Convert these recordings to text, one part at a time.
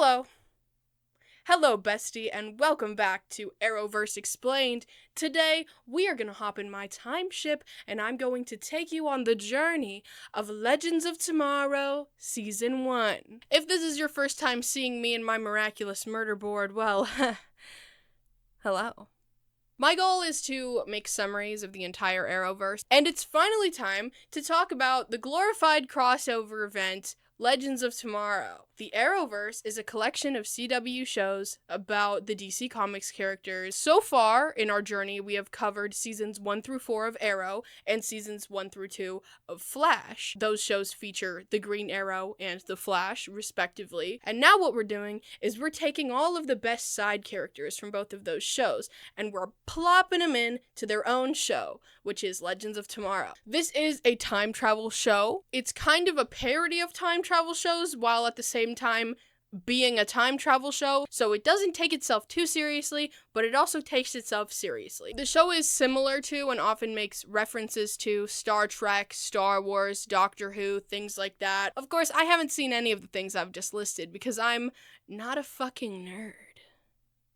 Hello. Hello, bestie, and welcome back to Arrowverse Explained. Today, we are going to hop in my time ship, and I'm going to take you on the journey of Legends of Tomorrow, Season 1. If this is your first time seeing me in my miraculous Murderboard, well, hello. My goal is to make summaries of the entire Arrowverse, and it's finally time to talk about the glorified crossover event, Legends of Tomorrow. The Arrowverse is a collection of CW shows about the DC Comics characters. So far in our journey, we have covered seasons 1 through 4 of Arrow and seasons 1 through 2 of Flash. Those shows feature the Green Arrow and the Flash, respectively. And now what we're doing is we're taking all of the best side characters from both of those shows and we're plopping them in to their own show, which is Legends of Tomorrow. This is a time travel show. It's kind of a parody of time travel shows while at the same time being a time travel show, so it doesn't take itself too seriously, but it also takes itself seriously. The show is similar to and often makes references to Star Trek, Star Wars, Doctor Who, things like that. Of course, I haven't seen any of the things I've just listed because I'm not a fucking nerd.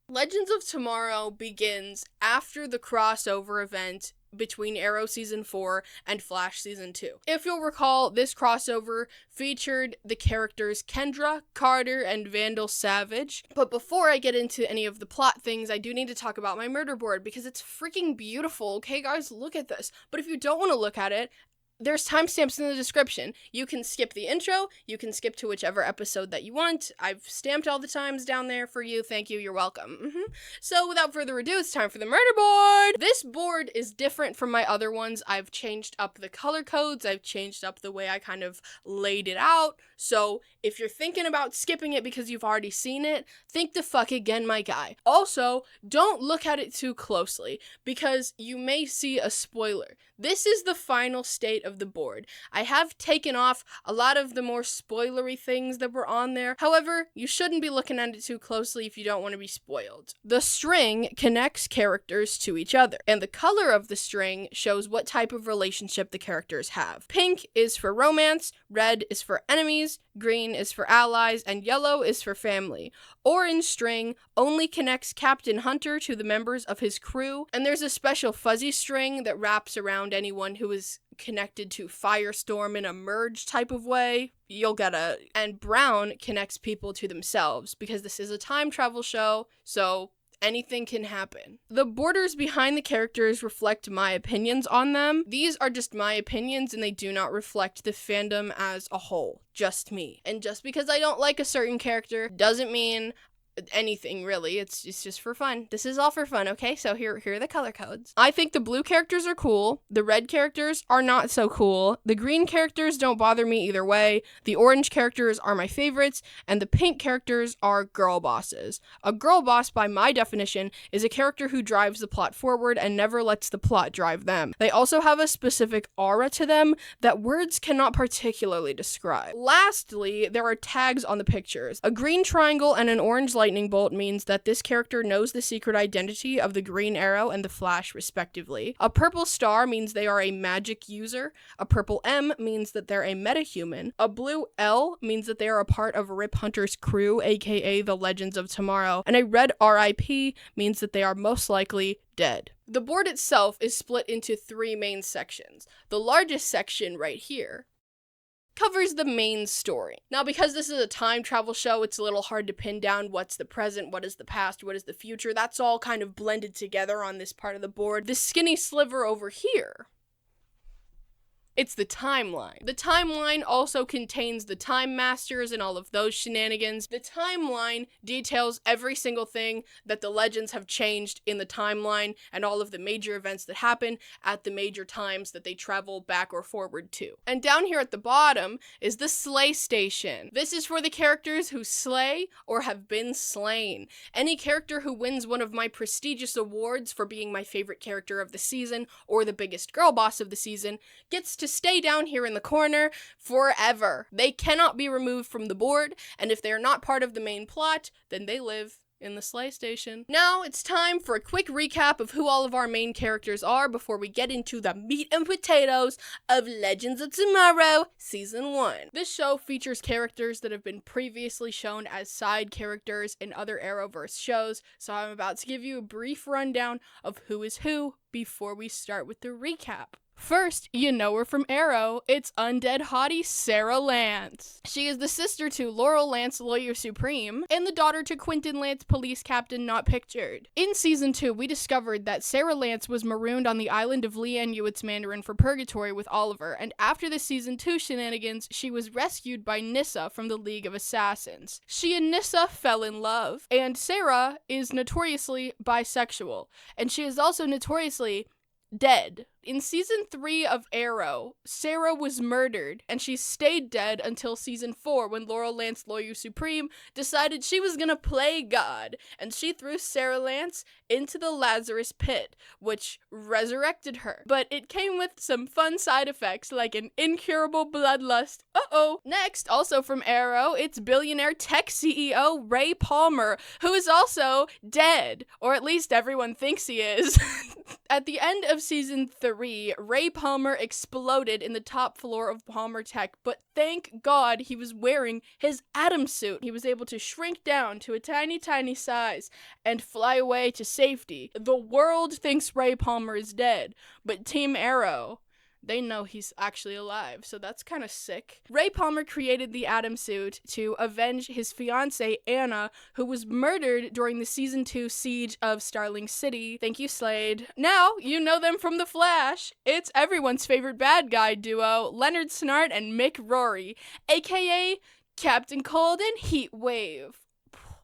Legends of Tomorrow begins after the crossover event between Arrow Season 4 and Flash Season 2. If you'll recall, this crossover featured the characters Kendra, Carter, and Vandal Savage. But before I get into any of the plot things, I do need to talk about my Murderboard because it's freaking beautiful. Okay, guys, look at this. But if you don't want to look at it, there's timestamps in the description. You can skip the intro, you can skip to whichever episode that you want. I've stamped all the times down there for you. Thank you, you're welcome. So without further ado, it's time for the murder board! This board is different from my other ones. I've changed up the color codes, I've changed up the way I kind of laid it out. So if you're thinking about skipping it because you've already seen it, think the fuck again, my guy. Also, don't look at it too closely because you may see a spoiler. This is the final state of the board. I have taken off a lot of the more spoilery things that were on there. However, you shouldn't be looking at it too closely if you don't want to be spoiled. The string connects characters to each other, and the color of the string shows what type of relationship the characters have. Pink is for romance, red is for enemies, green is for allies, and yellow is for family. Orange string only connects Captain Hunter to the members of his crew, and there's a special fuzzy string that wraps around anyone who is connected to Firestorm in a merge type of way. You'll get it. And brown connects people to themselves because this is a time travel show, so anything can happen. The borders behind the characters reflect my opinions on them. These are just my opinions and they do not reflect the fandom as a whole. Just me. And just because I don't like a certain character doesn't mean anything really. It's just for fun. This is all for fun, okay? So here are the color codes. I think the blue characters are cool. The red characters are not so cool. The green characters don't bother me either way. The orange characters are my favorites, and the pink characters are girl bosses. A girl boss, by my definition, is a character who drives the plot forward and never lets the plot drive them. They also have a specific aura to them that words cannot particularly describe. Lastly, there are tags on the pictures. A green triangle and an orange lightning bolt means that this character knows the secret identity of the Green Arrow and the Flash, respectively. A purple star means they are a magic user. A purple M means that they're a metahuman. A blue L means that they are a part of Rip Hunter's crew, aka the Legends of Tomorrow. And a red RIP means that they are most likely dead. The board itself is split into 3 main sections. The largest section right here covers the main story. Now, because this is a time travel show, it's a little hard to pin down what's the present, what is the past, what is the future. That's all kind of blended together on this part of the board. This skinny sliver over here, it's the timeline. The timeline also contains the Time Masters and all of those shenanigans. The timeline details every single thing that the Legends have changed in the timeline and all of the major events that happen at the major times that they travel back or forward to. And down here at the bottom is the Slay Station. This is for the characters who slay or have been slain. Any character who wins one of my prestigious awards for being my favorite character of the season or the biggest girl boss of the season gets to stay down here in the corner forever. They cannot be removed from the board, and if they are not part of the main plot, then they live in the Slay Station. Now it's time for a quick recap of who all of our main characters are before we get into the meat and potatoes of Legends of Tomorrow Season 1. This show features characters that have been previously shown as side characters in other Arrowverse shows, so I'm about to give you a brief rundown of who is who before we start with the recap. First, you know her from Arrow. It's undead hottie Sarah Lance. She is the sister to Laurel Lance, Lawyer Supreme, and the daughter to Quentin Lance, Police Captain Not Pictured. In Season 2, we discovered that Sarah Lance was marooned on the island of Leanne Hewitt's Mandarin for purgatory with Oliver, and after the Season 2 shenanigans, she was rescued by Nyssa from the League of Assassins. She and Nyssa fell in love, and Sarah is notoriously bisexual, and she is also notoriously dead. In Season 3 of Arrow, Sarah was murdered, and she stayed dead until Season 4 when Laurel Lance, Lawyer Supreme, decided she was gonna play God, and she threw Sarah Lance into the Lazarus pit, which resurrected her. But it came with some fun side effects, like an incurable bloodlust. Next, also from Arrow, it's billionaire tech CEO Ray Palmer, who is also dead, or at least everyone thinks he is. At the end of Season 3, Ray Palmer exploded in the top floor of Palmer Tech, but thank God he was wearing his Atom suit. He was able to shrink down to a tiny, tiny size and fly away to safety. The world thinks Ray Palmer is dead, but Team Arrow, they know he's actually alive, so that's kind of sick. Ray Palmer created the Atom suit to avenge his fiancée, Anna, who was murdered during the Season 2 siege of Starling City. Thank you, Slade. Now, you know them from The Flash. It's everyone's favorite bad guy duo, Leonard Snart and Mick Rory, aka Captain Cold and Heatwave.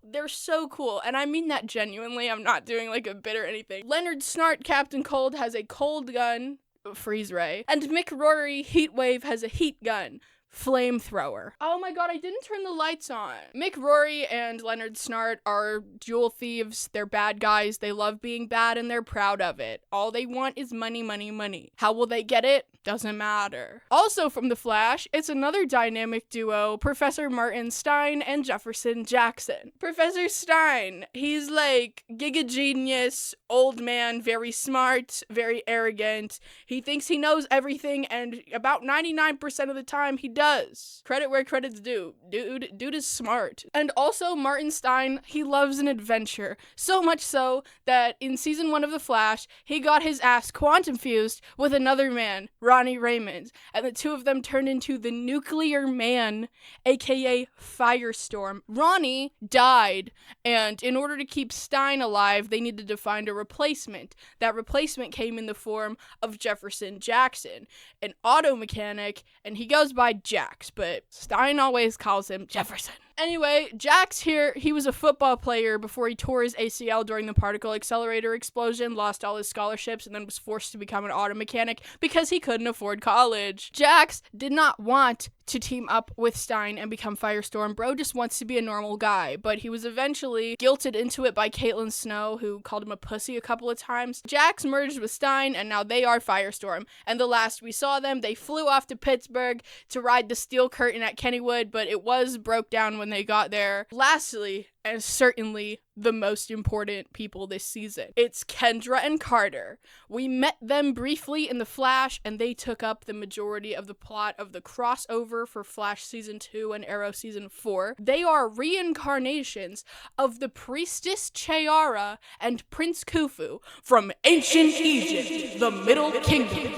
They're so cool, and I mean that genuinely. I'm not doing like a bit or anything. Leonard Snart, Captain Cold, has a cold gun, freeze ray, and Mick Rory, Heatwave, has a heat gun, flamethrower. Oh my god, I didn't turn the lights on. Mick Rory and Leonard Snart are jewel thieves. They're bad guys. They love being bad and they're proud of it. All they want is money, money, money. How will they get it? Doesn't matter. Also from The Flash, it's another dynamic duo, Professor Martin Stein and Jefferson Jackson. Professor Stein, he's like giga genius, old man, very smart, very arrogant. He thinks he knows everything, and about 99% of the time he does. Credit where credit's due. Dude is smart. And also Martin Stein, he loves an adventure. So much so that in Season 1 of The Flash, he got his ass quantum fused with another man, Ronnie Raymond, and the two of them turned into the Nuclear Man, aka Firestorm. Ronnie died, and in order to keep Stein alive, they needed to find a replacement. That replacement came in the form of Jefferson Jackson, an auto mechanic, and he goes by Jax, but Stein always calls him Jefferson. Anyway, Jax here, he was a football player before he tore his ACL during the particle accelerator explosion, lost all his scholarships, and then was forced to become an auto mechanic because he couldn't afford college. Jax did not want to team up with Stein and become Firestorm. Bro just wants to be a normal guy, but he was eventually guilted into it by Caitlin Snow, who called him a pussy a couple of times. Jax merged with Stein, and now they are Firestorm. And the last we saw them, they flew off to Pittsburgh to ride the steel curtain at Kennywood, but it was broke down when they got there. Lastly, and certainly the most important people this season, it's Kendra and Carter. We met them briefly in The Flash, and they took up the majority of the plot of the crossover for Flash Season 2 and Arrow Season 4. They are reincarnations of the Priestess Chayara and Prince Khufu from ancient Egypt, the Middle Kingdom.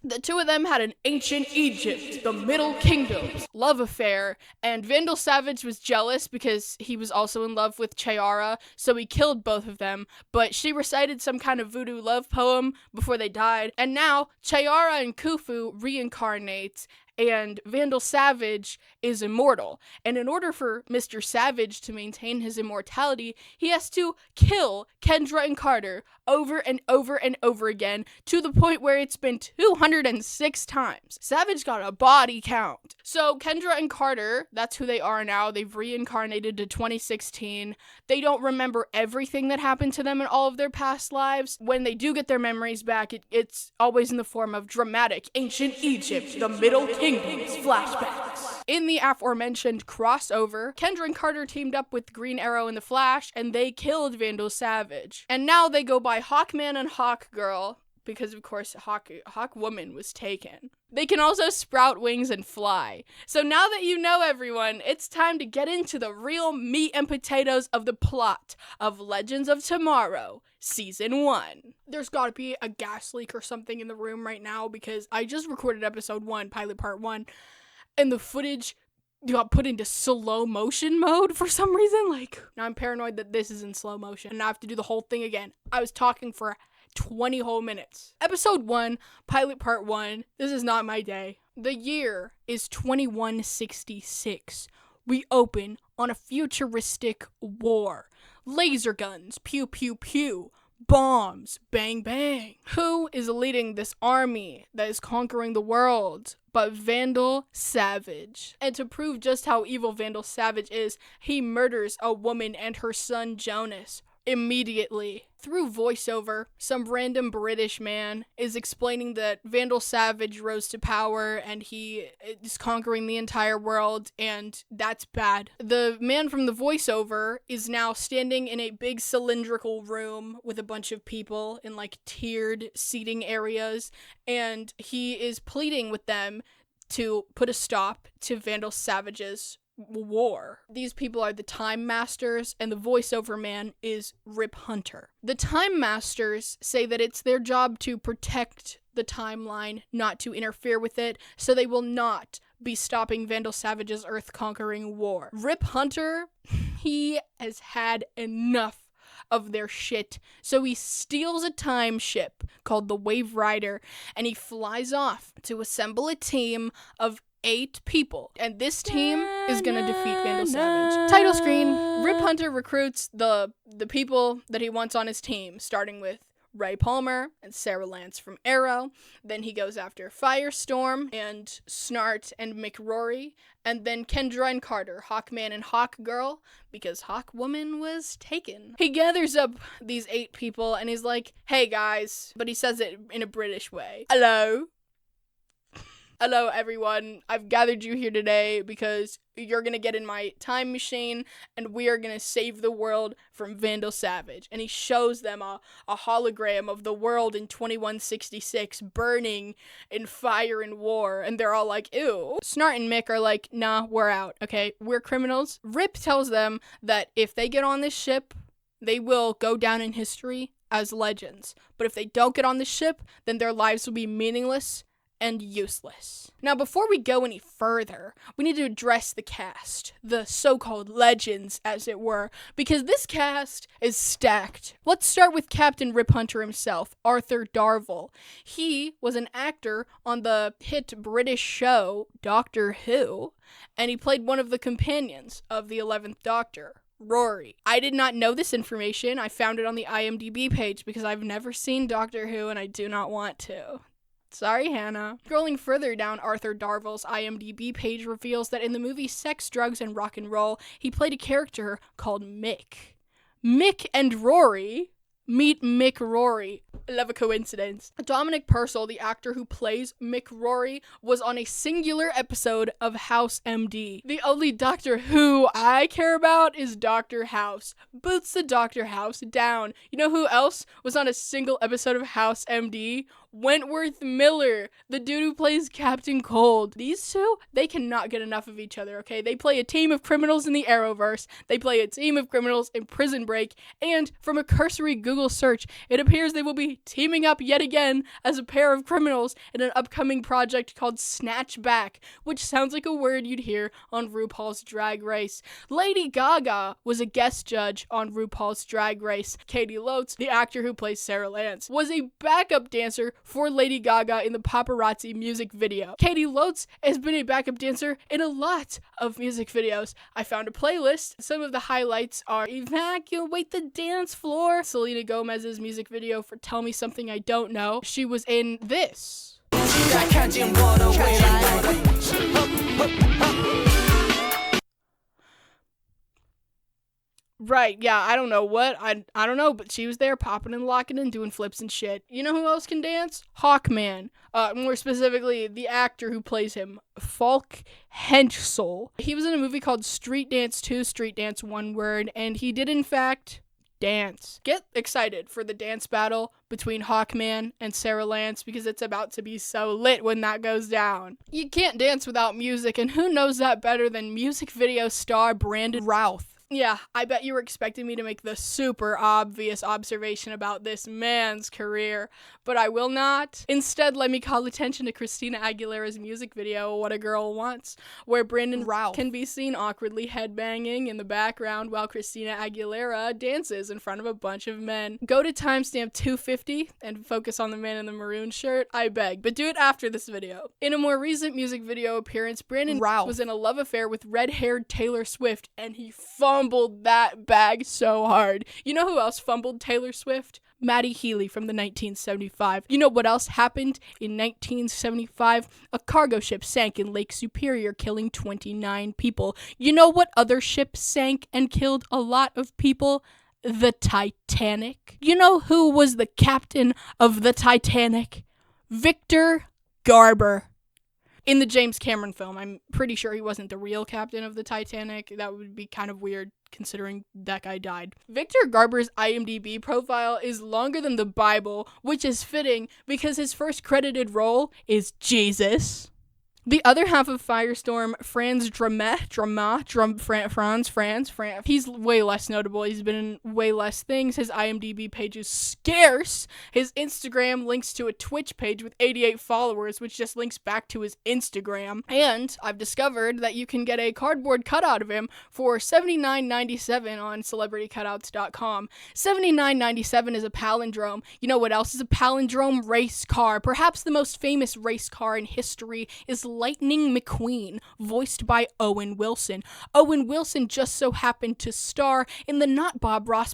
The two of them had an ancient Egypt, the Middle Kingdoms, love affair, and Vandal Savage was jealous because he was also in love with Chayara, so he killed both of them, but she recited some kind of voodoo love poem before they died, and now Chayara and Khufu reincarnate, and Vandal Savage is immortal. And in order for Mr. Savage to maintain his immortality, he has to kill Kendra and Carter over and over and over again, to the point where it's been 206 times. Savage got a body count. So Kendra and Carter, that's who they are now. They've reincarnated to 2016. They don't remember everything that happened to them in all of their past lives. When they do get their memories back, it's always in the form of dramatic ancient Egypt, the Middle Kingdoms flashbacks. In the aforementioned crossover, Kendra and Carter teamed up with Green Arrow and the Flash, and they killed Vandal Savage. And now they go by Hawkman and Hawkgirl, because of course Hawkwoman was taken. They can also sprout wings and fly. So now that you know, everyone, it's time to get into the real meat and potatoes of the plot of Legends of Tomorrow, Season 1. There's gotta be a gas leak or something in the room right now, because I just recorded episode 1, pilot part 1, and the footage got put into slow motion mode for some reason. Like, now I'm paranoid that this is in slow motion and I have to do the whole thing again. I was talking for 20 whole minutes. Episode 1, pilot part 1. This is not my day. The year is 2166. We open on a futuristic war. Laser guns, pew pew pew. Bombs, bang bang. Who is leading this army that is conquering the world but Vandal Savage? And to prove just how evil Vandal Savage is, he murders a woman and her son Jonas immediately. Through voiceover, some random British man is explaining that Vandal Savage rose to power and he is conquering the entire world, and that's bad. The man from the voiceover is now standing in a big cylindrical room with a bunch of people in like tiered seating areas, and he is pleading with them to put a stop to Vandal Savage's war. These people are the Time Masters, and the voiceover man is Rip Hunter. The Time Masters say that it's their job to protect the timeline, not to interfere with it, so they will not be stopping Vandal Savage's Earth-conquering war. Rip Hunter, he has had enough of their shit, so he steals a time ship called the Wave Rider, and he flies off to assemble a team of 8 people, and this team is gonna defeat Vandal Savage. Title screen. Rip Hunter recruits the people that he wants on his team, starting with Ray Palmer and Sarah Lance from Arrow. Then he goes after Firestorm and Snart and McRory, and then Kendra and Carter, Hawkman and Hawkgirl, because Hawkwoman was taken. He gathers up these 8 people and he's like, "Hey guys," but he says it in a British way. Hello, everyone. I've gathered you here today because you're gonna get in my time machine and we are gonna save the world from Vandal Savage. And he shows them a hologram of the world in 2166 burning in fire and war. And they're all like, ew. Snart and Mick are like, nah, we're out, okay? We're criminals. Rip tells them that if they get on this ship, they will go down in history as legends. But if they don't get on the ship, then their lives will be meaningless and useless. Now, before we go any further, we need to address the cast, the so-called legends, as it were, because this cast is stacked. Let's start with Captain Rip Hunter himself, Arthur Darvill. He was an actor on the hit British show Doctor Who, and he played one of the companions of the 11th Doctor, Rory. I did not know this information. I found it on the IMDb page because I've never seen Doctor Who and I do not want to. Sorry, Hannah. Scrolling further down Arthur Darvill's IMDb page reveals that in the movie Sex, Drugs, and Rock and Roll, he played a character called Mick. Mick and Rory meet Mick Rory. I love a coincidence. Dominic Purcell, the actor who plays Mick Rory, was on a singular episode of House MD. The only Doctor Who I care about is Dr. House. Boots the Dr. House down. You know who else was on a single episode of House MD? Wentworth Miller, the dude who plays Captain Cold. These two, they cannot get enough of each other, okay? They play a team of criminals in the Arrowverse, they play a team of criminals in Prison Break, and from a cursory Google search, it appears they will be teaming up yet again as a pair of criminals in an upcoming project called Snatch Back, which sounds like a word you'd hear on RuPaul's Drag Race. Lady Gaga was a guest judge on RuPaul's Drag Race. Katie Lotz, the actor who plays Sarah Lance, was a backup dancer for Lady Gaga in the Paparazzi music video. Katie Lotz has been a backup dancer in a lot of music videos. I found a playlist. Some of the highlights are Evacuate the Dance Floor, Selena Gomez's music video for Tell Me Something I Don't Know. She was in this. Right, yeah, I don't know what. I don't know, but she was there popping and locking and doing flips and shit. You know who else can dance? Hawkman. More specifically, the actor who plays him, Falk Henschel. He was in a movie called Street Dance 2, Street Dance One Word, and he did in fact dance. Get excited for the dance battle between Hawkman and Sarah Lance because it's about to be so lit when that goes down. You can't dance without music, and who knows that better than music video star Brandon Routh? Yeah, I bet you were expecting me to make the super obvious observation about this man's career, but I will not. Instead, let me call attention to Christina Aguilera's music video, What a Girl Wants, where Brandon Routh can be seen awkwardly headbanging in the background while Christina Aguilera dances in front of a bunch of men. Go to timestamp 250 and focus on the man in the maroon shirt, I beg, but do it after this video. In a more recent music video appearance, Brandon Routh was in a love affair with red-haired Taylor Swift, and he fumbled that bag so hard. You know who else fumbled Taylor Swift? Maddie Healy from the 1975. You know what else happened in 1975? A cargo ship sank in Lake Superior, killing 29 people. You know what other ship sank and killed a lot of people? The Titanic. You know who was the captain of the Titanic? Victor Garber. In the James Cameron film, I'm pretty sure he wasn't the real captain of the Titanic. That would be kind of weird considering that guy died. Victor Garber's IMDb profile is longer than the Bible, which is fitting because his first credited role is Jesus. The other half of Firestorm, Franz Franz, he's way less notable. He's been in way less things. His IMDb page is scarce. His Instagram links to a Twitch page with 88 followers, which just links back to his Instagram. And I've discovered that you can get a cardboard cutout of him for $79.97 on celebritycutouts.com. $79.97 is a palindrome. You know what else is a palindrome? Race car. Perhaps the most famous race car in history is Lightning McQueen, voiced by Owen Wilson. Owen Wilson just so happened to star in the not Bob Ross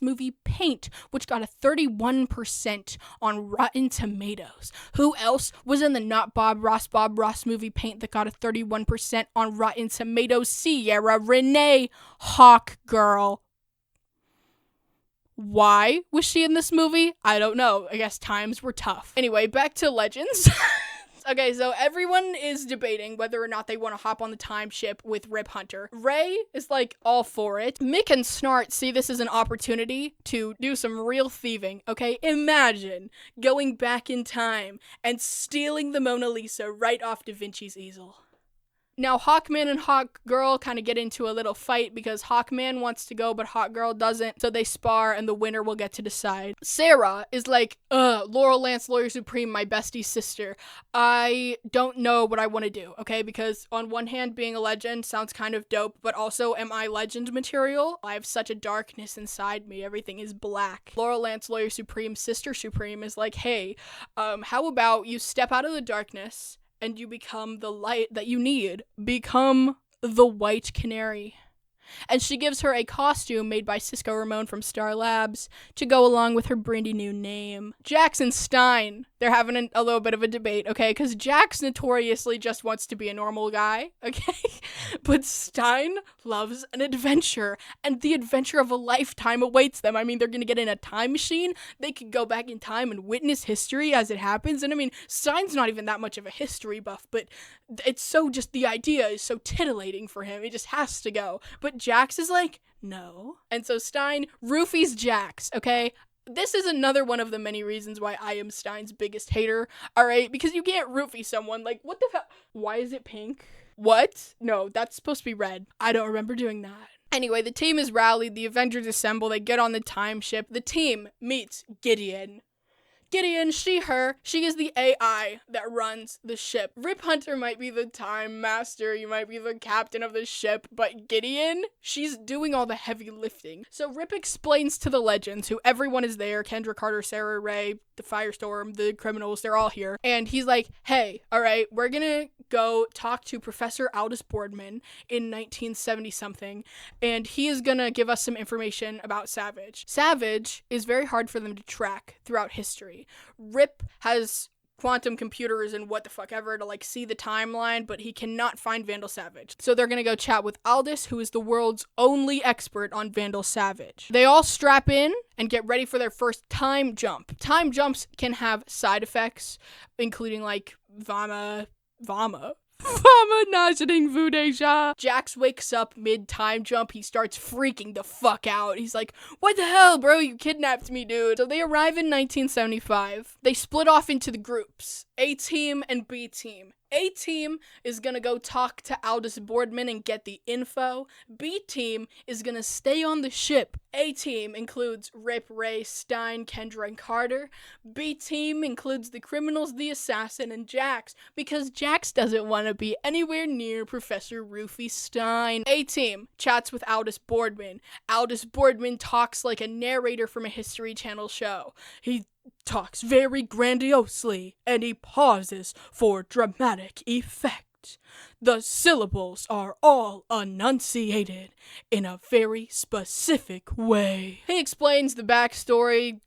movie Paint, which got a 31% on Rotten Tomatoes. Who else was in the not Bob Ross movie Paint that got a 31% on Rotten Tomatoes? Sierra Renee, Hawk Girl. Why was she in this movie? I don't know. I guess times were tough. Anyway, back to Legends. Okay, so everyone is debating whether or not they want to hop on the time ship with Rip Hunter. Ray is like all for it. Mick and Snart see this as an opportunity to do some real thieving, okay? Imagine going back in time and stealing the Mona Lisa right off Da Vinci's easel. Now, Hawkman and Hawkgirl kind of get into a little fight because Hawkman wants to go, but Hawkgirl doesn't, so they spar, and the winner will get to decide. Sarah is like, Laurel Lance, Lawyer Supreme, my bestie sister. I don't know what I want to do, okay? Because on one hand, being a legend sounds kind of dope, but also, am I legend material? I have such a darkness inside me. Everything is black. Laurel Lance, Lawyer Supreme, Sister Supreme is like, hey, how about you step out of the darkness and you become the light that you need. Become the White Canary. And she gives her a costume made by Cisco Ramon from Star Labs to go along with her brandy new name. Jax and Stein, they're having a little bit of a debate, okay? Because Jax notoriously just wants to be a normal guy, okay? But Stein loves an adventure, and the adventure of a lifetime awaits them. I mean, they're going to get in a time machine. They could go back in time and witness history as it happens. And I mean, Stein's not even that much of a history buff, but it's so just, the idea is so titillating for him. He just has to go. But Jax is like, no. And so Stein roofies Jax, okay? This is another one of the many reasons why I am Stein's biggest hater, alright? Because you can't roofie someone, like, what the hell? Why is it pink? What? No, that's supposed to be red. I don't remember doing that. Anyway, the team is rallied, the Avengers assemble, they get on the time ship. The team meets Gideon. Gideon, she is the AI that runs the ship. Rip Hunter might be the time master, you might be the captain of the ship, but Gideon, she's doing all the heavy lifting. So Rip explains to the legends, who everyone is there, Kendra Carter, Sarah Ray, the Firestorm, the criminals, they're all here. And he's like, hey, all right, we're gonna go talk to Professor Aldous Boardman in 1970-something, and he is gonna give us some information about Savage. Savage is very hard for them to track throughout history. Rip has quantum computers and what the fuck ever to like see the timeline, but he cannot find Vandal Savage. So they're gonna go chat with Aldous, who is the world's only expert on Vandal Savage. They all strap in and get ready for their first time jump. Time jumps can have side effects, including like vomit, nageting vudeja. Jax wakes up mid-time jump. He starts freaking the fuck out. He's like, what the hell, bro? You kidnapped me, dude. So they arrive in 1975. They split off into the groups, A-Team and B-Team. A-Team is gonna go talk to Aldous Boardman and get the info. B-Team is gonna stay on the ship. A-Team includes Rip, Ray, Stein, Kendra, and Carter. B-Team includes the criminals, the assassin, and Jax, because Jax doesn't want to be anywhere near Professor Rufy Stein. A-Team chats with Aldous Boardman. Aldous Boardman talks like a narrator from a History Channel show. He talks very grandiosely, and he pauses for dramatic effect. The syllables are all enunciated in a very specific way. He explains the backstory.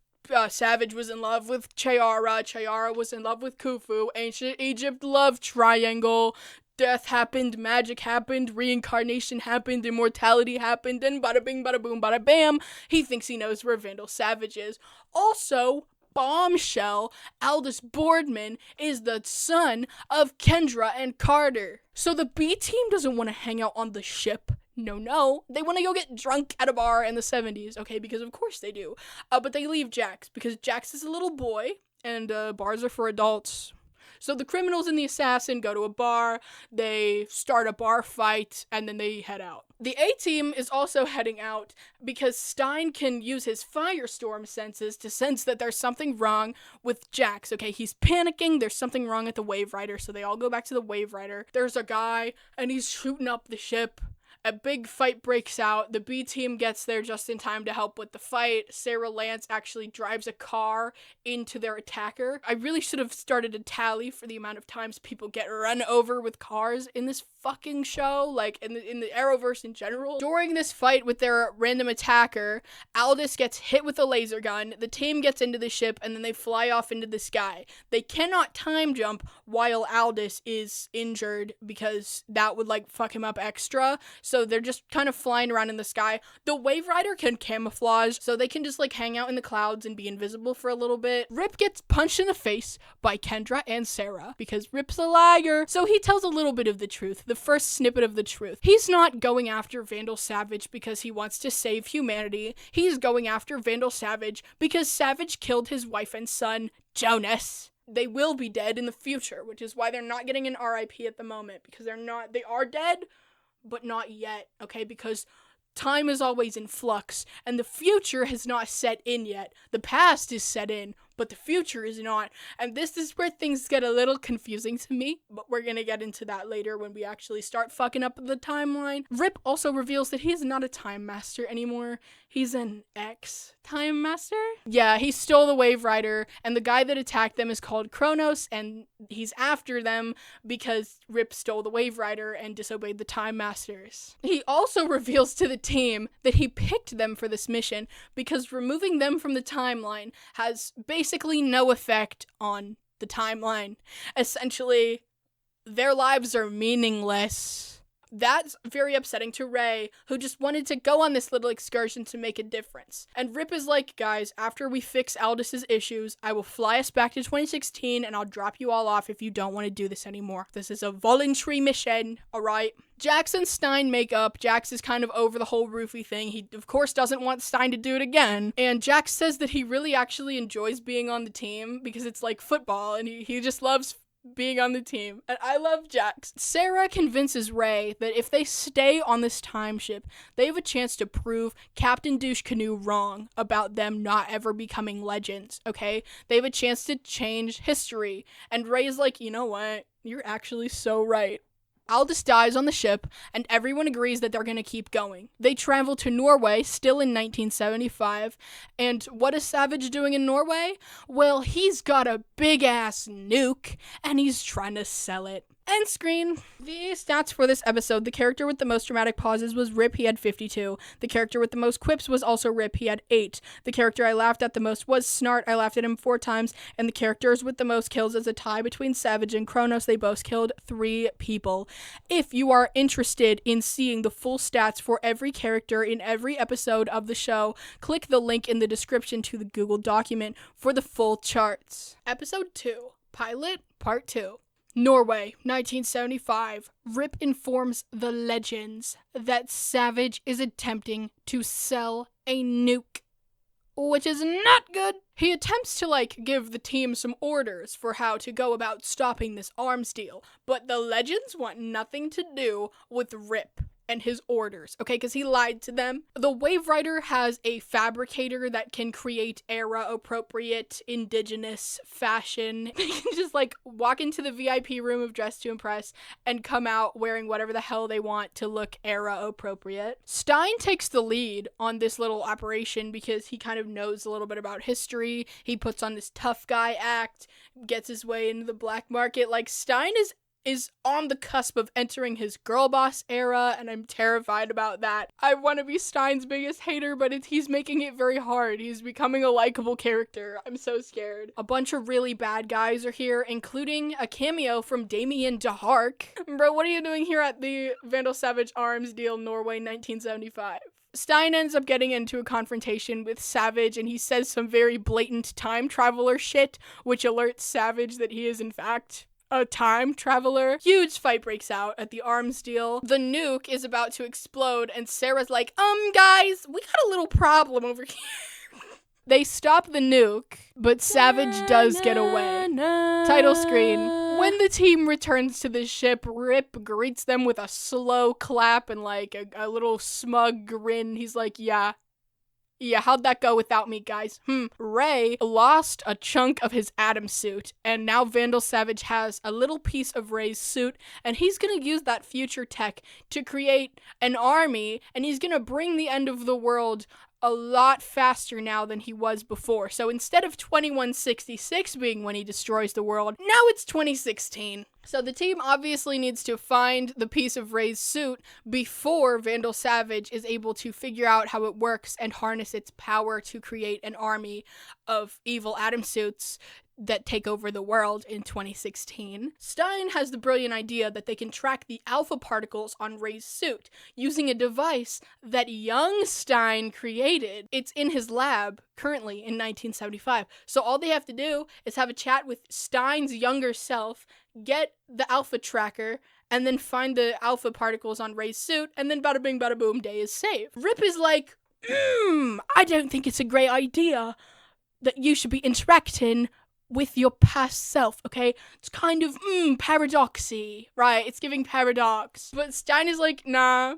Savage was in love with Chayara. Chayara was in love with Khufu. Ancient Egypt love triangle. Death happened, magic happened, reincarnation happened, immortality happened, and bada bing, bada boom, bada bam. He thinks he knows where Vandal Savage is. Also, bombshell, Aldous Boardman is the son of Kendra and Carter. So the B-Team doesn't want to hang out on the ship. No. They want to go get drunk at a bar in the 70s, okay, because of course they do. But they leave Jax, because Jax is a little boy, and bars are for adults. So the criminals and the assassin go to a bar, they start a bar fight, and then they head out. The A-Team is also heading out because Stein can use his firestorm senses to sense that there's something wrong with Jax, okay? He's panicking, there's something wrong at the Wave Rider, so they all go back to the Wave Rider. There's a guy, and he's shooting up the ship. A big fight breaks out. The B-Team gets there just in time to help with the fight. Sarah Lance actually drives a car into their attacker. I really should have started a tally for the amount of times people get run over with cars in this fucking show, like in the Arrowverse in general. During this fight with their random attacker, Aldous gets hit with a laser gun. The team gets into the ship, and then they fly off into the sky. They cannot time jump while Aldous is injured because that would like fuck him up extra. So they're just kind of flying around in the sky. The Wave Rider can camouflage, so they can just like hang out in the clouds and be invisible for a little bit. Rip gets punched in the face by Kendra and Sarah because Rip's a liar. So he tells a little bit of the truth, the first snippet of the truth. He's not going after Vandal Savage because he wants to save humanity. He's going after Vandal Savage because Savage killed his wife and son, Jonas. They will be dead in the future, which is why they're not getting an RIP at the moment, because they are dead, but not yet, okay? Because time is always in flux, and the future has not set in yet. The past is set in, but the future is not. And this is where things get a little confusing to me, but we're gonna get into that later when we actually start fucking up the timeline. Rip also reveals that he is not a time master anymore. He's an ex-time master? Yeah, he stole the Wave Rider, and the guy that attacked them is called Kronos, and he's after them because Rip stole the Wave Rider and disobeyed the Time Masters. He also reveals to the team that he picked them for this mission because removing them from the timeline has basically no effect on the timeline. Essentially, their lives are meaningless. That's very upsetting to Ray, who just wanted to go on this little excursion to make a difference. And Rip is like, guys, after we fix Aldous' issues, I will fly us back to 2016 and I'll drop you all off if you don't want to do this anymore. This is a voluntary mission, alright? Jax and Stein make up. Jax is kind of over the whole Rufy thing. He, of course, doesn't want Stein to do it again. And Jax says that he really actually enjoys being on the team because it's like football and he just loves being on the team, and I love Jax. Sarah convinces Ray that if they stay on this time ship, they have a chance to prove Captain Douche Canoe wrong about them not ever becoming legends, okay? They have a chance to change history, and Ray's like, you know what? You're actually so right. Aldous dies on the ship, and everyone agrees that they're gonna keep going. They travel to Norway, still in 1975, and what is Savage doing in Norway? Well, he's got a big-ass nuke, and he's trying to sell it. End screen. The stats for this episode: the character with the most dramatic pauses was Rip, he had 52. The character with the most quips was also Rip, he had 8. The character I laughed at the most was Snart, I laughed at him 4 times. And the characters with the most kills is a tie between Savage and Kronos, they both killed 3 people. If you are interested in seeing the full stats for every character in every episode of the show, click the link in the description to the Google document for the full charts. Episode 2, Pilot, Part 2. Norway, 1975. Rip informs the Legends that Savage is attempting to sell a nuke, which is not good. He attempts to, give the team some orders for how to go about stopping this arms deal, but the Legends want nothing to do with Rip and his orders, okay, because he lied to them. The Wave Rider has a fabricator that can create era-appropriate indigenous fashion. They can just, walk into the VIP room of Dress to Impress and come out wearing whatever the hell they want to look era-appropriate. Stein takes the lead on this little operation because he kind of knows a little bit about history. He puts on this tough guy act, gets his way into the black market. Stein is on the cusp of entering his girl boss era, and I'm terrified about that. I want to be Stein's biggest hater, but he's making it very hard. He's becoming a likable character. I'm so scared. A bunch of really bad guys are here, including a cameo from Damien DeHark. Bro, what are you doing here at the Vandal Savage Arms deal, Norway, 1975? Stein ends up getting into a confrontation with Savage, and he says some very blatant time traveler shit, which alerts Savage that he is in fact a time traveler. Huge fight breaks out at the arms deal. The nuke is about to explode, and Sarah's like, guys, we got a little problem over here. They stop the nuke, but Savage does get away. Title screen. When the team returns to the ship, Rip greets them with a slow clap and a little smug grin. He's like, yeah, how'd that go without me, guys? Ray lost a chunk of his Atom suit, and now Vandal Savage has a little piece of Ray's suit, and he's gonna use that future tech to create an army, and he's gonna bring the end of the world a lot faster now than he was before. So instead of 2166 being when he destroys the world, now it's 2016. So the team obviously needs to find the piece of Ray's suit before Vandal Savage is able to figure out how it works and harness its power to create an army of evil atom suits that take over the world in 2016. Stein has the brilliant idea that they can track the alpha particles on Ray's suit using a device that young Stein created. It's in his lab currently in 1975. So all they have to do is have a chat with Stein's younger self, get the alpha tracker, and then find the alpha particles on Ray's suit, and then bada bing bada boom, day is saved. Rip is like, I don't think it's a great idea that you should be interacting with your past self, okay? It's kind of, paradoxy, right? It's giving paradox. But Stein is like, nah,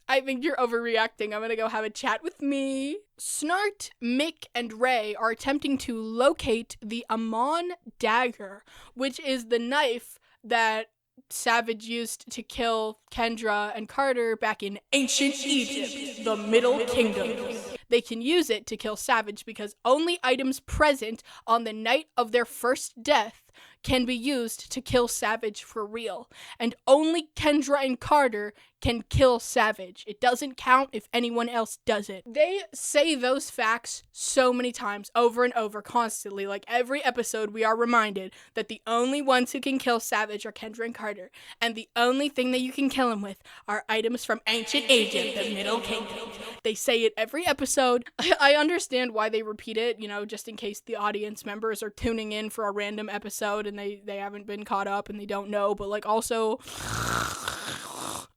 I think you're overreacting. I'm gonna go have a chat with me. Snart, Mick, and Ray are attempting to locate the Amon dagger, which is the knife that Savage used to kill Kendra and Carter back in ancient Egypt, the Middle Kingdom. They can use it to kill Savage because only items present on the night of their first death can be used to kill Savage for real. And only Kendra and Carter can kill Savage. It doesn't count if anyone else does it. They say those facts so many times, over and over, constantly. Every episode, we are reminded that the only ones who can kill Savage are Kendra and Carter. And the only thing that you can kill him with are items from ancient Egypt, the Middle Kingdom. They say it every episode. I understand why they repeat it, just in case the audience members are tuning in for a random episode and they haven't been caught up and they don't know, but also,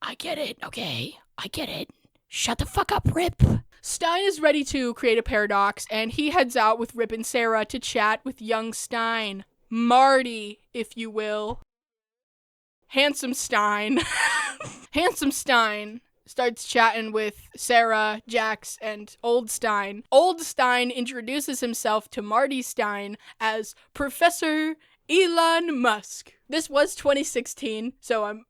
I get it, okay? I get it. Shut the fuck up, Rip. Stein is ready to create a paradox, and he heads out with Rip and Sarah to chat with young Stein. Marty, if you will. Handsome Stein. Handsome Stein starts chatting with Sarah, Jax, and Old Stein. Old Stein introduces himself to Marty Stein as Professor Elon Musk. This was 2016, so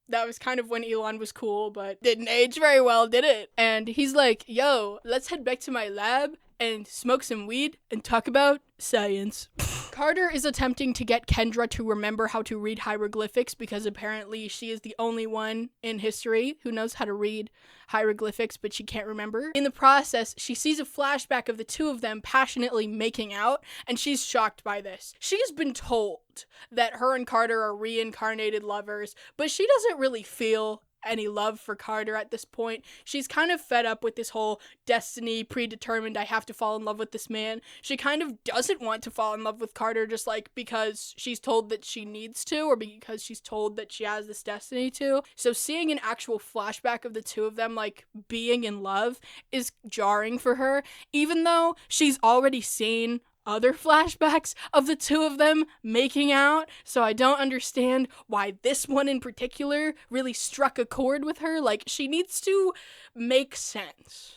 that was kind of when Elon was cool, but didn't age very well, did it? And he's like, yo, let's head back to my lab and smoke some weed and talk about science. Carter is attempting to get Kendra to remember how to read hieroglyphics because apparently she is the only one in history who knows how to read hieroglyphics, but she can't remember. In the process, she sees a flashback of the two of them passionately making out, and she's shocked by this. She's been told that her and Carter are reincarnated lovers, but she doesn't really feel any love for Carter at this point. She's kind of fed up with this whole destiny, predetermined, I have to fall in love with this man. She kind of doesn't want to fall in love with Carter just like because she's told that she needs to, or because she's told that she has this destiny to. So seeing an actual flashback of the two of them like being in love is jarring for her, even though she's already seen other flashbacks of the two of them making out, so I don't understand why this one in particular really struck a chord with her. Like, she needs to make sense.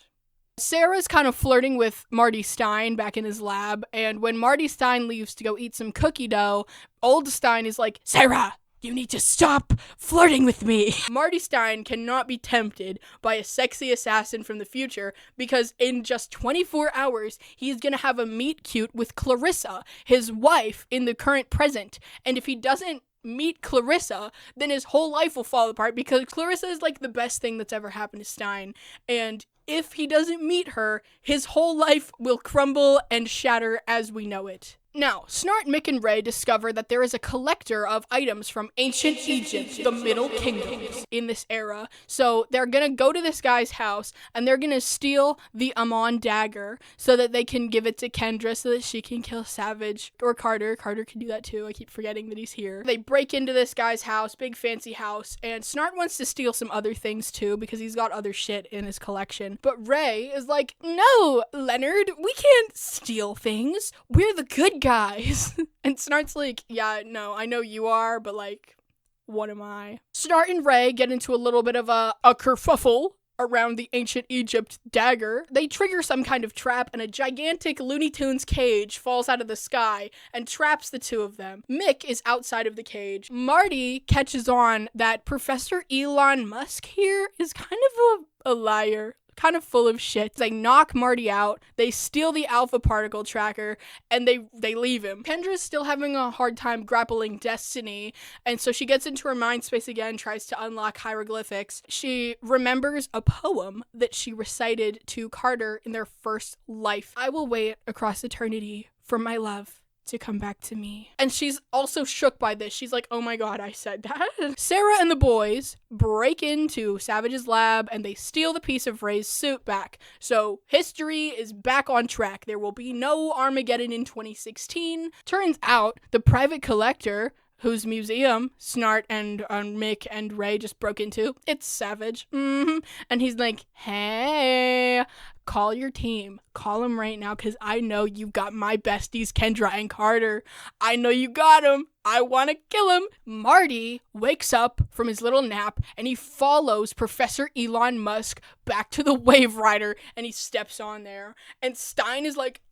Sarah's kind of flirting with Marty Stein back in his lab, and when Marty Stein leaves to go eat some cookie dough, old Stein is like, Sarah, you need to stop flirting with me. Marty Stein cannot be tempted by a sexy assassin from the future because in just 24 hours, he's gonna have a meet cute with Clarissa, his wife in the current present. And if he doesn't meet Clarissa, then his whole life will fall apart because Clarissa is like the best thing that's ever happened to Stein. And if he doesn't meet her, his whole life will crumble and shatter as we know it. Now, Snart, Mick, and Ray discover that there is a collector of items from ancient Egypt, the Middle Kingdoms, in this era. So they're gonna go to this guy's house, and they're gonna steal the Amon dagger so that they can give it to Kendra so that she can kill Savage. Or Carter. Carter can do that too. I keep forgetting that he's here. They break into this guy's house, big fancy house, and Snart wants to steal some other things too because he's got other shit in his collection. But Ray is like, no, Leonard, we can't steal things. We're the good guys. And Snart's like, yeah, no, I know you are, but like, what am I? Snart and Ray get into a little bit of a kerfuffle around the ancient Egypt dagger. They trigger some kind of trap, and a gigantic Looney Tunes cage falls out of the sky and traps the two of them. Mick is outside of the cage. Marty catches on that Professor Elon Musk here is kind of a liar. Kind of full of shit. They knock Marty out, they steal the alpha particle tracker, and they leave him. Kendra's still having a hard time grappling destiny, and so she gets into her mind space again, tries to unlock hieroglyphics. She remembers a poem that she recited to Carter in their first life. I will wait across eternity for my love to come back to me. And she's also shook by this. She's like, oh my god, I said that. Sarah and the boys break into Savage's lab and they steal the piece of Ray's suit back. So history is back on track. There will be no Armageddon in 2016. Turns out the private collector whose museum Snart and Mick and Ray just broke into, it's Savage. And he's like, hey, call your team. Call him right now because I know you got my besties, Kendra and Carter. I know you got him. I want to kill him. Marty wakes up from his little nap and he follows Professor Elon Musk back to the Wave Rider and he steps on there. And Stein is like,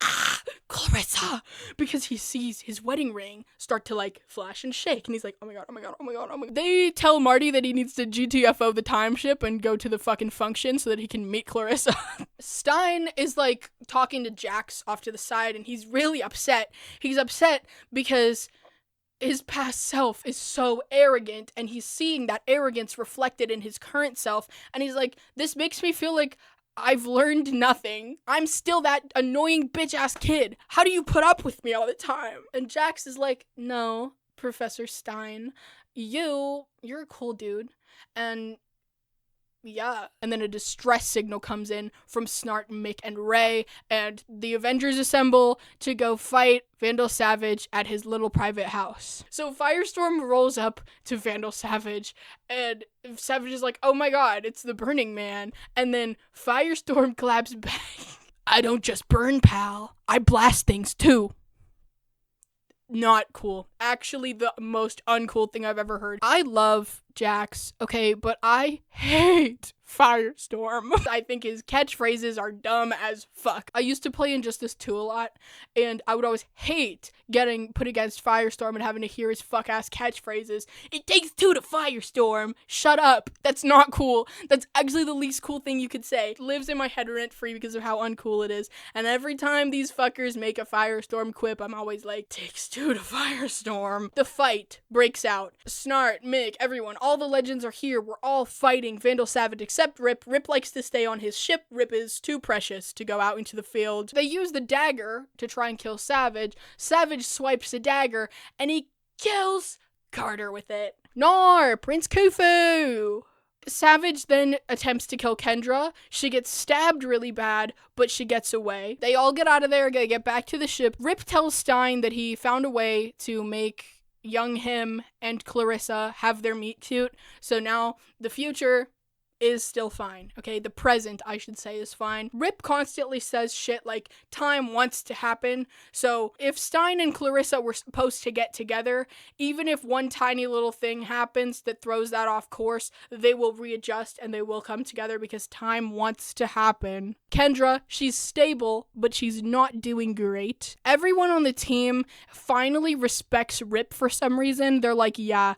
Clarissa, because he sees his wedding ring start to like flash and shake. And he's like, oh my god, oh my god, oh my god, oh my god. They tell Marty that he needs to GTFO the time ship and go to the fucking function so that he can meet Clarissa. Stein is like talking to Jax off to the side and he's really upset. He's upset because his past self is so arrogant and he's seeing that arrogance reflected in his current self and he's like, this makes me feel like I've learned nothing. I'm still that annoying bitch-ass kid. How do you put up with me all the time? And Jax is like, no, Professor Stein, you're a cool dude. And yeah. And then a distress signal comes in from Snart, Mick, and Ray, and the Avengers assemble to go fight Vandal Savage at his little private house. So Firestorm rolls up to Vandal Savage, and Savage is like, oh my god, it's the Burning Man. And then Firestorm claps back. I don't just burn, pal. I blast things too. Not cool. Actually, the most uncool thing I've ever heard. I love Jax, okay, but I hate Firestorm. I think his catchphrases are dumb as fuck. I used to play Injustice 2 a lot, and I would always hate getting put against Firestorm and having to hear his fuck-ass catchphrases. It takes two to Firestorm. Shut up. That's not cool. That's actually the least cool thing you could say. It lives in my head rent-free because of how uncool it is, and every time these fuckers make a Firestorm quip, I'm always like, takes two to Firestorm. The fight breaks out. Snart, Mick, everyone, all the legends are here. We're all fighting Vandal Savage except Rip. Rip likes to stay on his ship. Rip is too precious to go out into the field. They use the dagger to try and kill Savage. Savage swipes the dagger and he kills Carter with it. Nar, Prince Khufu! Savage then attempts to kill Kendra. She gets stabbed really bad, but she gets away. They all get out of there, they get back to the ship. Rip tells Stein that he found a way to make young him and Clarissa have their meet cute. So now the future is still fine, okay? The present, I should say, is fine. Rip constantly says shit like, time wants to happen. So if Stein and Clarissa were supposed to get together, even if one tiny little thing happens that throws that off course, they will readjust and they will come together because time wants to happen. Kendra, she's stable, but she's not doing great. Everyone on the team finally respects Rip for some reason. They're like, yeah,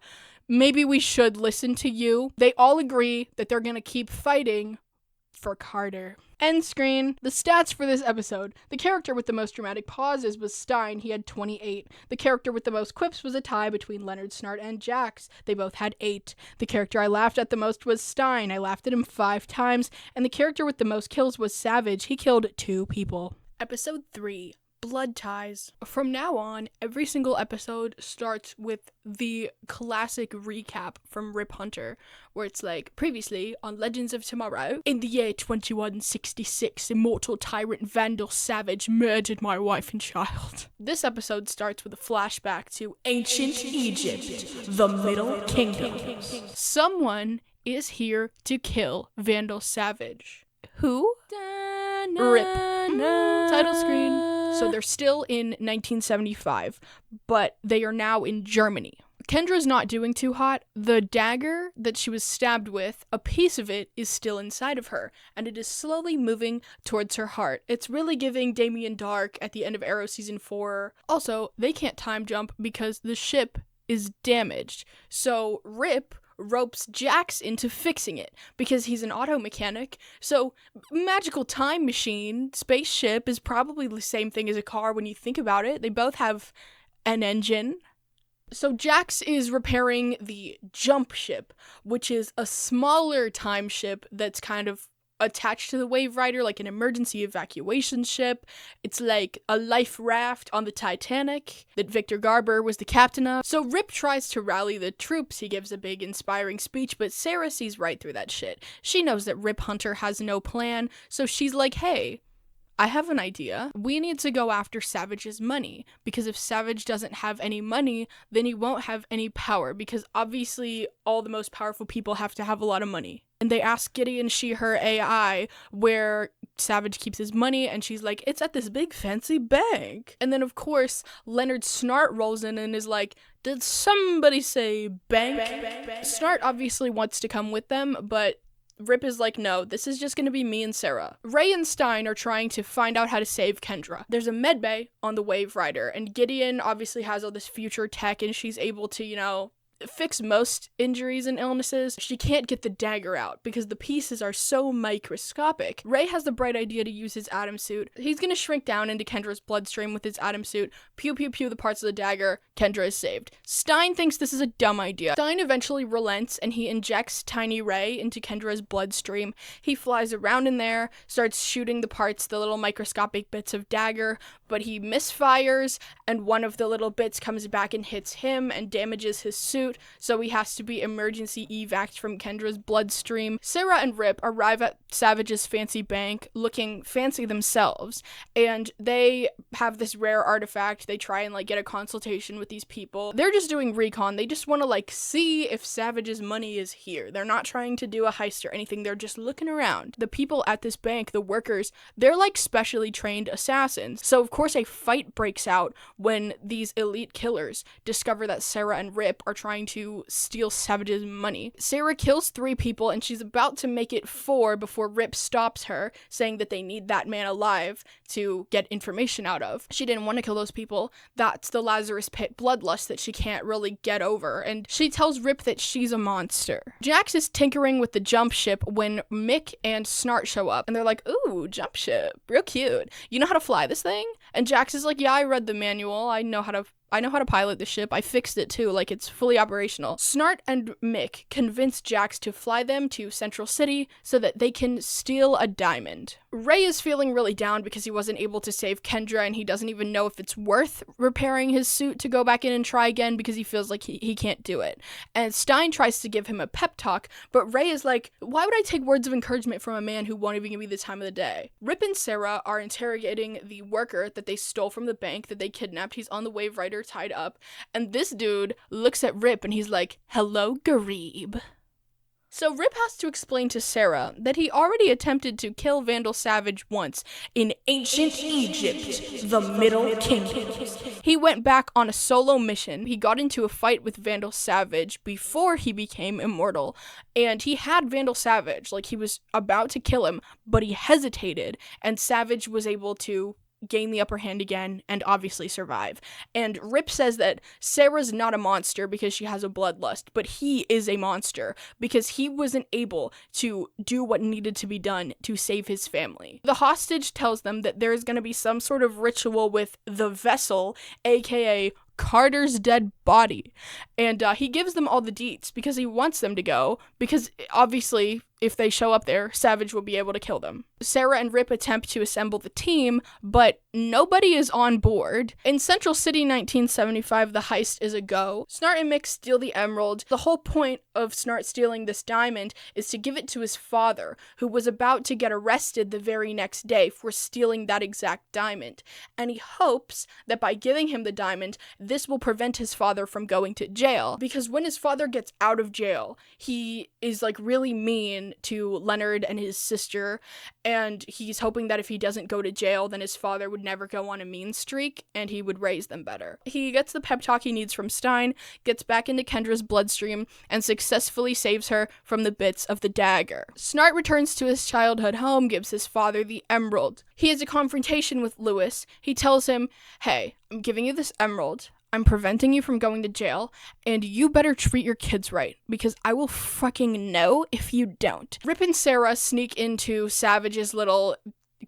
maybe we should listen to you. They all agree that they're gonna keep fighting for Carter. End screen. The stats for this episode. The character with the most dramatic pauses was Stein. He had 28. The character with the most quips was a tie between Leonard, Snart, and Jax. They both had 8. The character I laughed at the most was Stein. I laughed at him 5 times. And the character with the most kills was Savage. He killed 2 people. Episode 3. Blood ties. From now on, every single episode starts with the classic recap from Rip Hunter, where it's like, previously on Legends of Tomorrow, in the year 2166, immortal tyrant Vandal Savage murdered my wife and child. This episode starts with a flashback to ancient Egypt, the Middle Kingdom. Someone is here to kill Vandal Savage. Who? Rip. Title screen. So they're still in 1975, but they are now in Germany. Kendra's not doing too hot. The dagger that she was stabbed with, a piece of it is still inside of her, and it is slowly moving towards her heart. It's really giving Damien Dark at the end of Arrow Season 4. Also, they can't time jump because the ship is damaged. So Rip ropes Jax into fixing it because he's an auto mechanic. So magical time machine, spaceship is probably the same thing as a car when you think about it. They both have an engine. So Jax is repairing the jump ship, which is a smaller time ship that's kind of attached to the Wave Rider, like an emergency evacuation ship. It's like a life raft on the Titanic that Victor Garber was the captain of. So Rip tries to rally the troops. He gives a big inspiring speech, but Sarah sees right through that shit. She knows that Rip Hunter has no plan, so she's like, hey, I have an idea. We need to go after Savage's money, because if Savage doesn't have any money, then he won't have any power, because obviously all the most powerful people have to have a lot of money. And they ask Gideon, her AI, where Savage keeps his money, and she's like, it's at this big fancy bank. And then, of course, Leonard Snart rolls in and is like, did somebody say bank? Snart obviously wants to come with them, but Rip is like, no, this is just gonna be me and Sarah. Ray and Stein are trying to find out how to save Kendra. There's a medbay on the Wave Rider, and Gideon obviously has all this future tech, and she's able to, fix most injuries and illnesses. She can't get the dagger out because the pieces are so microscopic. Ray has the bright idea to use his atom suit. He's gonna shrink down into Kendra's bloodstream with his atom suit, pew pew pew the parts of the dagger, Kendra is saved. Stein thinks this is a dumb idea. Stein eventually relents and he injects Tiny Ray into Kendra's bloodstream. He flies around in there, starts shooting the parts, the little microscopic bits of dagger, but he misfires and one of the little bits comes back and hits him and damages his suit. So he has to be emergency evac'd from Kendra's bloodstream. Sarah and Rip arrive at Savage's fancy bank looking fancy themselves, and they have this rare artifact. They try and get a consultation with these people. They're just doing recon. They just want to see if Savage's money is here. They're not trying to do a heist or anything. They're just looking around. The people at this bank, the workers, they're specially trained assassins. So of course, a fight breaks out when these elite killers discover that Sarah and Rip are trying to steal Savage's money. Sarah kills 3 people, and she's about to make it 4 before Rip stops her, saying that they need that man alive to get information out of. She didn't want to kill those people. That's the Lazarus Pit bloodlust that she can't really get over, and she tells Rip that she's a monster. Jax is tinkering with the jump ship when Mick and Snart show up, and they're like, ooh, jump ship, real cute. You know how to fly this thing? And Jax is like, yeah, I read the manual. I know how to pilot the ship. I fixed it too, like it's fully operational. Snart and Mick convince Jax to fly them to Central City so that they can steal a diamond. Ray is feeling really down because he wasn't able to save Kendra, and he doesn't even know if it's worth repairing his suit to go back in and try again because he feels like he can't do it. And Stein tries to give him a pep talk, but Ray is like, why would I take words of encouragement from a man who won't even give me the time of the day? Rip and Sarah are interrogating the worker that they stole from the bank that they kidnapped. He's on the Wave Rider tied up, and this dude looks at Rip and he's like, hello, Garib. So Rip has to explain to Sarah that he already attempted to kill Vandal Savage once in ancient Egypt, the Middle Kingdom. He went back on a solo mission. He got into a fight with Vandal Savage before he became immortal, and he had Vandal Savage, like he was about to kill him, but he hesitated, and Savage was able to gain the upper hand again and obviously survive. And Rip says that Sarah's not a monster because she has a bloodlust, but he is a monster because he wasn't able to do what needed to be done to save his family. The hostage tells them that there is going to be some sort of ritual with the vessel, aka Carter's dead body, and he gives them all the deets because he wants them to go, because obviously if they show up there, Savage will be able to kill them. Sarah and Rip attempt to assemble the team, but nobody is on board. In Central City 1975, the heist is a go. Snart and Mick steal the emerald. The whole point of Snart stealing this diamond is to give it to his father, who was about to get arrested the very next day for stealing that exact diamond. And he hopes that by giving him the diamond, this will prevent his father from going to jail. Because when his father gets out of jail, he is like really mean to Leonard and his sister, and he's hoping that if he doesn't go to jail, then his father would never go on a mean streak and he would raise them better. He gets the pep talk he needs from Stein, gets back into Kendra's bloodstream, and successfully saves her from the bits of the dagger. Snart returns to his childhood home, gives his father the emerald. He has a confrontation with Lewis. He tells him, hey, I'm giving you this emerald. I'm preventing you from going to jail, and you better treat your kids right, because I will fucking know if you don't. Rip and Sarah sneak into Savage's little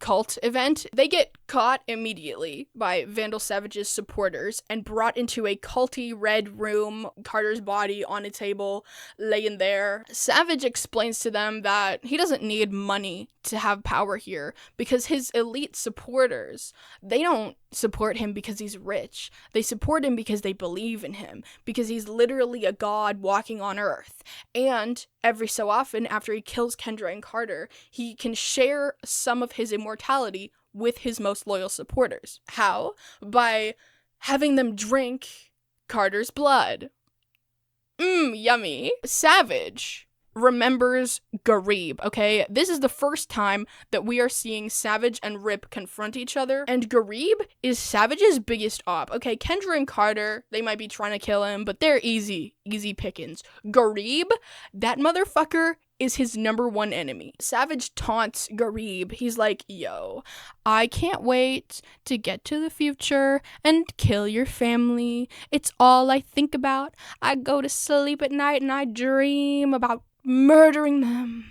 cult event. They get caught immediately by Vandal Savage's supporters and brought into a culty red room, Carter's body on a table, laying there. Savage explains to them that he doesn't need money to have power here because his elite supporters, they don't support him because he's rich. They support him because they believe in him, because he's literally a god walking on earth. And every so often, after he kills Kendra and Carter, he can share some of his immortality with his most loyal supporters. How? By having them drink Carter's blood. Yummy. Savage remembers Garib, okay? This is the first time that we are seeing Savage and Rip confront each other, and Garib is Savage's biggest op. Okay, Kendra and Carter, they might be trying to kill him, but they're easy pickings. Garib, that motherfucker is his number one enemy. Savage taunts Garib. He's like, yo, I can't wait to get to the future and kill your family. It's all I think about. I go to sleep at night and I dream about murdering them.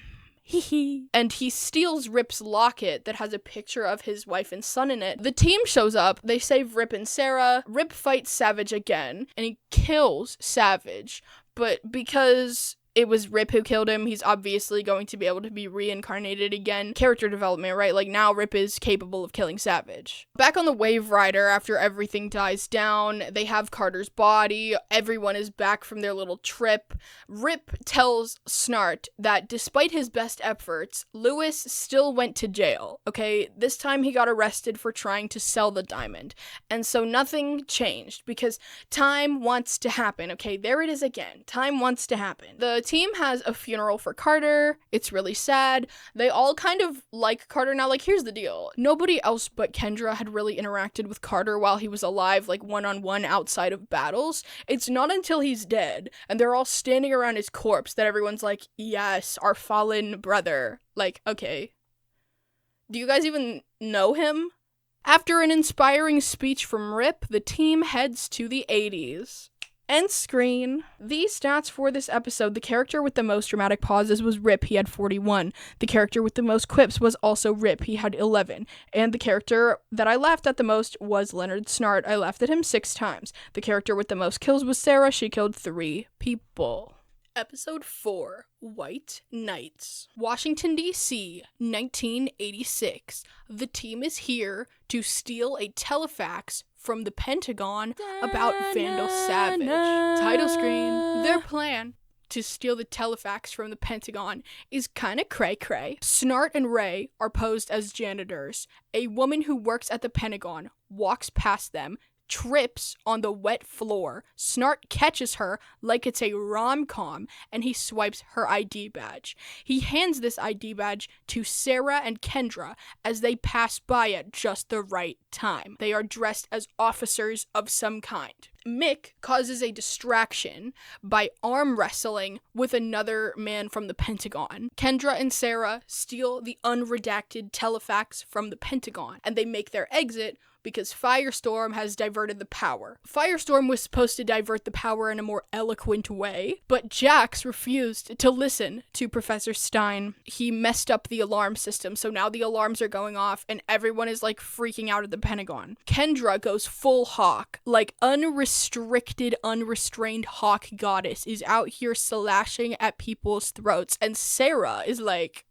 And he steals Rip's locket that has a picture of his wife and son in it. The team shows up. They save Rip and Sarah. Rip fights Savage again, and he kills Savage. But because it was Rip who killed him, he's obviously going to be able to be reincarnated again. Character development, right? Like, now Rip is capable of killing Savage. Back on the Wave Rider, after everything dies down, they have Carter's body. Everyone is back from their little trip. Rip tells Snart that despite his best efforts, Lewis still went to jail, okay? This time he got arrested for trying to sell the diamond. And so nothing changed because time wants to happen, okay? There it is again. Time wants to happen. The team has a funeral for Carter. It's really sad. They all kind of like Carter now. Like, here's the deal. Nobody else but Kendra had really interacted with Carter while he was alive, like one-on-one outside of battles. It's not until he's dead and they're all standing around his corpse that everyone's like, yes, our fallen brother. Like, okay. Do you guys even know him? After an inspiring speech from Rip, the team heads to the 80s. End screen. The stats for this episode, the character with the most dramatic pauses was Rip, he had 41. The character with the most quips was also Rip, he had 11. And the character that I laughed at the most was Leonard Snart. I laughed at him 6 times. The character with the most kills was Sarah, she killed 3 people. Episode 4, White Knights. Washington, D.C., 1986. The team is here to steal a telefax from the Pentagon about Vandal Savage. Title screen. Their plan to steal the telefax from the Pentagon is kinda cray-cray. Snart and Ray are posed as janitors. A woman who works at the Pentagon walks past them, trips on the wet floor. Snart catches her like it's a rom-com, and he swipes her ID badge. He hands this ID badge to Sarah and Kendra as they pass by at just the right time. They are dressed as officers of some kind. Mick causes a distraction by arm wrestling with another man from the Pentagon. Kendra and Sarah steal the unredacted telefax from the Pentagon, and they make their exit because Firestorm has diverted the power. Firestorm was supposed to divert the power in a more eloquent way, but Jax refused to listen to Professor Stein. He messed up the alarm system, so now the alarms are going off and everyone is like freaking out at the Pentagon. Kendra goes full hawk, like unrestricted, unrestrained hawk goddess is out here slashing at people's throats, and Sarah is like,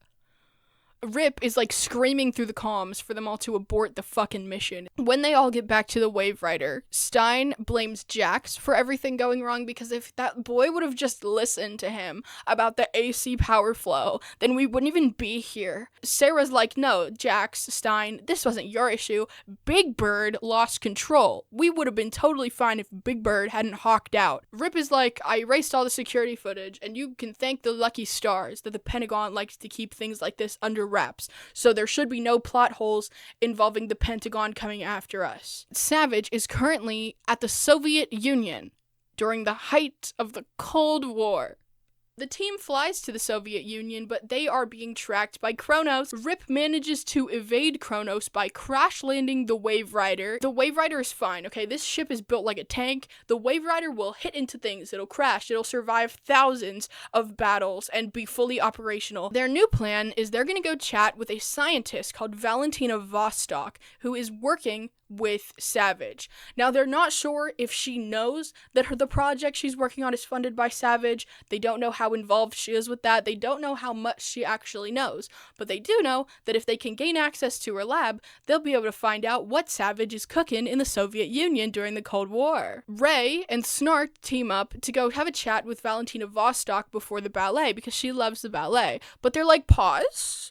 Rip is like screaming through the comms for them all to abort the fucking mission. When they all get back to the Wave Rider, Stein blames Jax for everything going wrong because if that boy would have just listened to him about the AC power flow, then we wouldn't even be here. Sarah's like, no, Jax, Stein, this wasn't your issue. Big Bird lost control. We would have been totally fine if Big Bird hadn't hawked out. Rip is like, I erased all the security footage, and you can thank the lucky stars that the Pentagon likes to keep things like this under wraps, so there should be no plot holes involving the Pentagon coming after us. Savage is currently at the Soviet Union during the height of the Cold War. The team flies to the Soviet Union, but they are being tracked by Kronos. Rip manages to evade Kronos by crash landing the Wave Rider. The Wave Rider is fine, okay? This ship is built like a tank. The Wave Rider will hit into things. It'll crash. It'll survive thousands of battles and be fully operational. Their new plan is they're gonna go chat with a scientist called Valentina Vostok, who is working with Savage. Now, they're not sure if she knows that the project she's working on is funded by Savage. They don't know how involved she is with that. They don't know how much she actually knows. But they do know that if they can gain access to her lab, they'll be able to find out what Savage is cooking in the Soviet Union during the Cold War. Ray and Snart team up to go have a chat with Valentina Vostok before the ballet because she loves the ballet. But they're like, pause?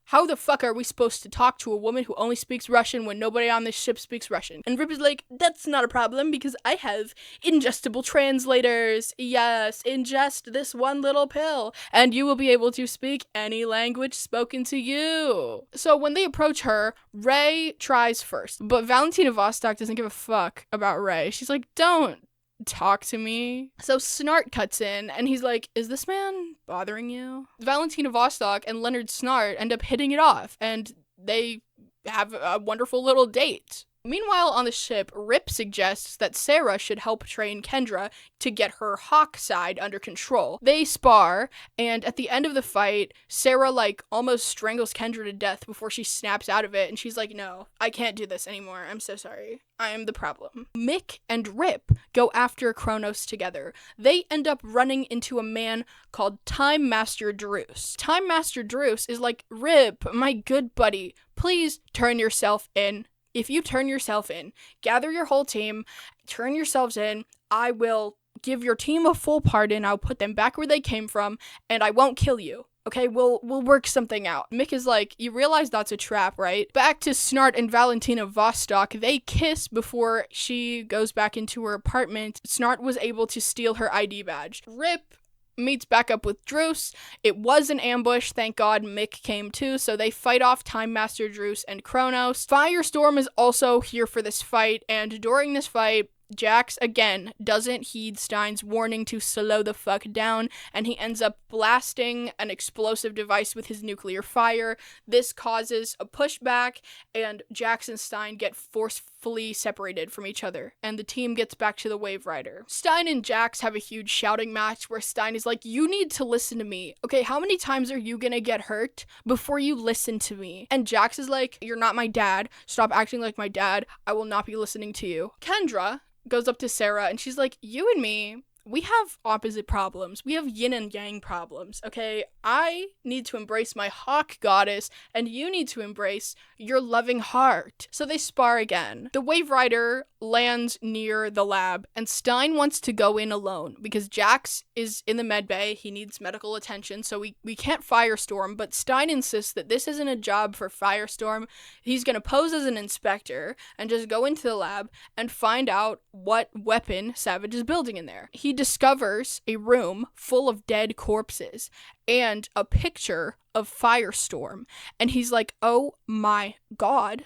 How the fuck are we supposed to talk to a woman who only speaks Russian when nobody on this ship speaks Russian? And Rip is like, that's not a problem because I have ingestible translators. Yes, ingest this one little pill and you will be able to speak any language spoken to you. So when they approach her, Ray tries first, but Valentina Vostok doesn't give a fuck about Ray. She's like, don't talk to me. So Snart cuts in and he's like, is this man bothering you? Valentina Vostok and Leonard Snart end up hitting it off and they have a wonderful little date. Meanwhile, on the ship, Rip suggests that Sarah should help train Kendra to get her hawk side under control. They spar, and at the end of the fight, Sarah, almost strangles Kendra to death before she snaps out of it, and she's like, no, I can't do this anymore. I'm so sorry. I am the problem. Mick and Rip go after Kronos together. They end up running into a man called Time Master Druce. Time Master Druce is like, Rip, my good buddy, please turn yourself in. If you turn yourself in, gather your whole team, turn yourselves in, I will give your team a full pardon, I'll put them back where they came from, and I won't kill you. Okay, we'll work something out. Mick is like, you realize that's a trap, right? Back to Snart and Valentina Vostok. They kiss before she goes back into her apartment. Snart was able to steal her ID badge. Rip meets back up with Druce. It was an ambush. Thank God Mick came too. So they fight off Time Master Druce and Kronos. Firestorm is also here for this fight. And during this fight, Jax, again, doesn't heed Stein's warning to slow the fuck down, and he ends up blasting an explosive device with his nuclear fire. This causes a pushback, and Jax and Stein get forcefully separated from each other, and the team gets back to the Wave Rider. Stein and Jax have a huge shouting match where Stein is like, you need to listen to me. Okay, how many times are you gonna get hurt before you listen to me? And Jax is like, you're not my dad. Stop acting like my dad. I will not be listening to you. Kendra goes up to Sarah and she's like, you and me, we have opposite problems. We have yin and yang problems, okay? I need to embrace my hawk goddess, and you need to embrace your loving heart. So they spar again. The Wave Rider lands near the lab, and Stein wants to go in alone because Jax is in the med bay. He needs medical attention, so we can't Firestorm, but Stein insists that this isn't a job for Firestorm. He's gonna pose as an inspector and just go into the lab and find out what weapon Savage is building in there. He discovers a room full of dead corpses and a picture of Firestorm, and he's like, oh my god,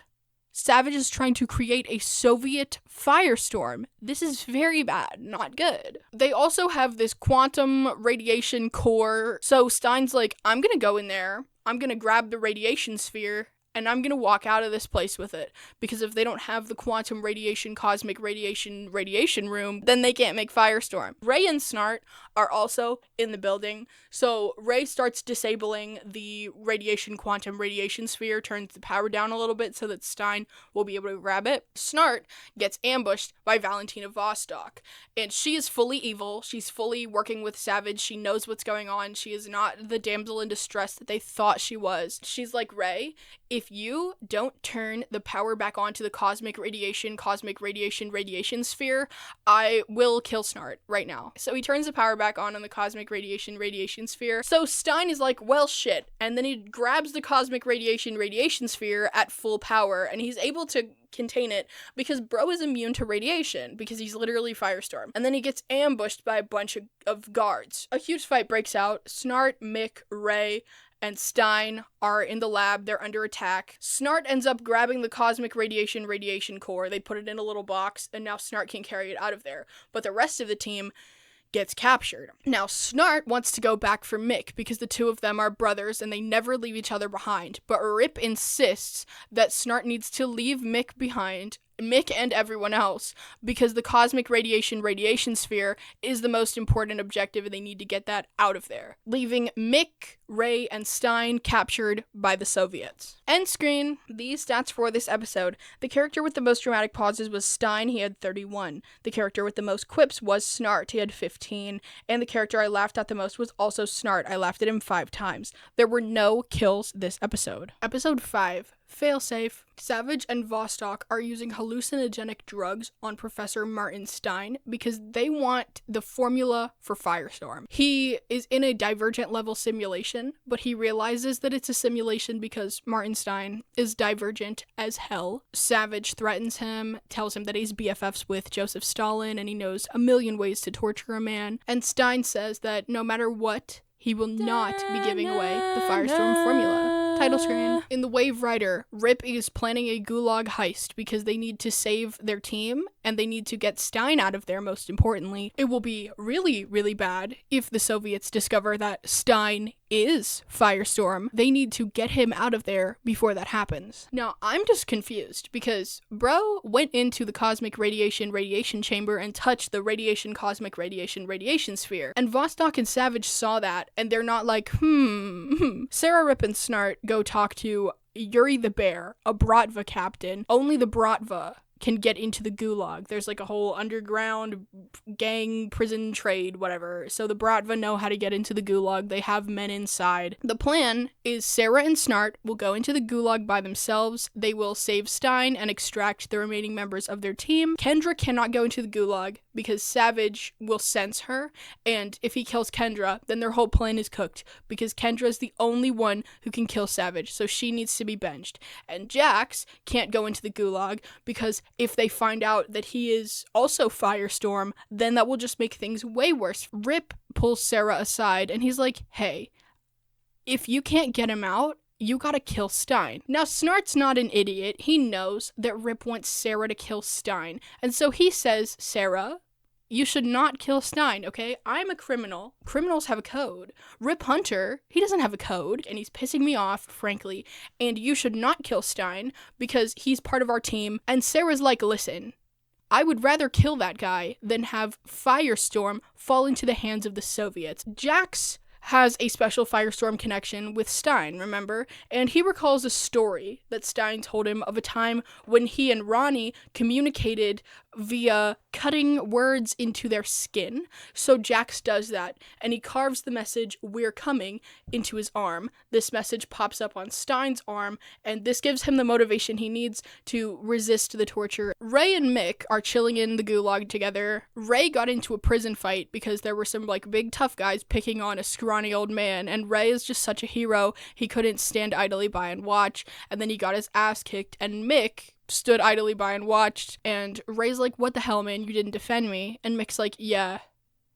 Savage is trying to create a Soviet Firestorm. This is very bad, not good. They also have this quantum radiation core, so Stein's like, I'm gonna go in there, I'm gonna grab the radiation sphere, and I'm gonna walk out of this place with it, because if they don't have the quantum radiation, cosmic radiation room, then they can't make Firestorm. Ray and Snart are also in the building, so Ray starts disabling the quantum radiation sphere, turns the power down a little bit so that Stein will be able to grab it. Snart gets ambushed by Valentina Vostok, and she is fully evil. She's fully working with Savage. She knows what's going on. She is not the damsel in distress that they thought she was. She's like, Ray, if you don't turn the power back on to the cosmic radiation sphere, I will kill Snart right now. So he turns the power back on the cosmic radiation sphere. So Stein is like, well, shit. And then he grabs the cosmic radiation sphere at full power, and he's able to contain it because bro is immune to radiation because he's literally Firestorm. And then he gets ambushed by a bunch of guards. A huge fight breaks out. Snart, Mick, Ray, and Stein are in the lab. They're under attack. Snart ends up grabbing the cosmic radiation core. They put it in a little box, and now Snart can carry it out of there. But the rest of the team gets captured. Now, Snart wants to go back for Mick because the two of them are brothers and they never leave each other behind. But Rip insists that Snart needs to leave Mick behind, Mick and everyone else, because the cosmic radiation sphere is the most important objective and they need to get that out of there, leaving Mick, Ray, and Stein captured by the Soviets. End screen. These stats for this episode. The character with the most dramatic pauses was Stein. He had 31. The character with the most quips was Snart. He had 15. And the character I laughed at the most was also Snart. I laughed at him 5 times. There were no kills this episode. Episode 5. Failsafe. Savage and Vostok are using hallucinogenic drugs on Professor Martin Stein because they want the formula for Firestorm. He is in a divergent level simulation, but he realizes that it's a simulation because Martin Stein is divergent as hell. Savage threatens him, tells him that he's BFFs with Joseph Stalin and he knows a million ways to torture a man. And Stein says that no matter what, he will not be giving away the Firestorm formula. Title screen. In the Wave Rider, Rip is planning a gulag heist because they need to save their team and they need to get Stein out of there, most importantly. It will be really, really bad if the Soviets discover that Stein is Firestorm. They need to get him out of there before that happens. Now, I'm just confused because bro went into the cosmic radiation chamber and touched the cosmic radiation sphere. And Vostok and Savage saw that and they're not like, Sarah, Rip, and Snart go talk to Yuri the Bear, a Bratva captain. Only the Bratva can get into the gulag. There's like a whole underground gang prison trade, whatever. So the Bratva know how to get into the gulag. They have men inside. The plan is Sarah and Snart will go into the gulag by themselves. They will save Stein and extract the remaining members of their team. Kendra cannot go into the gulag because Savage will sense her, and if he kills Kendra, then their whole plan is cooked because Kendra is the only one who can kill Savage, so she needs to be benched. And Jax can't go into the gulag because if they find out that he is also Firestorm, then that will just make things way worse. Rip pulls Sarah aside and he's like, hey, if you can't get him out, you gotta kill Stein. Now, Snart's not an idiot. He knows that Rip wants Sarah to kill Stein. And so he says, Sarah, you should not kill Stein, okay? I'm a criminal. Criminals have a code. Rip Hunter, he doesn't have a code, and he's pissing me off, frankly. And you should not kill Stein because he's part of our team. And Sarah's like, listen, I would rather kill that guy than have Firestorm fall into the hands of the Soviets. Jax has a special Firestorm connection with Stein, remember? And he recalls a story that Stein told him of a time when he and Ronnie communicated via cutting words into their skin. So Jax does that, and he carves the message, "We're coming," into his arm. This message pops up on Stein's arm, and this gives him the motivation he needs to resist the torture. Ray and Mick are chilling in the gulag together. Ray got into a prison fight because there were some, big tough guys picking on a scrawny old man, and Ray is just such a hero, he couldn't stand idly by and watch, and then he got his ass kicked, and Mick stood idly by and watched, and Ray's like, what the hell, man, you didn't defend me, and Mick's like, yeah,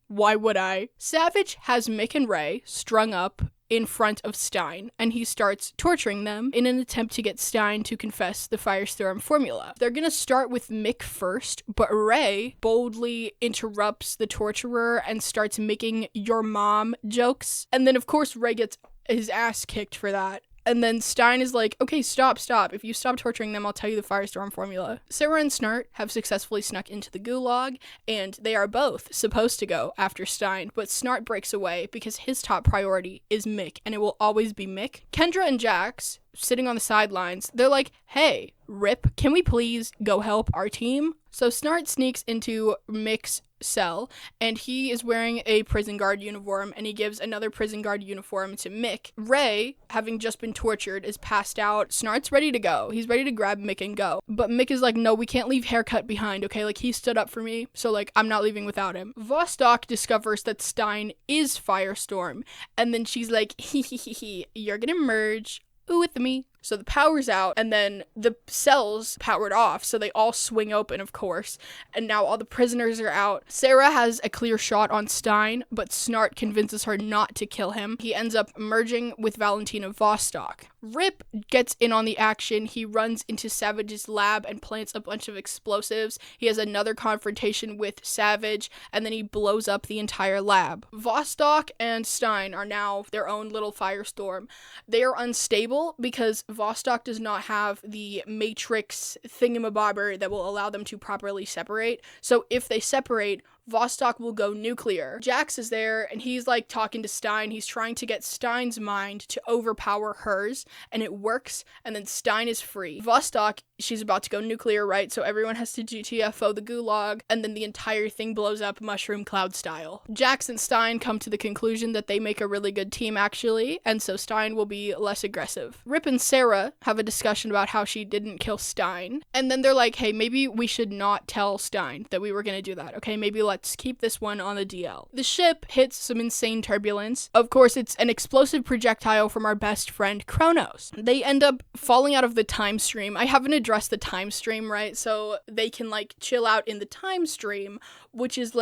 why would I? Savage has Mick and Ray strung up in front of Stein, and he starts torturing them in an attempt to get Stein to confess the Firestorm formula. They're gonna start with Mick first, but Ray boldly interrupts the torturer and starts making "your mom" jokes, and then of course Ray gets his ass kicked for that. And then Stein is like, okay, stop. If you stop torturing them, I'll tell you the Firestorm formula. Sarah and Snart have successfully snuck into the gulag, and they are both supposed to go after Stein, but Snart breaks away because his top priority is Mick, and it will always be Mick. Kendra and Jax, sitting on the sidelines, they're like, hey, Rip, can we please go help our team? So Snart sneaks into Mick's cell, and he is wearing a prison guard uniform, and he gives another prison guard uniform to Mick. Ray, having just been tortured, is passed out. Snart's ready to go. He's ready to grab Mick and go. But Mick is like, no, we can't leave Haircut behind, okay? He stood up for me, so, I'm not leaving without him. Vostok discovers that Stein is Firestorm, and then she's like, hee, you're gonna merge with me. So the power's out, and then the cells powered off, so they all swing open, of course, and now all the prisoners are out. Sarah has a clear shot on Stein, but Snart convinces her not to kill him. He ends up merging with Valentina Vostok. Rip gets in on the action. He runs into Savage's lab and plants a bunch of explosives. He has another confrontation with Savage, and then he blows up the entire lab. Vostok and Stein are now their own little Firestorm. They are unstable because Vostok does not have the matrix thingamabobber that will allow them to properly separate. So if they separate, Vostok will go nuclear. Jax is there, and he's talking to Stein. He's trying to get Stein's mind to overpower hers, and it works, and then Stein is free. Vostok, she's about to go nuclear, right? So everyone has to GTFO the gulag, and then the entire thing blows up mushroom cloud style. Jax and Stein come to the conclusion that they make a really good team, actually, and so Stein will be less aggressive. Rip and Sarah have a discussion about how she didn't kill Stein, and then they're like, hey, maybe we should not tell Stein that we were gonna do that, okay? Maybe let's keep this one on the DL. The ship hits some insane turbulence. Of course, it's an explosive projectile from our best friend, Kronos. They end up falling out of the time stream. I haven't addressed the time stream, right? So they can, chill out in the time stream, which is,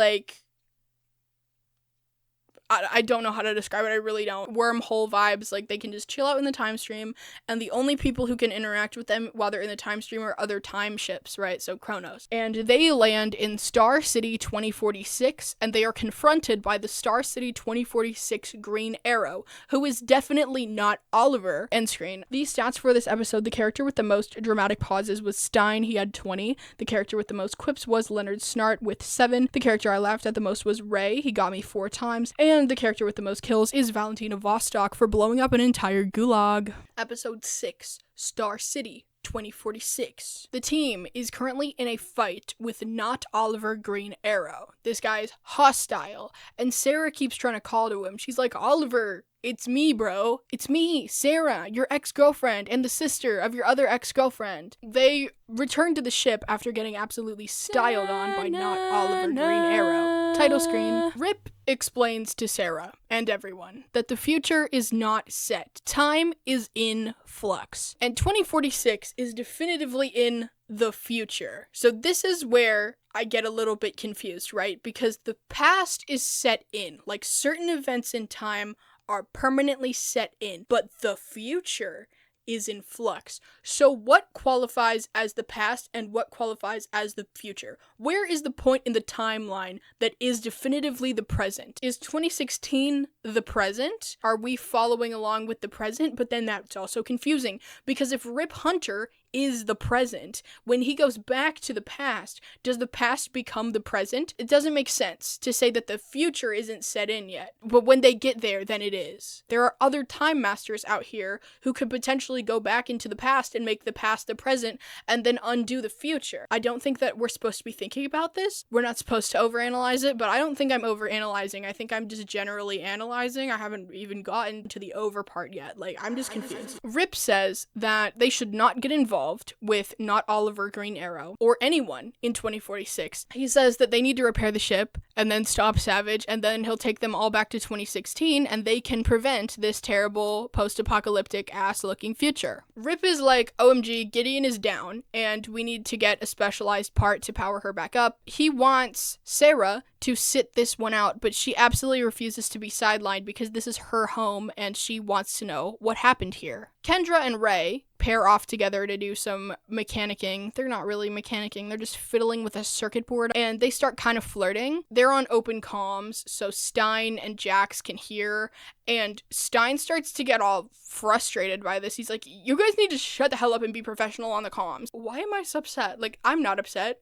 I don't know how to describe it, I really don't. Wormhole vibes, they can just chill out in the time stream, and the only people who can interact with them while they're in the time stream are other time ships, right? So Kronos. And they land in Star City 2046, and they are confronted by the Star City 2046 Green Arrow, who is definitely not Oliver. End screen. These stats for this episode: the character with the most dramatic pauses was Stein, he had 20. The character with the most quips was Leonard Snart with 7. The character I laughed at the most was Ray, he got me 4 times. And the character with the most kills is Valentina Vostok for blowing up an entire gulag. Episode 6, Star City 2046. The team is currently in a fight with not Oliver Green Arrow. This guy's hostile, and Sarah keeps trying to call to him. She's like, Oliver, it's me, bro. It's me, Sarah, your ex-girlfriend, and the sister of your other ex-girlfriend. They return to the ship after getting absolutely styled on by not Oliver Green Arrow. Title screen. Rip explains to Sarah and everyone that the future is not set. Time is in flux. And 2046 is definitively in the future. So this is where I get a little bit confused, right? Because the past is set in. Like, certain events in time are permanently set in. But the future is in flux. So what qualifies as the past and what qualifies as the future? Where is the point in the timeline that is definitively the present? Is 2016 the present? Are we following along with the present? But then that's also confusing, because if Rip Hunter is the present, when he goes back to the past, does the past become the present? It doesn't make sense to say that the future isn't set in yet, but when they get there, then it is. There are other time masters out here who could potentially go back into the past and make the past the present and then undo the future. I don't think that we're supposed to be thinking about this. We're not supposed to overanalyze it, but I don't think I'm overanalyzing. I think I'm just generally analyzing. I haven't even gotten to the over part yet. Like, I'm just confused. Rip says that they should not get involved with not Oliver Green Arrow or anyone in 2046. He says that they need to repair the ship and then stop Savage, and then he'll take them all back to 2016 and they can prevent this terrible post-apocalyptic ass looking future. Rip is like, OMG, Gideon is down and we need to get a specialized part to power her back up. He wants Sarah to sit this one out, but she absolutely refuses to be sidelined because this is her home and she wants to know what happened here. Kendra and Ray pair off together to do some mechanicking. They're not really mechanicking, they're just fiddling with a circuit board, and they start kind of flirting. They're on open comms, so Stein and Jax can hear, and Stein starts to get all frustrated by this. He's like, you guys need to shut the hell up and be professional on the comms. Why am I so upset? Like, I'm not upset.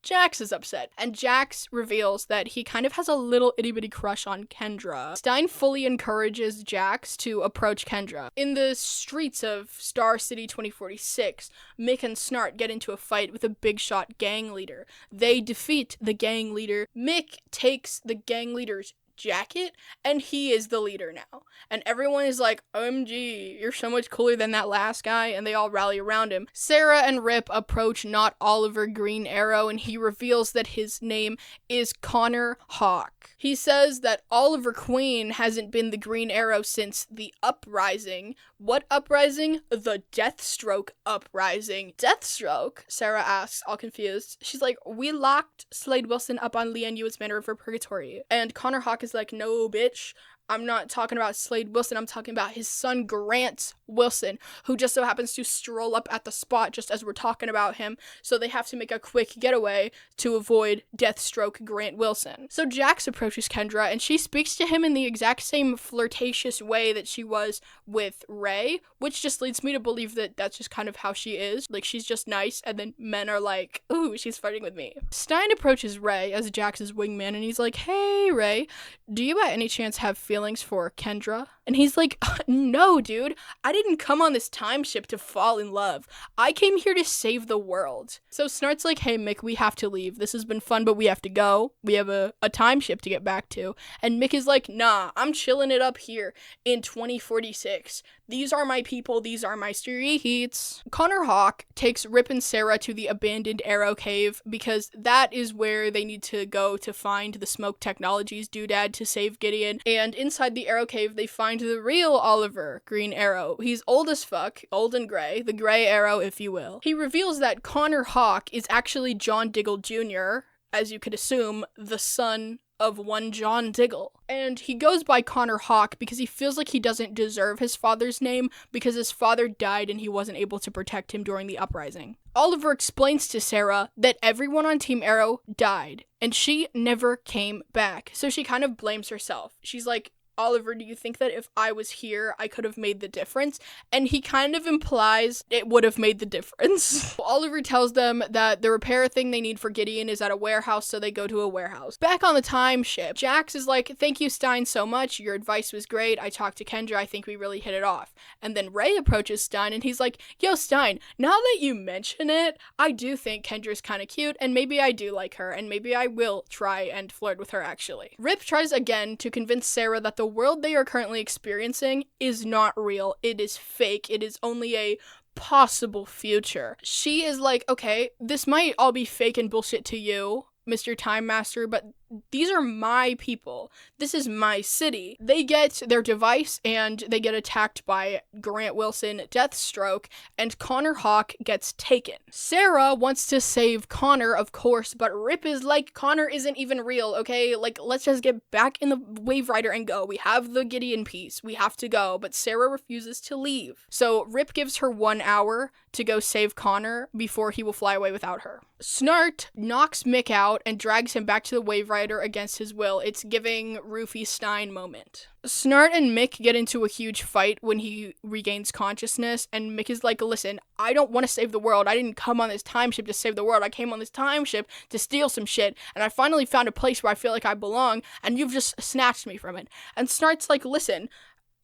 Jax is upset, and Jax reveals that he kind of has a little itty-bitty crush on Kendra. Stein fully encourages Jax to approach Kendra. In the streets of Star City 2046, Mick and Snart get into a fight with a big shot gang leader. They defeat the gang leader. Mick takes the gang leader's jacket, and he is the leader now. And everyone is like, OMG, you're so much cooler than that last guy, and they all rally around him. Sarah and Rip approach not Oliver Green Arrow, and he reveals that his name is Connor Hawk. He says that Oliver Queen hasn't been the Green Arrow since the Uprising. What uprising? The Deathstroke Uprising. Deathstroke? Sarah asks, all confused. She's like, we locked Slade Wilson up on Leanne Ewan's Manor for Purgatory. And Connor Hawk is like, no, bitch. I'm not talking about Slade Wilson, I'm talking about his son Grant Wilson, who just so happens to stroll up at the spot just as we're talking about him, so they have to make a quick getaway to avoid Deathstroke Grant Wilson. So Jax approaches Kendra, and she speaks to him in the exact same flirtatious way that she was with Ray, which just leads me to believe that that's just kind of how she is. Like, she's just nice, and then men are like, ooh, she's flirting with me. Stein approaches Ray as Jax's wingman, and he's like, hey, Ray, do you by any chance have feelings for Kendra? And he's like, no, dude, I didn't come on this time ship to fall in love. I came here to save the world. So Snart's like, hey, Mick, we have to leave. This has been fun, but we have to go. We have a time ship to get back to. And Mick is like, nah, I'm chilling it up here in 2046. These are my people. These are my streets. Connor Hawk takes Rip and Sarah to the abandoned Arrow Cave because that is where they need to go to find the Smoke Technologies doodad to save Gideon. And inside the Arrow Cave, they find the real Oliver Green Arrow. He's old as fuck, old and gray, the Gray Arrow, if you will. He reveals that Connor Hawk is actually John Diggle Jr., as you could assume, the son of one John Diggle. And he goes by Connor Hawk because he feels like he doesn't deserve his father's name because his father died and he wasn't able to protect him during the uprising. Oliver explains to Sarah that everyone on Team Arrow died and she never came back. So she kind of blames herself. She's like, Oliver, do you think that if I was here, I could have made the difference? And he kind of implies it would have made the difference. Oliver tells them that the repair thing they need for Gideon is at a warehouse, so they go to a warehouse. Back on the time ship, Jax is like, thank you, Stein, so much. Your advice was great. I talked to Kendra. I think we really hit it off. And then Ray approaches Stein, and he's like, yo, Stein, now that you mention it, I do think Kendra's kind of cute, and maybe I do like her, and maybe I will try and flirt with her, actually. Rip tries again to convince Sarah that the world they are currently experiencing is not real. It is fake. It is only a possible future. She is like, okay, this might all be fake and bullshit to you, Mr. Time Master, but these are my people. This is my city. They get their device and they get attacked by Grant Wilson, Deathstroke, and Connor Hawke gets taken. Sarah wants to save Connor, of course, but Rip is like, Connor isn't even real, okay? Like, let's just get back in the Wave Rider and go. We have the Gideon piece. We have to go. But Sarah refuses to leave. So Rip gives her 1 hour to go save Connor before he will fly away without her. Snart knocks Mick out and drags him back to the Wave Rider against his will. It's giving Rufy Stein moment. Snart and Mick get into a huge fight when he regains consciousness, and Mick is like, listen, I don't want to save the world. I didn't come on this time ship to save the world. I came on this time ship to steal some shit, and I finally found a place where I feel like I belong, and you've just snatched me from it. And Snart's like, listen,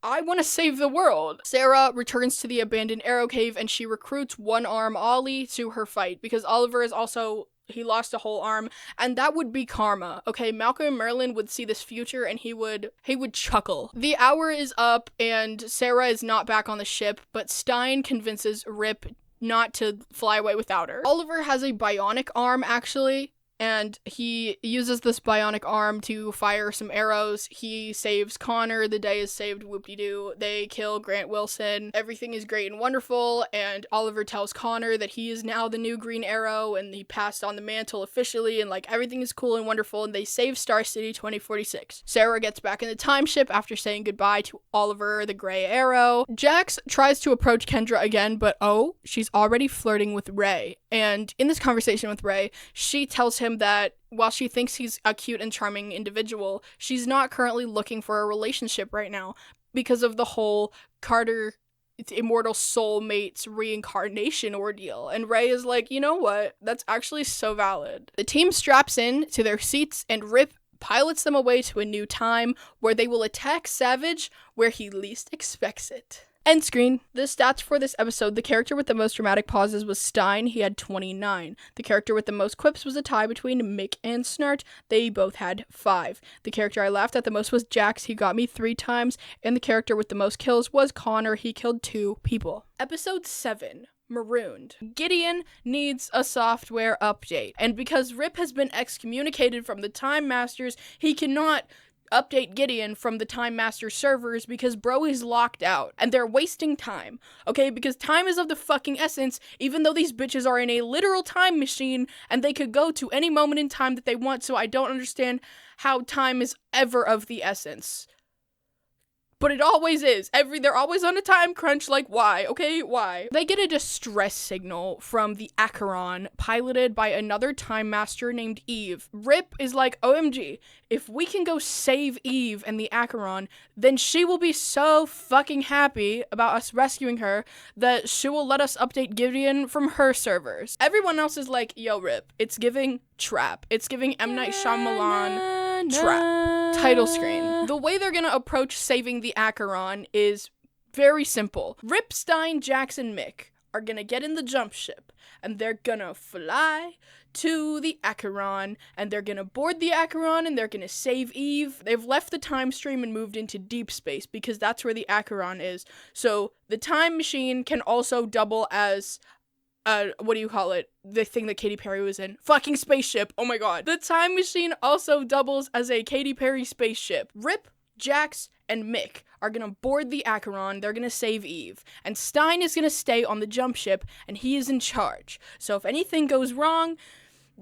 I want to save the world. Sarah returns to the abandoned Arrow Cave, and she recruits One-Arm Ollie to her fight, because Oliver is also, he lost a whole arm, and that would be karma. Okay, Malcolm and Merlin would see this future, and he would chuckle. The hour is up, and Sarah is not back on the ship, but Stein convinces Rip not to fly away without her. Oliver has a bionic arm, actually, and he uses this bionic arm to fire some arrows. He saves Connor. The day is saved. Whoop-de-doo. They kill Grant Wilson. Everything is great and wonderful, and Oliver tells Connor that he is now the new Green Arrow, and he passed on the mantle officially, and like everything is cool and wonderful, and they save Star City 2046. Sarah gets back in the time ship after saying goodbye to Oliver the Gray Arrow. Jax tries to approach Kendra again, but she's already flirting with Ray. And in this conversation with Ray, she tells him that while she thinks he's a cute and charming individual, she's not currently looking for a relationship right now because of the whole Carter immortal soulmates reincarnation ordeal. And Ray is like, you know what? That's actually so valid. The team straps in to their seats, and Rip pilots them away to a new time where they will attack Savage where he least expects it. End screen. The stats for this episode: the character with the most dramatic pauses was Stein. He had 29. The character with the most quips was a tie between Mick and Snart. They both had 5. The character I laughed at the most was Jax. He got me 3 times. And the character with the most kills was Connor. He killed 2 people. Episode 7. Marooned. Gideon needs a software update. And because Rip has been excommunicated from the Time Masters, he cannot update Gideon from the Time Master servers because bro is locked out, and they're wasting time, okay? Because time is of the fucking essence, even though these bitches are in a literal time machine, and they could go to any moment in time that they want, so I don't understand how time is ever of the essence. But it always is. They're always on a time crunch, like, why? Okay, why? They get a distress signal from the Acheron, piloted by another Time Master named Eve. Rip is like, OMG, if we can go save Eve and the Acheron, then she will be so fucking happy about us rescuing her that she will let us update Gideon from her servers. Everyone else is like, yo, Rip, it's giving trap. It's giving M. Night Shyamalan trap. Title screen. The way they're gonna approach saving the Acheron is very simple. Rip, Stein, Jax, and Mick are gonna get in the jump ship, and they're gonna fly to the Acheron, and they're gonna board the Acheron, and they're gonna save Eve. They've left the time stream and moved into deep space because that's where the Acheron is. So the time machine can also double as what do you call it? The thing that Katy Perry was in. Fucking spaceship. Oh my god. The time machine also doubles as a Katy Perry spaceship. Rip, Jax, and Mick are gonna board the Acheron. They're gonna save Eve. And Stein is gonna stay on the jump ship, and he is in charge. So if anything goes wrong,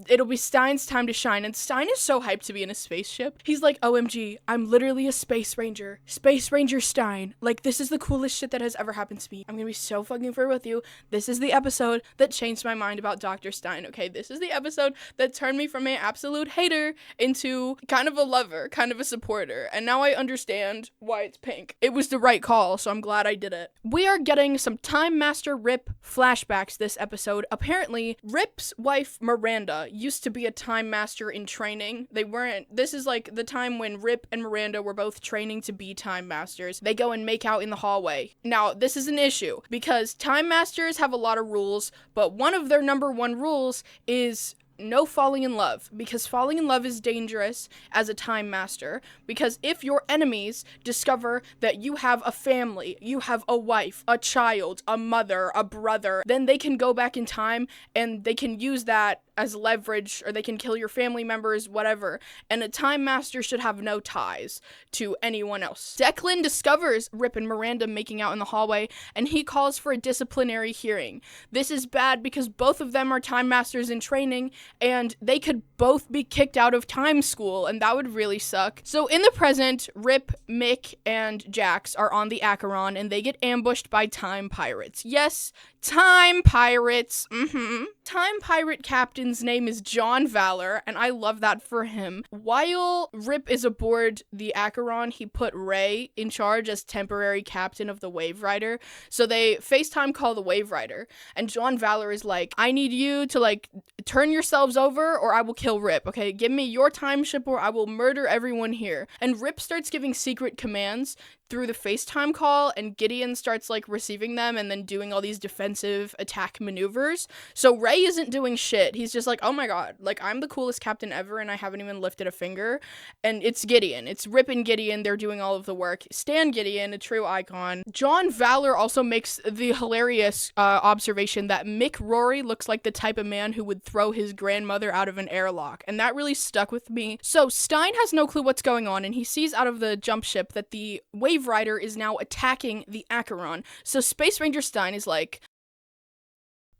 it'll be Stein's time to shine, and Stein is so hyped to be in a spaceship. He's like, OMG, I'm literally a space ranger. Space Ranger Stein. Like, this is the coolest shit that has ever happened to me. I'm gonna be so fucking fair with you. This is the episode that changed my mind about Dr. Stein, okay? This is the episode that turned me from an absolute hater into kind of a lover, kind of a supporter, and now I understand why it's pink. It was the right call, so I'm glad I did it. We are getting some Time Master Rip flashbacks this episode. Apparently, Rip's wife, Miranda, used to be a Time Master in training. They weren't. This is like the time when Rip and Miranda were both training to be Time Masters. They go and make out in the hallway. Now, this is an issue because Time Masters have a lot of rules, but one of their number 1 rules is no falling in love, because falling in love is dangerous as a Time Master, because if your enemies discover that you have a family, you have a wife, a child, a mother, a brother, then they can go back in time and they can use that as leverage, or they can kill your family members, whatever. And a Time Master should have no ties to anyone else. Declan discovers Rip and Miranda making out in the hallway, and he calls for a disciplinary hearing. This is bad because both of them are Time Masters in training, and they could both be kicked out of Time School, and that would really suck. So in the present, Rip, Mick, and Jax are on the Acheron, and they get ambushed by Time Pirates. Yes, Time Pirates. Time Pirate Captain's name is John Valor, and I love that for him. While Rip is aboard the Acheron, he put Ray in charge as temporary captain of the Wave Rider. So they FaceTime call the Wave Rider, and John Valor is like, I need you to, like, turn yourselves over or I will kill Rip, okay? Give me your time ship or I will murder everyone here. And Rip starts giving secret commands through the FaceTime call, and Gideon starts, like, receiving them and then doing all these defensive attack maneuvers. So Ray isn't doing shit. He's just like, oh my god, like, I'm the coolest captain ever and I haven't even lifted a finger. And it's Gideon. It's Rip and Gideon. They're doing all of the work. Stan Gideon, a true icon. John Valor also makes the hilarious observation that Mick Rory looks like the type of man who would throw his grandmother out of an airlock. And that really stuck with me. So Stein has no clue what's going on, and he sees out of the jump ship that the Wave Rider is now attacking the Acheron. So Space Ranger Stein is like,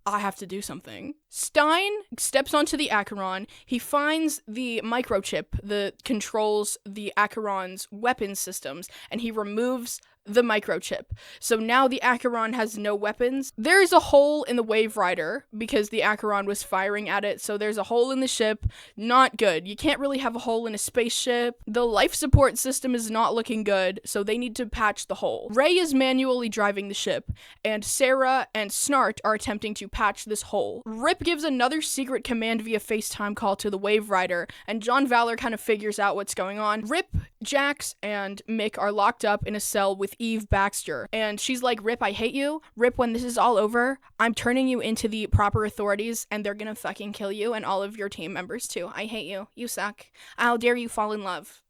I have to do something. Stein steps onto the Acheron. He finds the microchip that controls the Acheron's weapon systems, and he removes the microchip. So now the Acheron has no weapons. There is a hole in the Wave Rider because the Acheron was firing at it, so there's a hole in the ship. Not good. You can't really have a hole in a spaceship. The life support system is not looking good, so they need to patch the hole. Ray is manually driving the ship, and Sarah and Snart are attempting to patch this hole. Rip gives another secret command via FaceTime call to the Wave Rider, and John Valor kind of figures out what's going on. Rip, Jax, and Mick are locked up in a cell with Eve Baxter, and she's like, Rip, I hate you. Rip, when this is all over, I'm turning you into the proper authorities, and they're gonna fucking kill you and all of your team members too. I hate you. You suck. How dare you fall in love?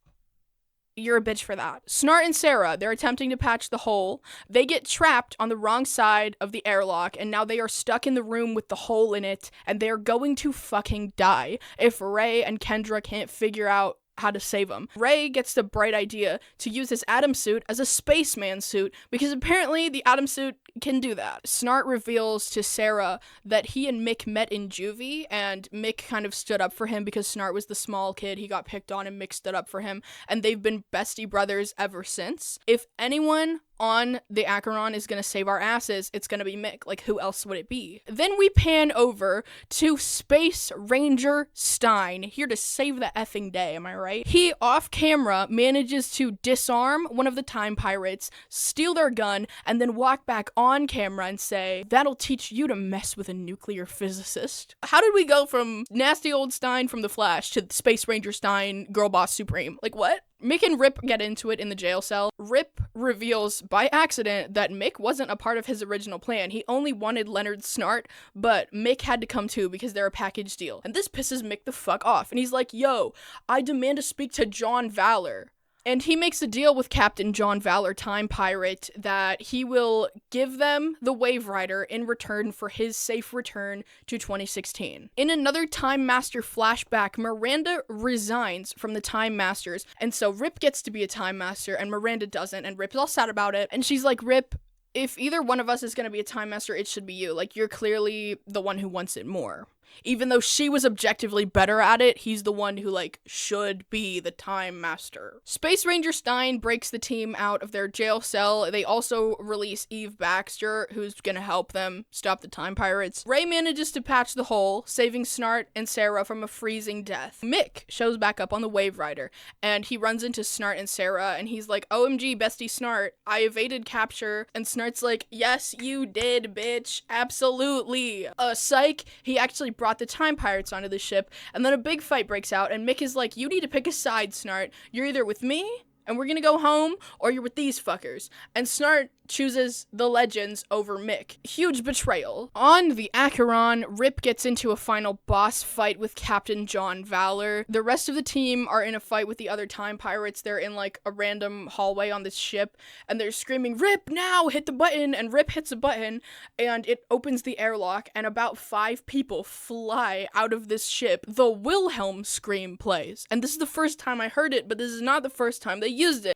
You're a bitch for that. Snart and Sarah, they're attempting to patch the hole. They get trapped on the wrong side of the airlock, and now they are stuck in the room with the hole in it, and they're going to fucking die if Ray and Kendra can't figure out how to save him. Ray gets the bright idea to use his Atom suit as a spaceman suit, because apparently the Atom suit can do that. Snart reveals to Sarah that he and Mick met in juvie, and Mick kind of stood up for him because Snart was the small kid. He got picked on and Mick stood up for him, and they've been bestie brothers ever since. If anyone on the Acheron is gonna save our asses, it's gonna be Mick. Like, who else would it be? Then we pan over to Space Ranger Stein, here to save the effing day, am I right? He, off camera, manages to disarm one of the Time Pirates, steal their gun, and then walk back on camera and say, that'll teach you to mess with a nuclear physicist. How did we go from nasty old Stein from The Flash to Space Ranger Stein, Girl Boss Supreme? Like, what? Mick and Rip get into it in the jail cell. Rip reveals by accident that Mick wasn't a part of his original plan. He only wanted Leonard Snart, but Mick had to come too because they're a package deal. And this pisses Mick the fuck off. And he's like, yo, I demand to speak to John Valor. And he makes a deal with Captain John Valor, Time Pirate, that he will give them the Wave Rider in return for his safe return to 2016. In another Time Master flashback, Miranda resigns from the Time Masters, and so Rip gets to be a Time Master, and Miranda doesn't, and Rip's all sad about it, and she's like, Rip, if either one of us is gonna be a Time Master, it should be you. Like, you're clearly the one who wants it more. Even though she was objectively better at it, he's the one who, like, should be the Time Master. Space Ranger Stein breaks the team out of their jail cell. They also release Eve Baxter, who's gonna help them stop the Time Pirates. Ray manages to patch the hole, saving Snart and Sarah from a freezing death. Mick shows back up on the Wave Rider, and he runs into Snart and Sarah, and he's like, OMG, bestie Snart, I evaded capture. And Snart's like, yes, you did, bitch. Absolutely. Psych, he actually brought the Time Pirates onto the ship, and then a big fight breaks out, and Mick is like, you need to pick a side, Snart. You're either with me, and we're gonna go home, or you're with these fuckers. And Snart chooses the Legends over Mick. Huge betrayal. On the Acheron, Rip gets into a final boss fight with Captain John Valor. The rest of the team are in a fight with the other Time Pirates. They're in like a random hallway on this ship, and they're screaming, "Rip, now! Hit the button!" And Rip hits a button, and it opens the airlock, and about 5 people fly out of this ship. The Wilhelm scream plays. And this is the first time I heard it, but this is not the first time they used it.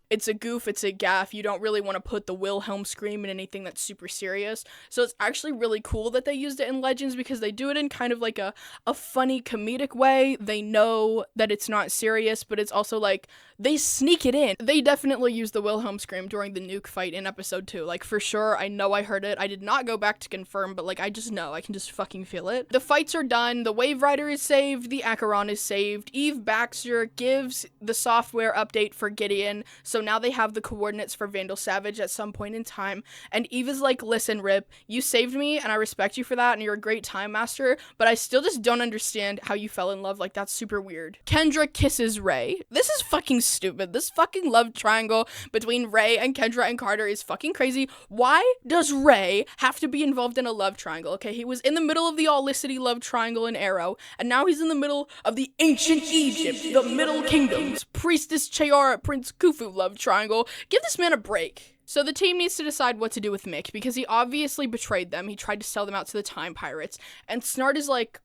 It's a goof, it's a gaff. You don't really want to put the Wilhelm scream in anything that's super serious. So it's actually really cool that they used it in Legends, because they do it in kind of like a funny comedic way. They know that it's not serious, but it's also like they sneak it in. They definitely used the Wilhelm scream during the nuke fight in episode 2. Like, for sure, I know I heard it. I did not go back to confirm, but like, I just know. I can just fucking feel it. The fights are done. The Wave Rider is saved. The Acheron is saved. Eve Baxter gives the software update for Gideon, so now they have the coordinates for Vandal Savage at some point in time, and Eve is like, "Listen, Rip, you saved me, and I respect you for that, and you're a great time master, but I still just don't understand how you fell in love. Like, that's super weird." Kendra kisses Ray. This is fucking stupid. This fucking love triangle between Ray and Kendra and Carter is fucking crazy. Why does Ray have to be involved in a love triangle? Okay, he was in the middle of the Olicity love triangle in Arrow, and now he's in the middle of the ancient Egypt, the Middle Kingdoms, Priestess Chayara, Prince Khufu love triangle. Give this man a break. So the team needs to decide what to do with Mick, because he obviously betrayed them. He tried to sell them out to the Time Pirates, and Snart is like,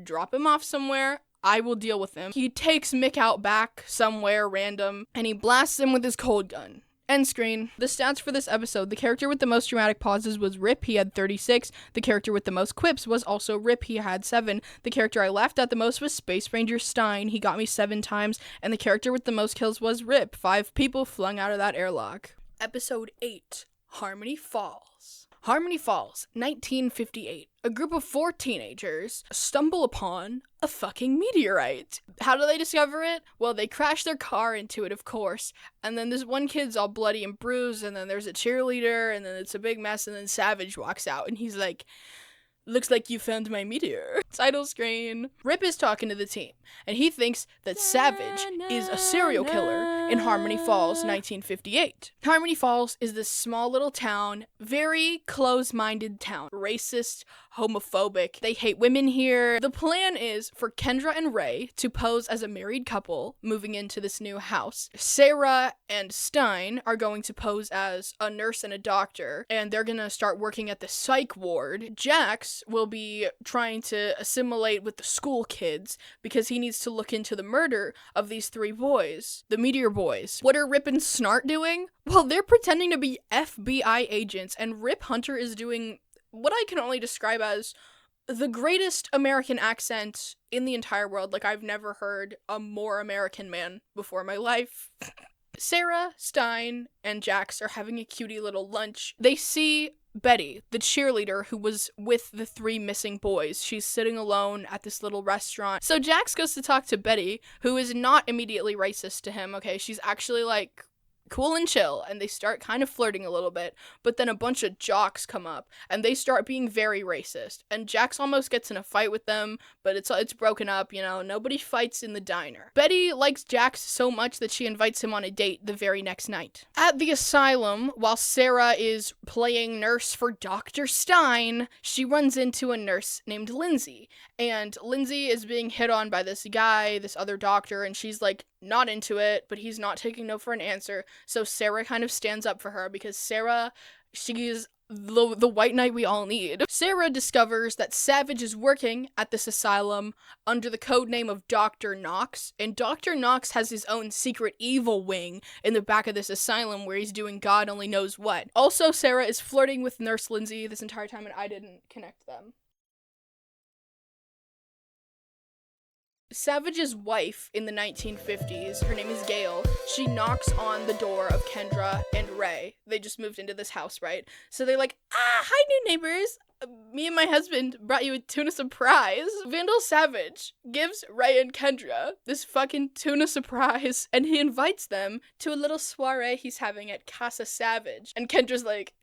"Drop him off somewhere. I will deal with him." He takes Mick out back somewhere random, and he blasts him with his cold gun. End screen. The stats for this episode: the character with the most dramatic pauses was Rip, he had 36. The character with the most quips was also Rip, he had 7. The character I laughed at the most was Space Ranger Stein, he got me 7 times. And the character with the most kills was Rip, 5 people flung out of that airlock. Episode 8, Harmony Falls. Harmony Falls, 1958. A group of 4 teenagers stumble upon a fucking meteorite. How do they discover it? Well, they crash their car into it, of course. And then this one kid's all bloody and bruised, and then there's a cheerleader, and then it's a big mess, and then Savage walks out, and he's like, "Looks like you found my meteor." Title screen. Rip is talking to the team, and he thinks that Savage is a serial killer in Harmony Falls, 1958. Harmony Falls is this small little town, very close-minded town. Racist, homophobic. They hate women here. The plan is for Kendra and Ray to pose as a married couple moving into this new house. Sarah and Stein are going to pose as a nurse and a doctor, and they're gonna start working at the psych ward. Jax will be trying to assimilate with the school kids because he needs to look into the murder of these 3 boys, the Meteor Boys. What are Rip and Snart doing? Well, they're pretending to be FBI agents, and Rip Hunter is doing what I can only describe as the greatest American accent in the entire world. Like, I've never heard a more American man before in my life. Sarah, Stein, and Jax are having a cutie little lunch. They see Betty, the cheerleader who was with the 3 missing boys. She's sitting alone at this little restaurant. So Jax goes to talk to Betty, who is not immediately racist to him, okay? She's actually, like, cool and chill, and they start kind of flirting a little bit, but then a bunch of jocks come up, and they start being very racist, and Jax almost gets in a fight with them, but it's broken up, you know, nobody fights in the diner. Betty likes Jax so much that she invites him on a date the very next night. At the asylum, while Sarah is playing nurse for Dr. Stein, she runs into a nurse named Lindsay, and Lindsay is being hit on by this guy, this other doctor, and she's like, not into it, but he's not taking no for an answer. So Sarah kind of stands up for her because Sarah, she's the white knight we all need. Sarah discovers that Savage is working at this asylum under the code name of Dr. Knox, and Dr. Knox has his own secret evil wing in the back of this asylum where he's doing God only knows what. Also, Sarah is flirting with Nurse Lindsay this entire time, and I didn't connect them. Savage's wife in the 1950s, her name is Gail, she knocks on the door of Kendra and Ray. They just moved into this house, right? So they're like, hi new neighbors. Me and my husband brought you a tuna surprise. Vandal Savage gives Ray and Kendra this fucking tuna surprise, and he invites them to a little soiree he's having at Casa Savage. And Kendra's like,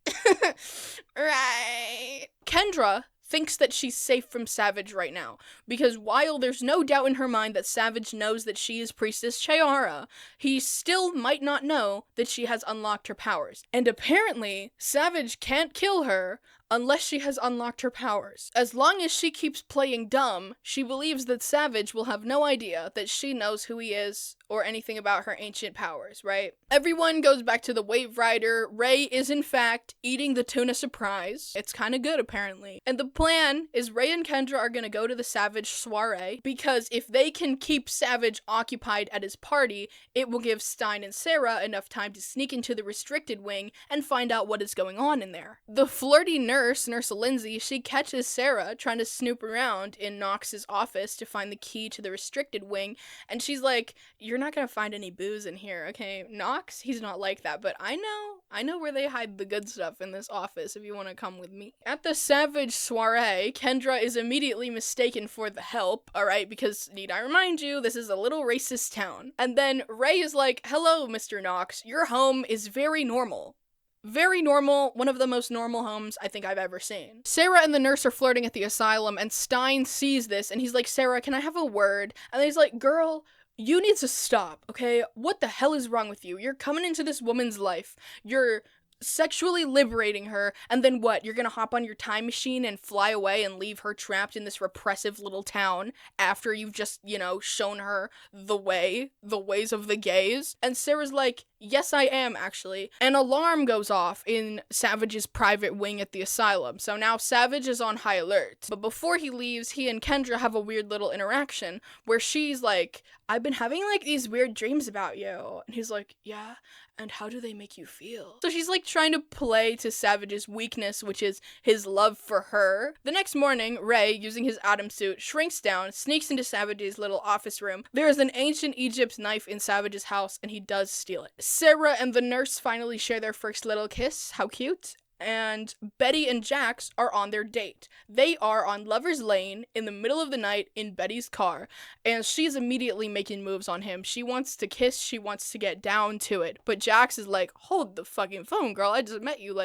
right. Kendra thinks that she's safe from Savage right now, because while there's no doubt in her mind that Savage knows that she is Priestess Chayara, he still might not know that she has unlocked her powers. And apparently, Savage can't kill her unless she has unlocked her powers. As long as she keeps playing dumb, she believes that Savage will have no idea that she knows who he is or anything about her ancient powers, right? Everyone goes back to the Wave Rider. Ray is in fact eating the tuna surprise. It's kind of good apparently. And the plan is Ray and Kendra are gonna go to the Savage soiree, because if they can keep Savage occupied at his party, it will give Stein and Sarah enough time to sneak into the restricted wing and find out what is going on in there. The flirty Nurse Lindsay, she catches Sarah trying to snoop around in Knox's office to find the key to the restricted wing, and she's like, you're not gonna find any booze in here, okay? Knox, he's not like that, but I know where they hide the good stuff in this office if you want to come with me. At the Savage soiree, Kendra is immediately mistaken for the help, alright, because need I remind you, this is a little racist town. And then Ray is like, hello, Mr. Knox, your home is very normal. Very normal, one of the most normal homes I think I've ever seen. Sarah and the nurse are flirting at the asylum, and Stein sees this, and he's like, Sarah, can I have a word? And then he's like, girl, you need to stop, okay? What the hell is wrong with you? You're coming into this woman's life. You're sexually liberating her, and then what? You're gonna hop on your time machine and fly away and leave her trapped in this repressive little town after you've just, shown her the ways of the gays? And Sarah's like, yes, I am, actually. An alarm goes off in Savage's private wing at the asylum, so now Savage is on high alert. But before he leaves, he and Kendra have a weird little interaction where she's like, I've been having, these weird dreams about you. And he's like, yeah? And how do they make you feel? So she's, trying to play to Savage's weakness, which is his love for her. The next morning, Ray, using his Atom suit, shrinks down, sneaks into Savage's little office room. There is an ancient Egypt knife in Savage's house, and he does steal it. Sarah and the nurse finally share their first little kiss. How cute. And Betty and Jax are on their date. They are on Lover's Lane in the middle of the night in Betty's car, and she's immediately making moves on him. She wants to kiss, she wants to get down to it, but Jax is like, hold the fucking phone, girl, I just met you,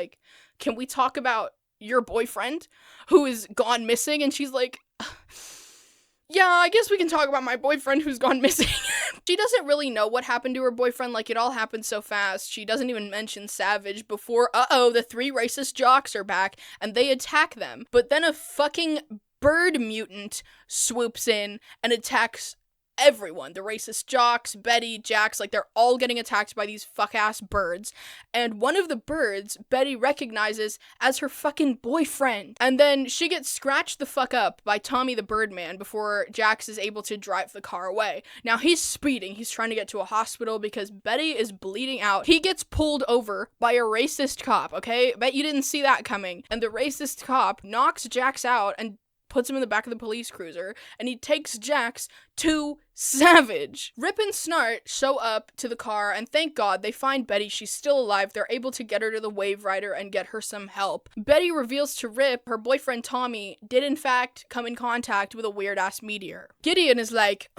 can we talk about your boyfriend who is gone missing? And she's like, yeah, I guess we can talk about my boyfriend who's gone missing. She doesn't really know what happened to her boyfriend, it all happened so fast. She doesn't even mention Savage before, the 3 racist jocks are back, and they attack them. But then a fucking bird mutant swoops in and attacks everyone. The racist jocks, Betty, Jax, they're all getting attacked by these fuck-ass birds. And one of the birds, Betty recognizes as her fucking boyfriend. And then she gets scratched the fuck up by Tommy the Birdman before Jax is able to drive the car away. Now he's speeding. He's trying to get to a hospital because Betty is bleeding out. He gets pulled over by a racist cop, okay? Bet you didn't see that coming. And the racist cop knocks Jax out and puts him in the back of the police cruiser, and he takes Jax to Savage. Rip and Snart show up to the car, and thank God they find Betty. She's still alive. They're able to get her to the Wave Rider and get her some help. Betty reveals to Rip her boyfriend Tommy did in fact come in contact with a weird-ass meteor. Gideon is like,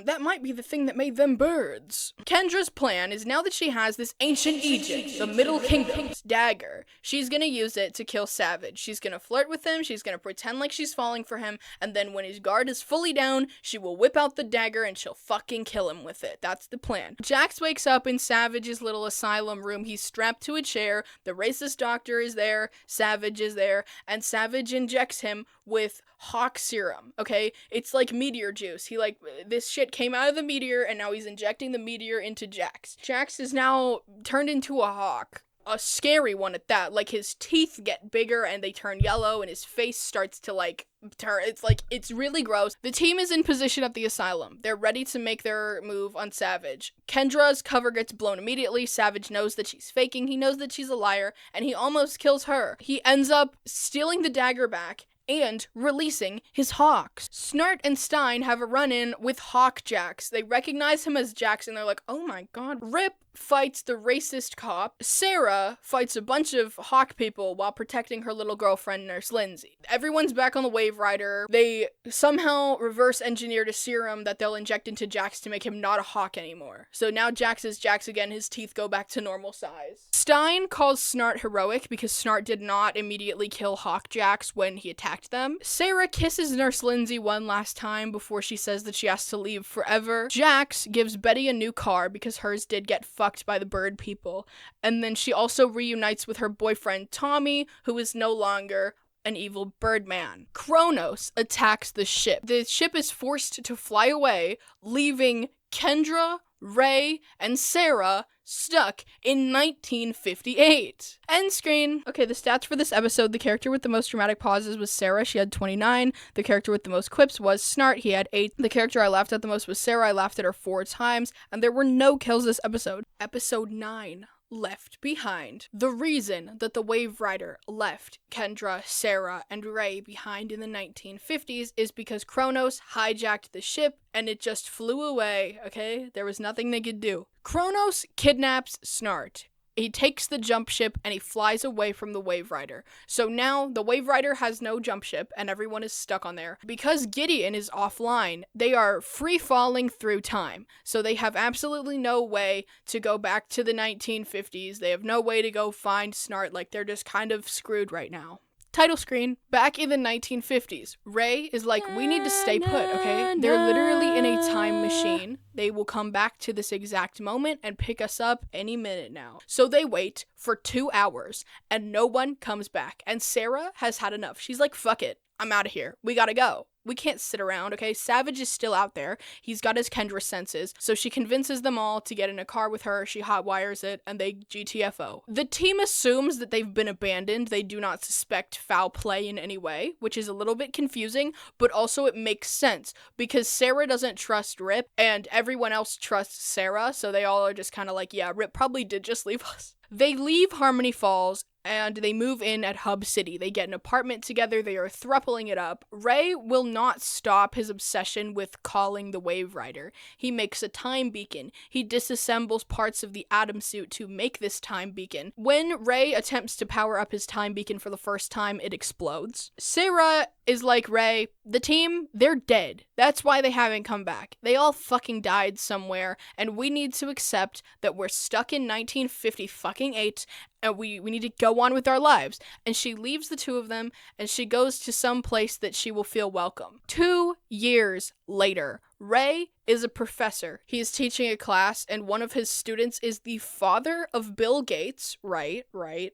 that might be the thing that made them birds. Kendra's plan is, now that she has this ancient Egypt, the Middle Kingdom's dagger, she's gonna use it to kill Savage. She's gonna flirt with him, she's gonna pretend like she's falling for him, and then when his guard is fully down, she will whip out the dagger and she'll fucking kill him with it. That's the plan. Jax wakes up in Savage's little asylum room. He's strapped to a chair. The racist doctor is there. Savage is there. And Savage injects him with hawk serum, okay? It's like meteor juice. This shit came out of the meteor, and now he's injecting the meteor into Jax. Jax is now turned into a hawk. A scary one at that. His teeth get bigger and they turn yellow, and his face starts to turn. It's really gross. The team is in position at the asylum. They're ready to make their move on Savage. Kendra's cover gets blown immediately. Savage knows that she's faking. He knows that she's a liar, and he almost kills her. He ends up stealing the dagger back and releasing his hawks. Snart and Stein have a run-in with Hawk Jax. They recognize him as Jax, and they're like, oh my god. Rip fights the racist cop. Sarah fights a bunch of hawk people while protecting her little girlfriend, Nurse Lindsay. Everyone's back on the Wave Rider. They somehow reverse engineered a serum that they'll inject into Jax to make him not a hawk anymore. So now Jax is Jax again. His teeth go back to normal size. Stein calls Snart heroic because Snart did not immediately kill Hawk Jax when he attacked attacked them. Sarah kisses Nurse Lindsay one last time before she says that she has to leave forever. Jax gives Betty a new car because hers did get fucked by the bird people. And then she also reunites with her boyfriend Tommy, who is no longer an evil Birdman. Kronos attacks the ship. The ship is forced to fly away, leaving Kendra, Ray, and Sarah stuck in 1958. End screen. Okay, the stats for this episode. The character with the most dramatic pauses was Sarah. She had 29. The character with the most quips was Snart. He had 8. The character I laughed at the most was Sarah. I laughed at her 4 times. And there were no kills this episode. Episode 9. Left Behind. The reason that the Wave Rider left Kendra, Sarah, and Ray behind in the 1950s is because Kronos hijacked the ship and it just flew away, okay? There was nothing they could do. Kronos kidnaps Snart. He takes the jump ship and he flies away from the Wave Rider. So now the Wave Rider has no jump ship and everyone is stuck on there. Because Gideon is offline, they are free falling through time. So they have absolutely no way to go back to the 1950s. They have no way to go find Snart. Like, they're just kind of screwed right now. Title screen. Back in the 1950s, Ray is like, we need to stay put, okay? They're literally in a time machine. They will come back to this exact moment and pick us up any minute now. So they wait for 2 hours and no one comes back. And Sarah has had enough. She's like, fuck it. I'm out of here. We gotta go. We can't sit around, okay? Savage is still out there. He's got his Kendra senses. So she convinces them all to get in a car with her. She hotwires it, and they GTFO. The team assumes that they've been abandoned. They do not suspect foul play in any way, which is a little bit confusing, but also it makes sense because Sarah doesn't trust Rip, and everyone else trusts Sarah, so they all are just kind of like, yeah, Rip probably did just leave us. They leave Harmony Falls and they move in at Hub City. They get an apartment together. They are thruppling it up. Ray will not stop his obsession with calling the Wave Rider. He makes a time beacon. He disassembles parts of the Atom suit to make this time beacon. When Ray attempts to power up his time beacon for the first time, it explodes. Sarah is like, Ray, the team, they're dead. That's why they haven't come back. They all fucking died somewhere, and we need to accept that we're stuck in 1958 and we need to go on with our lives. And she leaves the two of them, and she goes to some place that she will feel welcome. 2 years later, Ray is a professor. He is teaching a class, and one of his students is the father of Bill Gates. Right.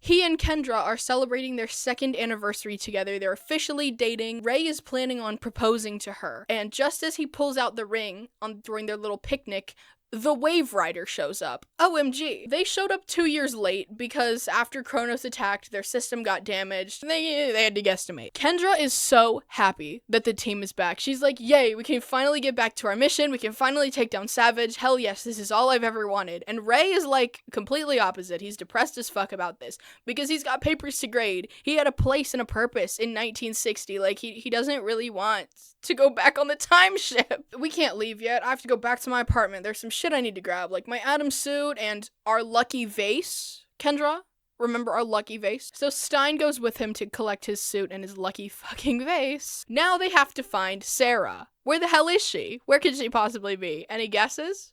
He and Kendra are celebrating their 2nd anniversary together. They're officially dating. Ray is planning on proposing to her, and just as he pulls out the ring during their little picnic, the Wave Rider shows up. OMG. They showed up 2 years late because after Kronos attacked, their system got damaged. They had to guesstimate. Kendra is so happy that the team is back. She's like, yay, we can finally get back to our mission. We can finally take down Savage. Hell yes, this is all I've ever wanted. And Ray is like completely opposite. He's depressed as fuck about this because he's got papers to grade. He had a place and a purpose in 1960. Like, he doesn't really want to go back on the time ship. We can't leave yet. I have to go back to my apartment. There's some shit I need to grab, like my Atom suit and our lucky vase. Kendra, remember our lucky vase? So Stein goes with him to collect his suit and his lucky fucking vase. Now they have to find Sarah. Where the hell is she? Where could she possibly be? Any guesses?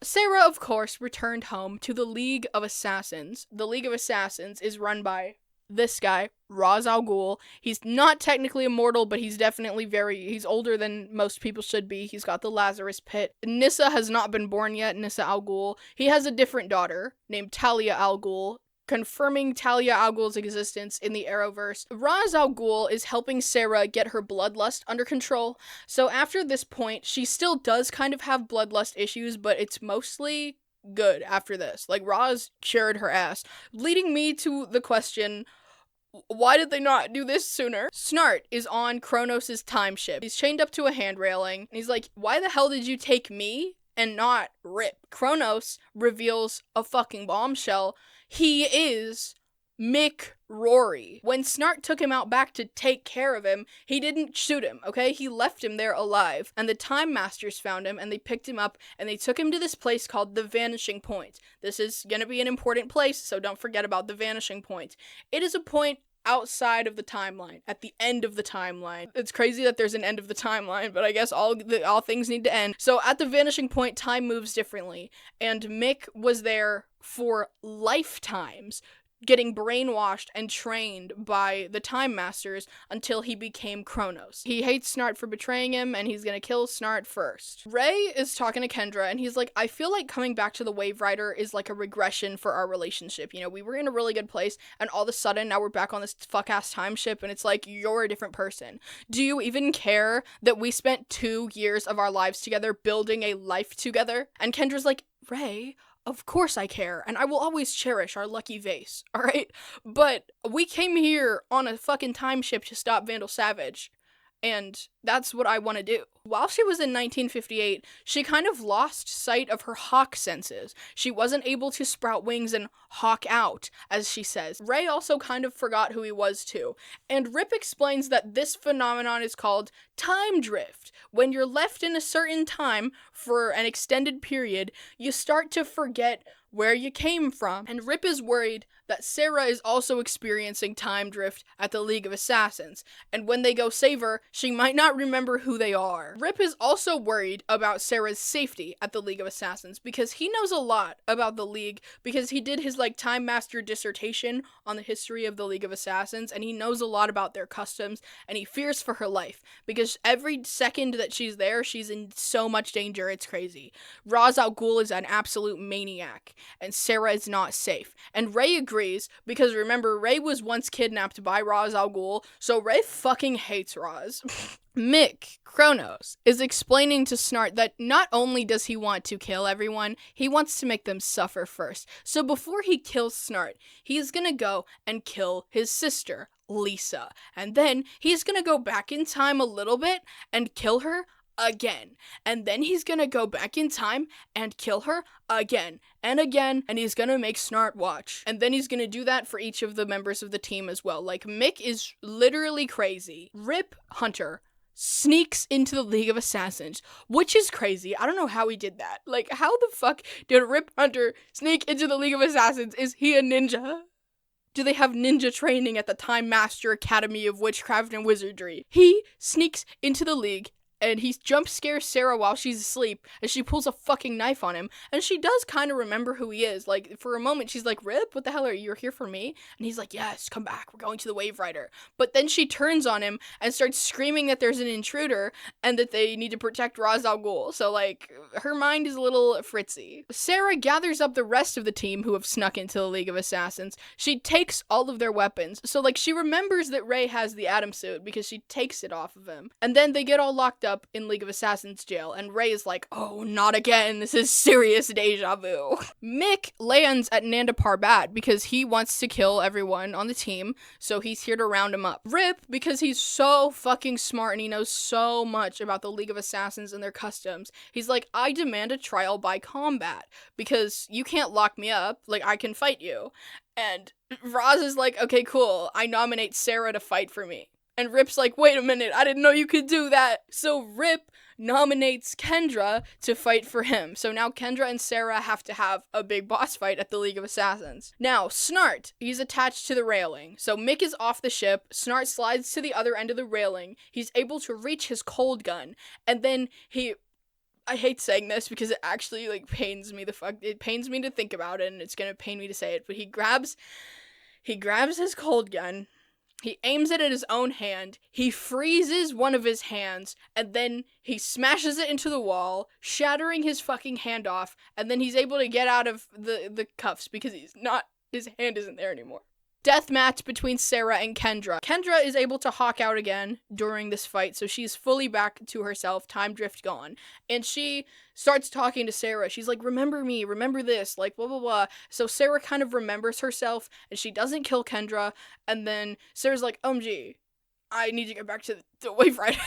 Sarah, of course, returned home to the League of Assassins. The League of Assassins is run by this guy, Ra's al Ghul. He's not technically immortal, but he's definitely he's older than most people should be. He's got the Lazarus Pit. Nyssa has not been born yet, Nyssa al Ghul. He has a different daughter named Talia al Ghul, confirming Talia al Ghul's existence in the Arrowverse. Ra's al Ghul is helping Sarah get her bloodlust under control. So after this point, she still does kind of have bloodlust issues, but it's mostly good after this. Like, Ra's cured her ass, leading me to the question, why did they not do this sooner? Snart is on Kronos' time ship. He's chained up to a hand railing, and he's like, why the hell did you take me and not Rip? Kronos reveals a fucking bombshell. He is Mick Rory. When Snart took him out back to take care of him, he didn't shoot him, okay? He left him there alive. And the Time Masters found him, and they picked him up, and they took him to this place called the Vanishing Point. This is gonna be an important place, so don't forget about the Vanishing Point. It is a point outside of the timeline, at the end of the timeline. It's crazy that there's an end of the timeline, but I guess all things need to end. So at the Vanishing Point, time moves differently, and Mick was there for lifetimes getting brainwashed and trained by the Time Masters until he became Kronos. He hates Snart for betraying him, and he's gonna kill Snart first. Ray is talking to Kendra, and he's like, I feel like coming back to the Wave Rider is like a regression for our relationship. You know, we were in a really good place, and all of a sudden, now we're back on this fuck-ass time ship, and it's like, you're a different person. Do you even care that we spent 2 years of our lives together building a life together? And Kendra's like, Ray, of course I care, and I will always cherish our lucky vase, alright? But we came here on a fucking time ship to stop Vandal Savage, and that's what I want to do. While she was in 1958, she kind of lost sight of her hawk senses. She wasn't able to sprout wings and hawk out, as she says. Ray also kind of forgot who he was too. And Rip explains that this phenomenon is called time drift. When you're left in a certain time for an extended period, you start to forget where you came from. And Rip is worried that Sarah is also experiencing time drift at the League of Assassins, and when they go save her, she might not remember who they are. Rip is also worried about Sarah's safety at the League of Assassins because he knows a lot about the League because he did his Time Master dissertation on the history of the League of Assassins, and he knows a lot about their customs, and he fears for her life because every second that she's there, she's in so much danger, it's crazy. Ra's al Ghul is an absolute maniac, and Sarah is not safe. And Ray agrees because remember, Ray was once kidnapped by Ra's al Ghul, so Ray fucking hates Ra's. Mick, Kronos, is explaining to Snart that not only does he want to kill everyone, he wants to make them suffer first. So before he kills Snart, he's gonna go and kill his sister, Lisa. And then he's gonna go back in time a little bit and kill her again. And then he's gonna go back in time and kill her again and again, and he's gonna make Snart watch. And then he's gonna do that for each of the members of the team as well. Mick is literally crazy. Rip Hunter sneaks into the League of Assassins, which is crazy. I don't know how he did that. How the fuck did Rip Hunter sneak into the League of Assassins? Is he a ninja? Do they have ninja training at the Time Master Academy of Witchcraft and Wizardry? He sneaks into the League, and he jump scares Sarah while she's asleep, and she pulls a fucking knife on him, and she does kind of remember who he is. For a moment, she's like, Rip, what the hell are you? You're here for me? And he's like, yes, come back, we're going to the Wave Rider. But then she turns on him and starts screaming that there's an intruder, and that they need to protect Ra's al Ghul. So, her mind is a little fritzy. Sarah gathers up the rest of the team who have snuck into the League of Assassins. She takes all of their weapons. So, she remembers that Ray has the Atom suit because she takes it off of him. And then they get all locked up in League of Assassins jail, and Ray is like, oh, not again, this is serious deja vu. Mick lands at Nanda Parbat because he wants to kill everyone on the team, so he's here to round him up. Rip, because he's so fucking smart and he knows so much about the League of Assassins and their customs, he's like, I demand a trial by combat, because you can't lock me up, I can fight you. And Roz is like, okay, cool, I nominate Sarah to fight for me. And Rip's like, wait a minute, I didn't know you could do that. So Rip nominates Kendra to fight for him. So now Kendra and Sarah have to have a big boss fight at the League of Assassins. Now, Snart, he's attached to the railing. So Mick is off the ship, Snart slides to the other end of the railing, he's able to reach his cold gun, and then I hate saying this because it actually, pains me it pains me to think about it, and it's gonna pain me to say it, but he grabs his cold gun, he aims it at his own hand, he freezes one of his hands, and then he smashes it into the wall, shattering his fucking hand off, and then he's able to get out of the cuffs because his hand isn't there anymore. Death match between Sarah and Kendra. Kendra is able to hawk out again during this fight, so she's fully back to herself, time drift gone. And she starts talking to Sarah. She's like, remember me, remember this, blah, blah, blah. So Sarah kind of remembers herself, and she doesn't kill Kendra, and then Sarah's like, OMG, I need to get back to the Wave Rider.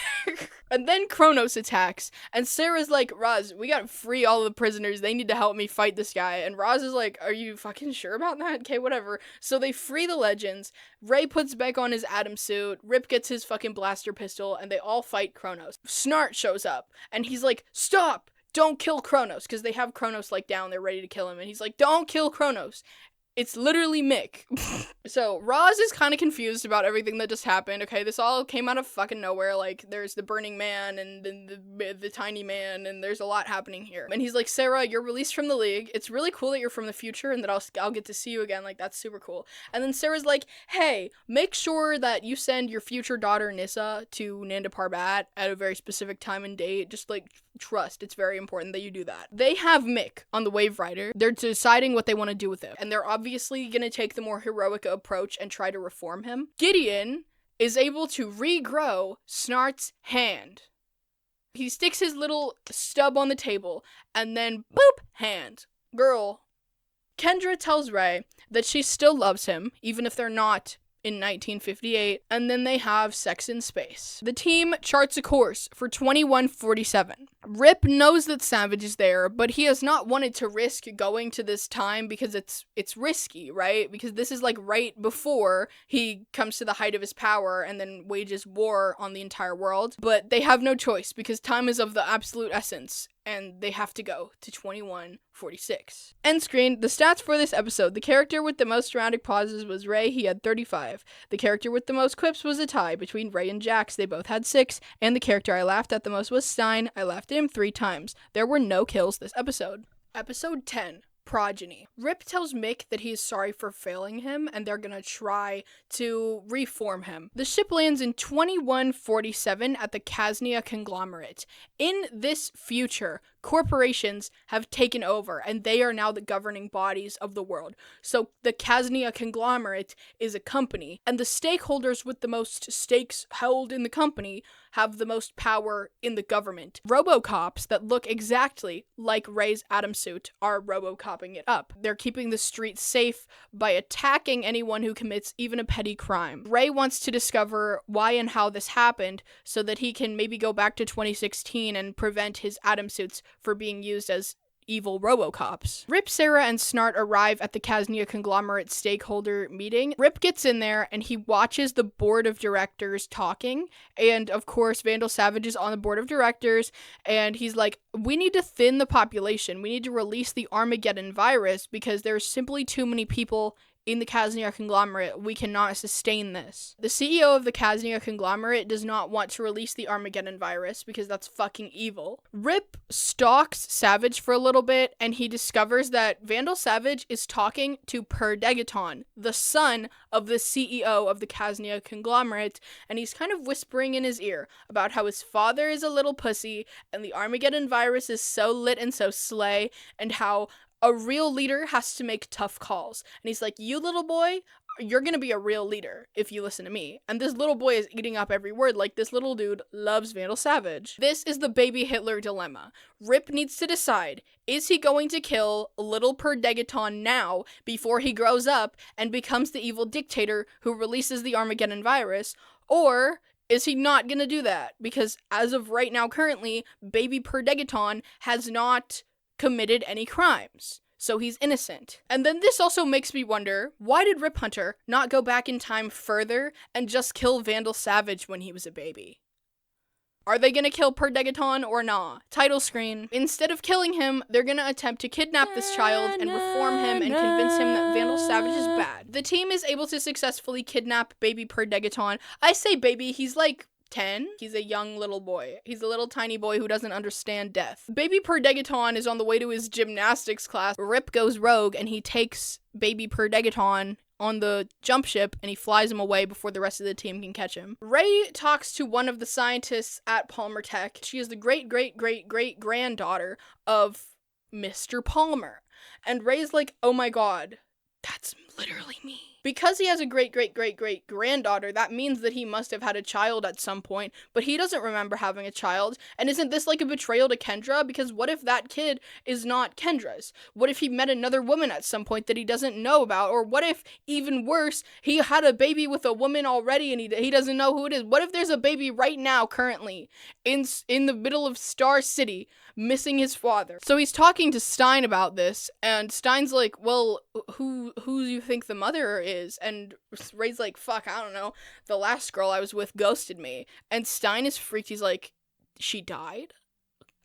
And then Kronos attacks, and Sarah's like, Roz, we gotta free all the prisoners, they need to help me fight this guy. And Roz is like, are you fucking sure about that? Okay, whatever. So they free the legends, Ray puts back on his Atom suit, Rip gets his fucking blaster pistol, and they all fight Kronos. Snart shows up, and he's like, stop! Don't kill Kronos, because they have Kronos down, they're ready to kill him, and he's like, don't kill Kronos. It's literally Mick. So, Roz is kind of confused about everything that just happened. Okay, this all came out of fucking nowhere. Like, there's the Burning Man and then the Tiny Man, and there's a lot happening here. And he's like, Sarah, you're released from the League. It's really cool that you're from the future and that I'll get to see you again. Like, that's super cool. And then Sarah's like, hey, make sure that you send your future daughter Nissa to Nanda Parbat at a very specific time and date. Just, like, trust. It's very important that you do that. They have Mick on the Wave Rider. They're deciding what they want to do with him. And they're obviously going to take the more heroic approach and try to reform him. Gideon is able to regrow Snart's hand. He sticks his little stub on the table and then boop, hand. Girl. Kendra tells Ray that she still loves him, even if they're not in 1958, and then they have sex in space. The team charts a course for 2147. Rip knows that Savage is there, but he has not wanted to risk going to this time because it's risky, right? Because this is like right before he comes to the height of his power and then wages war on the entire world. But they have no choice because time is of the absolute essence, and they have to go to 2146. End screen. The stats for this episode. The character with the most dramatic pauses was Ray. He had 35. The character with the most quips was a tie between Ray and Jax. They both had 6. And the character I laughed at the most was Stein. I laughed at him 3 times. There were no kills this episode. Episode 10. Progeny. Rip tells Mick that he is sorry for failing him and they're gonna try to reform him. The ship lands in 2147 at the Casnia Conglomerate. In this future, corporations have taken over and they are now the governing bodies of the world. So the Casnia Conglomerate is a company, and the stakeholders with the most stakes held in the company have the most power in the government. Robocops that look exactly like Ray's Atom suit are robocopping it up. They're keeping the streets safe by attacking anyone who commits even a petty crime. Ray wants to discover why and how this happened so that he can maybe go back to 2016 and prevent his Atom suits for being used as evil robocops. Rip, Sarah, and Snart arrive at the Casnia Conglomerate stakeholder meeting. Rip gets in there and he watches the board of directors talking, and of course Vandal Savage is on the board of directors, and he's like, we need to thin the population. We need to release the Armageddon virus because there's simply too many people in the Casnia Conglomerate. We cannot sustain this. The CEO of the Casnia Conglomerate does not want to release the Armageddon virus because that's fucking evil. Rip stalks Savage for a little bit and he discovers that Vandal Savage is talking to Perdegaton, the son of the CEO of the Casnia Conglomerate, and he's kind of whispering in his ear about how his father is a little pussy and the Armageddon virus is so lit and so slay, and how a real leader has to make tough calls. And he's like, you little boy, you're gonna be a real leader if you listen to me. And this little boy is eating up every word. Like, this little dude loves Vandal Savage. This is the baby Hitler dilemma. Rip needs to decide, is he going to kill little Perdegaton now before he grows up and becomes the evil dictator who releases the Armageddon virus, or is he not gonna do that? Because as of right now, currently, baby Perdegaton has not committed any crimes, so he's innocent. And then this also makes me wonder, why did Rip Hunter not go back in time further and just kill Vandal Savage when he was a baby? Are they gonna kill Perdegaton or nah? Title screen. Instead of killing him, they're gonna attempt to kidnap this child and reform him and convince him that Vandal Savage is bad. The team is able to successfully kidnap baby Perdegaton. I say baby, he's like 10. He's a young little boy. He's a little tiny boy who doesn't understand death. Baby Perdegaton is on the way to his gymnastics class. Rip goes rogue and he takes baby Perdegaton on the jump ship and he flies him away before the rest of the team can catch him. Ray talks to one of the scientists at Palmer Tech. She is the great-great-great-great-granddaughter of Mr. Palmer. And Ray's like, oh my god, that's literally me. Because he has a great-great-great-great-granddaughter, that means that he must have had a child at some point, but he doesn't remember having a child. And isn't this like a betrayal to Kendra? Because what if that kid is not Kendra's? What if he met another woman at some point that he doesn't know about? Or what if, even worse, he had a baby with a woman already and he doesn't know who it is? What if there's a baby right now, currently, in the middle of Star City, missing his father? So he's talking to Stein about this, and Stein's like, well, who do you think the mother is? And Ray's like, fuck, I don't know. The last girl I was with ghosted me. And Stein is freaked. He's like, she died?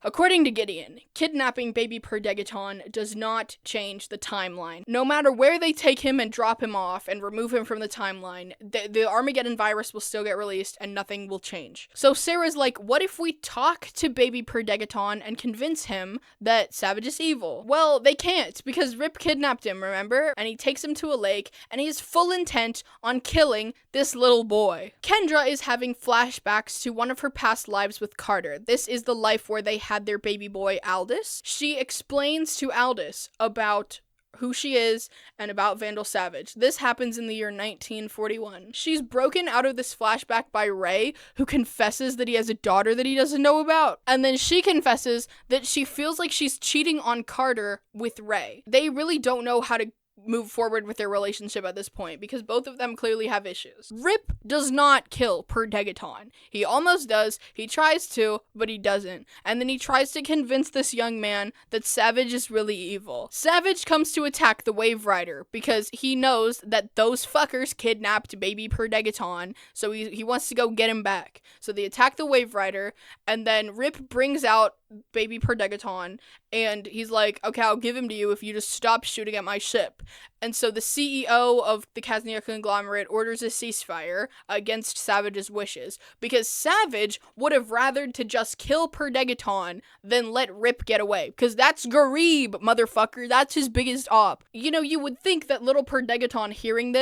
According to Gideon, kidnapping baby Perdegaton does not change the timeline. No matter where they take him and drop him off and remove him from the timeline, the Armageddon virus will still get released and nothing will change. So Sarah's like, what if we talk to baby Perdegaton and convince him that Savage is evil? Well, they can't, because Rip kidnapped him, remember? And he takes him to a lake, and he is full intent on killing this little boy. Kendra is having flashbacks to one of her past lives with Carter. This is the life where they had their baby boy Aldous. She explains to Aldous about who she is and about Vandal Savage. This happens in the year 1941. She's broken out of this flashback by Ray, who confesses that he has a daughter that he doesn't know about. And then she confesses that she feels like she's cheating on Carter with Ray. They really don't know how to move forward with their relationship at this point because both of them clearly have issues. Rip does not kill Perdegaton. He almost does. He tries to, but he doesn't. And then he tries to convince this young man that Savage is really evil. Savage comes to attack the Wave Rider because he knows that those fuckers kidnapped baby Perdegaton, so he wants to go get him back. So they attack the Wave Rider, and then Rip brings out baby Perdegaton, and he's like, okay, I'll give him to you if you just stop shooting at my ship. And so the CEO of the Kaznia conglomerate orders a ceasefire against Savage's wishes, because Savage would have rathered to just kill Perdegaton than let Rip get away, because that's Garib, motherfucker. That's his biggest op. You know, you would think that little Perdegaton hearing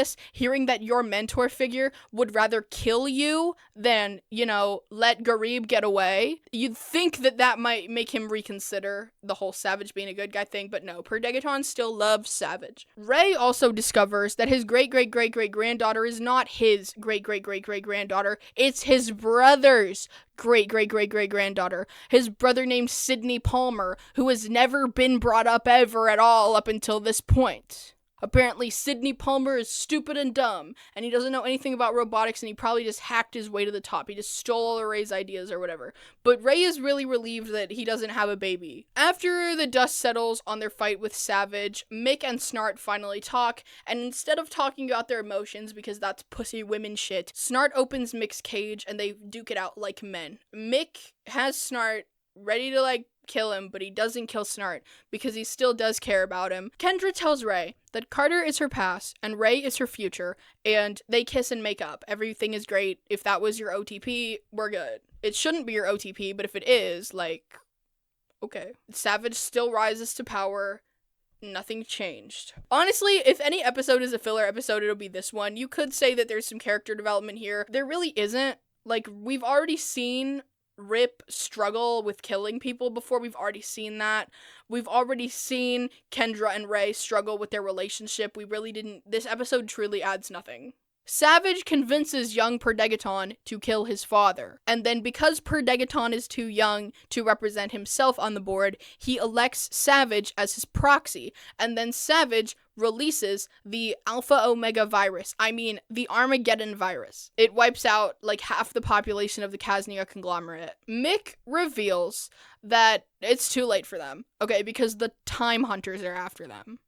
that your mentor figure would rather kill you than, let Garib get away. You'd think that might make him reconsider the whole Savage being a good guy thing, but no, Perdegaton still loves Savage. Ray also discovers that his great-great-great-great-granddaughter is not his great-great-great-great-granddaughter, it's his brother's great-great-great-great-granddaughter. His brother named Sidney Palmer, who has never been brought up ever at all up until this point. Apparently, Sidney Palmer is stupid and dumb, and he doesn't know anything about robotics, and he probably just hacked his way to the top. He just stole all of Ray's ideas or whatever. But Ray is really relieved that he doesn't have a baby. After the dust settles on their fight with Savage, Mick and Snart finally talk, and instead of talking about their emotions, because that's pussy women shit, Snart opens Mick's cage, and they duke it out like men. Mick has Snart ready to, kill him, but he doesn't kill Snart because he still does care about him. Kendra tells Ray that Carter is her past and Ray is her future, and they kiss and make up. Everything is great. If that was your OTP, we're good. It shouldn't be your OTP, but if it is, okay. Savage still rises to power. Nothing changed. Honestly, if any episode is a filler episode, it'll be this one. You could say that there's some character development here. There really isn't. We've already seen Rip struggle with killing people before. We've already seen that. We've already seen Kendra and Ray struggle with their relationship. This episode truly adds nothing. Savage convinces young Perdegaton to kill his father, and then because Perdegaton is too young to represent himself on the board, he elects Savage as his proxy, and then Savage releases the Alpha Omega virus. The Armageddon virus. It wipes out half the population of the Kaznia conglomerate. Mick reveals that it's too late for them, okay, because the Time Hunters are after them.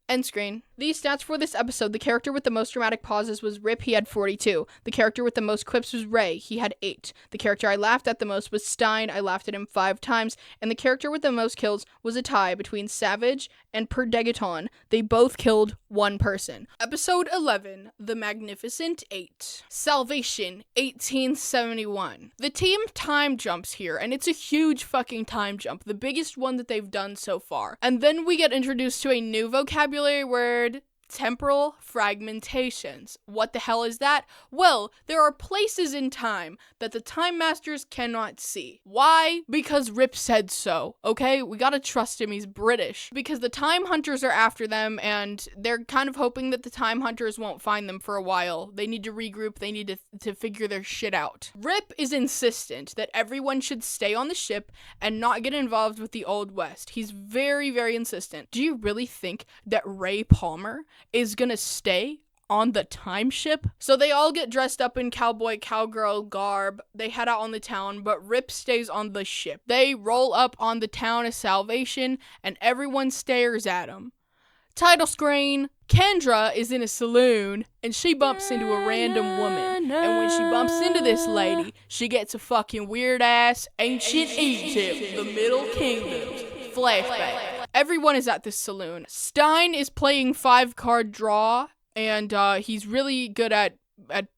End screen. These stats for this episode: the character with the most dramatic pauses was Rip, he had 42. The character with the most quips was Ray, he had 8. The character I laughed at the most was Stein, I laughed at him 5 times. And the character with the most kills was a tie between Savage and Perdegaton. They both killed one person. Episode 11, The Magnificent 8. Salvation, 1871. The team time jumps here, and it's a huge fucking time jump, the biggest one that they've done so far. And then we get introduced to a new vocabulary word: temporal fragmentations. What the hell is that? Well, there are places in time that the Time Masters cannot see. Why? Because Rip said so, okay? We gotta trust him, he's British. Because the Time Hunters are after them, and they're kind of hoping that the Time Hunters won't find them for a while. They need to regroup, they need to figure their shit out. Rip is insistent that everyone should stay on the ship and not get involved with the Old West. He's very, very insistent. Do you really think that Ray Palmer is gonna stay on the time ship? So they all get dressed up in cowboy cowgirl garb. They head out on the town, but Rip stays on the ship. They roll up on the town of Salvation, and everyone stares at him. Title screen. Kendra is in a saloon, and she bumps into a random woman. And when she bumps into this lady, she gets a fucking weird-ass ancient Egypt, the Middle Kingdoms flashback. Everyone is at this saloon. Stein is playing 5-card draw, and he's really good at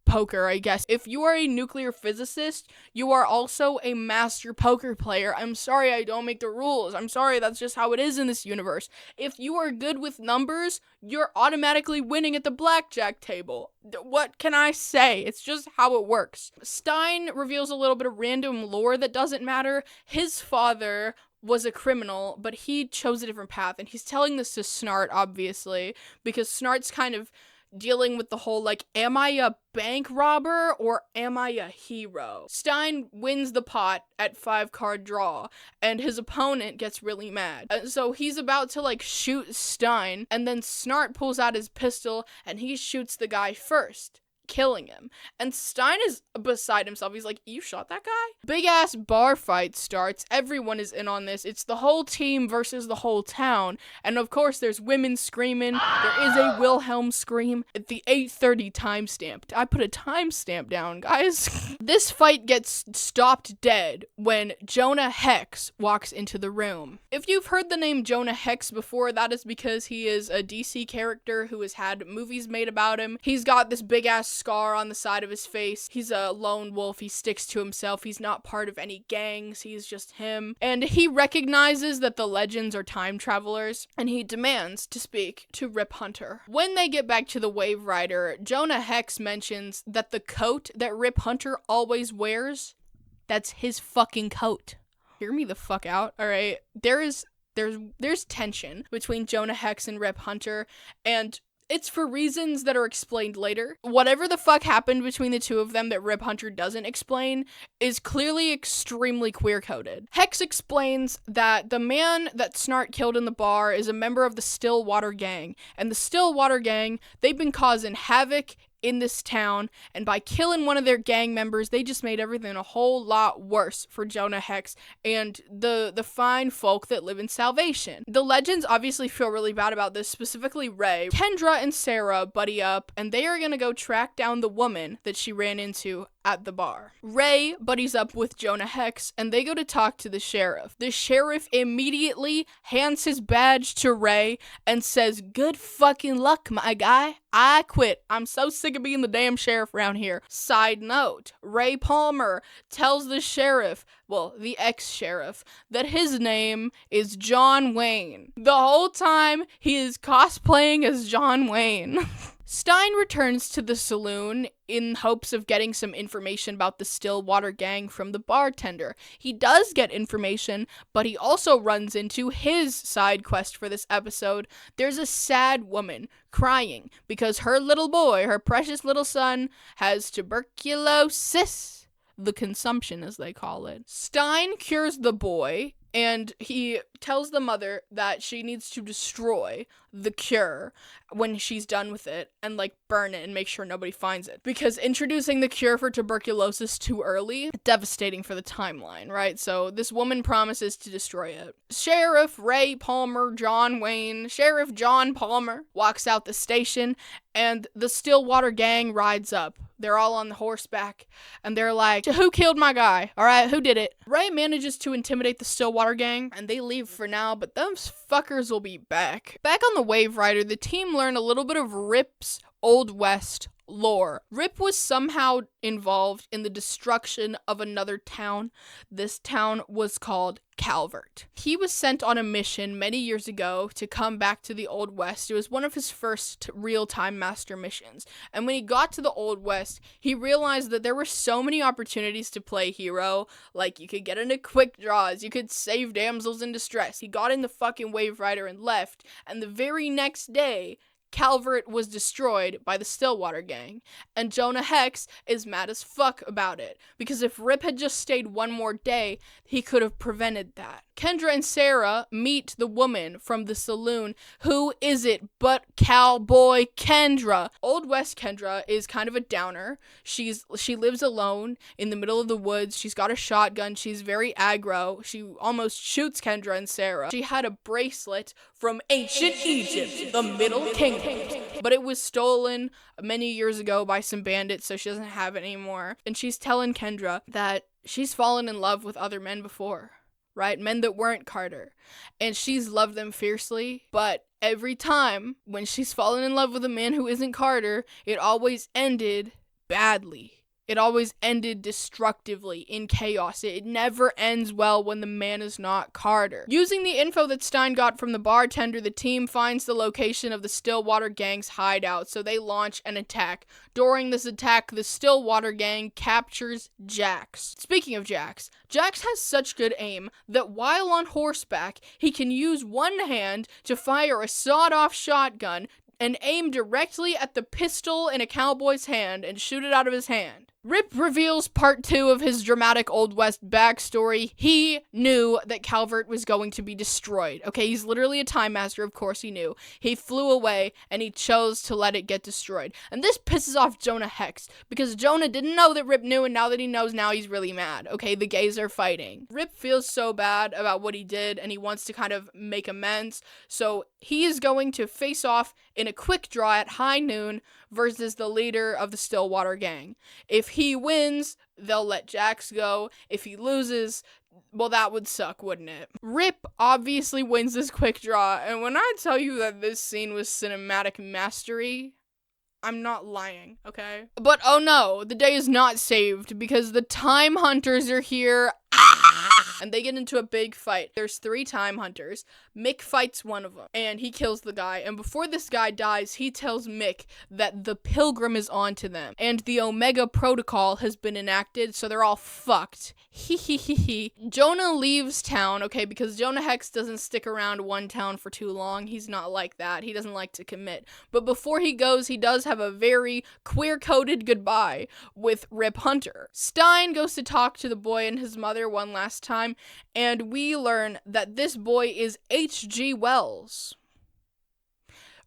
poker, I guess. If you are a nuclear physicist, you are also a master poker player. I'm sorry I don't make the rules. I'm sorry, that's just how it is in this universe. If you are good with numbers, you're automatically winning at the blackjack table. What can I say? It's just how it works. Stein reveals a little bit of random lore that doesn't matter. His father was a criminal, but he chose a different path, and he's telling this to Snart, obviously, because Snart's kind of dealing with the whole, like, am I a bank robber or am I a hero? Stein wins the pot at 5-card draw, and his opponent gets really mad. So he's about to, like, shoot Stein, and then Snart pulls out his pistol, and he shoots the guy first, killing him. And Stein is beside himself. He's like, you shot that guy? Big ass bar fight starts. Everyone is in on this. It's the whole team versus the whole town. And of course there's women screaming. There is a Wilhelm scream at the 8:30 timestamp. I put a timestamp down, guys. This fight gets stopped dead when Jonah Hex walks into the room. If you've heard the name Jonah Hex before, that is because he is a DC character who has had movies made about him. He's got this big ass scar on the side of his face. He's a lone wolf. He sticks to himself. He's not part of any gangs. He's just him. And he recognizes that the legends are time travelers, and he demands to speak to Rip Hunter. When they get back to the Wave Rider, Jonah Hex mentions that the coat that Rip Hunter always wears, that's his fucking coat. Hear me the fuck out, alright? There's tension between Jonah Hex and Rip Hunter, and it's for reasons that are explained later. Whatever the fuck happened between the two of them that Rip Hunter doesn't explain is clearly extremely queer-coded. Hex explains that the man that Snart killed in the bar is a member of the Stillwater Gang, and the Stillwater Gang, they've been causing havoc in this town, and by killing one of their gang members, they just made everything a whole lot worse for Jonah Hex and the fine folk that live in Salvation. The legends obviously feel really bad about this, specifically Ray. Kendra and Sarah buddy up, and they are gonna go track down the woman that she ran into at the bar. Ray buddies up with Jonah Hex, and they go to talk to the sheriff. The sheriff immediately hands his badge to Ray and says, "Good fucking luck, my guy. I quit. I'm so sick of being the damn sheriff around here." Side note, Ray Palmer tells the sheriff, well, the ex-sheriff, that his name is John Wayne. The whole time, he is cosplaying as John Wayne. Stein returns to the saloon in hopes of getting some information about the Stillwater Gang from the bartender. He does get information, but he also runs into his side quest for this episode. There's a sad woman crying because her little boy, her precious little son, has tuberculosis. The consumption, as they call it. Stein cures the boy, and he tells the mother that she needs to destroy the cure when she's done with it and, like, burn it and make sure nobody finds it. Because introducing the cure for tuberculosis too early, devastating for the timeline, right? So this woman promises to destroy it. Sheriff Ray Palmer, John Wayne, Sheriff John Palmer walks out the station, and the Stillwater Gang rides up. They're all on the horseback, and they're like, "Who killed my guy? All right, who did it?" Ray manages to intimidate the Stillwater Gang, and they leave for now, but those fuckers will be back. Back on the Wave Rider, the team learn a little bit of Rip's Old West lore. Rip was somehow involved in the destruction of another town. This town was called Calvert. He was sent on a mission many years ago to come back to the Old West. It was one of his first real-time master missions. And when he got to the Old West, he realized that there were so many opportunities to play hero. Like, you could get into quick draws, you could save damsels in distress. He got in the fucking Wave Rider and left, and the very next day, Calvert was destroyed by the Stillwater Gang, and Jonah Hex is mad as fuck about it, because if Rip had just stayed one more day, he could have prevented that. Kendra and Sarah meet the woman from the saloon. Who is it but Cowboy Kendra? Old West Kendra is kind of a downer. She lives alone in the middle of the woods. She's got a shotgun. She's very aggro. She almost shoots Kendra and Sarah. She had a bracelet from ancient Egypt, the Middle Kingdom, but it was stolen many years ago by some bandits, so she doesn't have it anymore. And she's telling Kendra that she's fallen in love with other men before, right? Men that weren't Carter. And she's loved them fiercely, but every time when she's fallen in love with a man who isn't Carter, it always ended badly. It always ended destructively, in chaos. It never ends well when the man is not Carter. Using the info that Stein got from the bartender, the team finds the location of the Stillwater gang's hideout, so they launch an attack. During this attack, the Stillwater gang captures Jax. Speaking of Jax has such good aim that while on horseback, he can use one hand to fire a sawed-off shotgun and aim directly at the pistol in a cowboy's hand and shoot it out of his hand. Rip reveals part 2 of his dramatic Old West backstory. He knew that Calvert was going to be destroyed. Okay, he's literally a time master, of course he knew. He flew away, and he chose to let it get destroyed. And this pisses off Jonah Hex, because Jonah didn't know that Rip knew, and now that he knows, now he's really mad. Okay, the gays are fighting. Rip feels so bad about what he did, and he wants to kind of make amends, so he is going to face off in a quick draw at high noon versus the leader of the Stillwater gang. If he wins, they'll let Jax go. If he loses, well, that would suck, wouldn't it? Rip obviously wins this quick draw, and when I tell you that this scene was cinematic mastery, I'm not lying, okay? But oh no, the day is not saved because the Time Hunters are here. And they get into a big fight. There's 3 time hunters. Mick fights one of them, and he kills the guy. And before this guy dies, he tells Mick that the Pilgrim is onto them, and the Omega Protocol has been enacted, so they're all fucked. Jonah leaves town, okay, because Jonah Hex doesn't stick around one town for too long. He's not like that. He doesn't like to commit. But before he goes, he does have a very queer-coded goodbye with Rip Hunter. Stein goes to talk to the boy and his mother one last time, and we learn that this boy is H.G. Wells.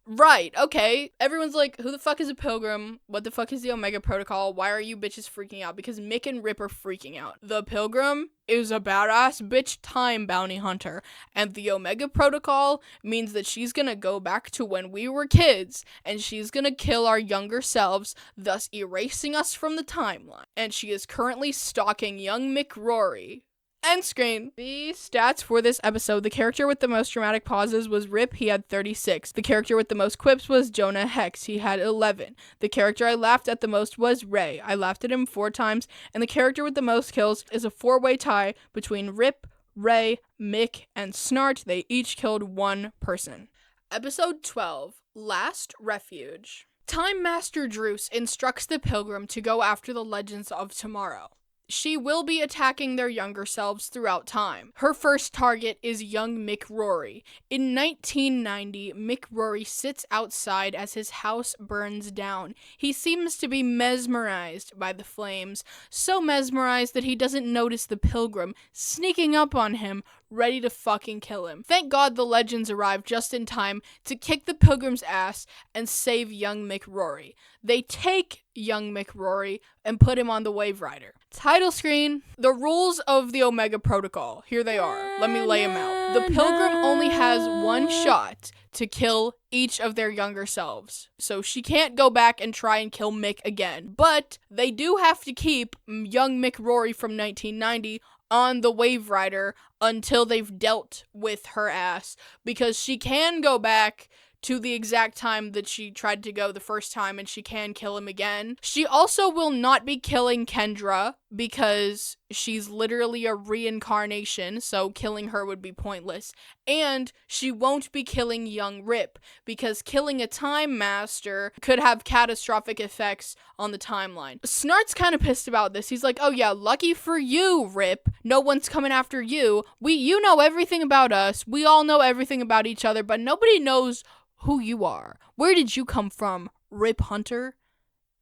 Right, okay. Everyone's like, who the fuck is a Pilgrim? What the fuck is the Omega Protocol? Why are you bitches freaking out? Because Mick and Rip are freaking out. The Pilgrim is a badass bitch time bounty hunter, and the Omega Protocol means that she's gonna go back to when we were kids, and she's gonna kill our younger selves, thus erasing us from the timeline. And she is currently stalking young Mick Rory. End screen. The stats for this episode: the character with the most dramatic pauses was Rip, he had 36. The character with the most quips was Jonah Hex, he had 11. The character I laughed at the most was Ray. I laughed at him 4 times, and the character with the most kills is a 4-way tie between Rip, Ray, Mick, and Snart. They each killed 1 person. Episode 12, Last Refuge. Time Master Druce instructs the Pilgrim to go after the Legends of Tomorrow. She will be attacking their younger selves throughout time. Her first target is young Mick Rory. In 1990, Mick Rory sits outside as his house burns down. He seems to be mesmerized by the flames, so mesmerized that he doesn't notice the Pilgrim sneaking up on him, ready to fucking kill him. Thank God the Legends arrived just in time to kick the Pilgrim's ass and save young Mick Rory. They take young Mick Rory and put him on the Wave Rider. Title screen. The rules of the Omega Protocol. Here they are. Let me lay them out. The Pilgrim only has 1 shot to kill each of their younger selves, so she can't go back and try and kill Mick again. But they do have to keep young Mick Rory from 1990 on the Wave Rider until they've dealt with her ass, because she can go back to the exact time that she tried to go the first time, and she can kill him again. She also will not be killing Kendra, because she's literally a reincarnation, so killing her would be pointless. And she won't be killing young Rip, because killing a Time Master could have catastrophic effects on the timeline. Snart's kind of pissed about this. He's like, oh yeah, lucky for you, Rip. No one's coming after you. You know everything about us. We all know everything about each other, but nobody knows who you are. Where did you come from, Rip Hunter?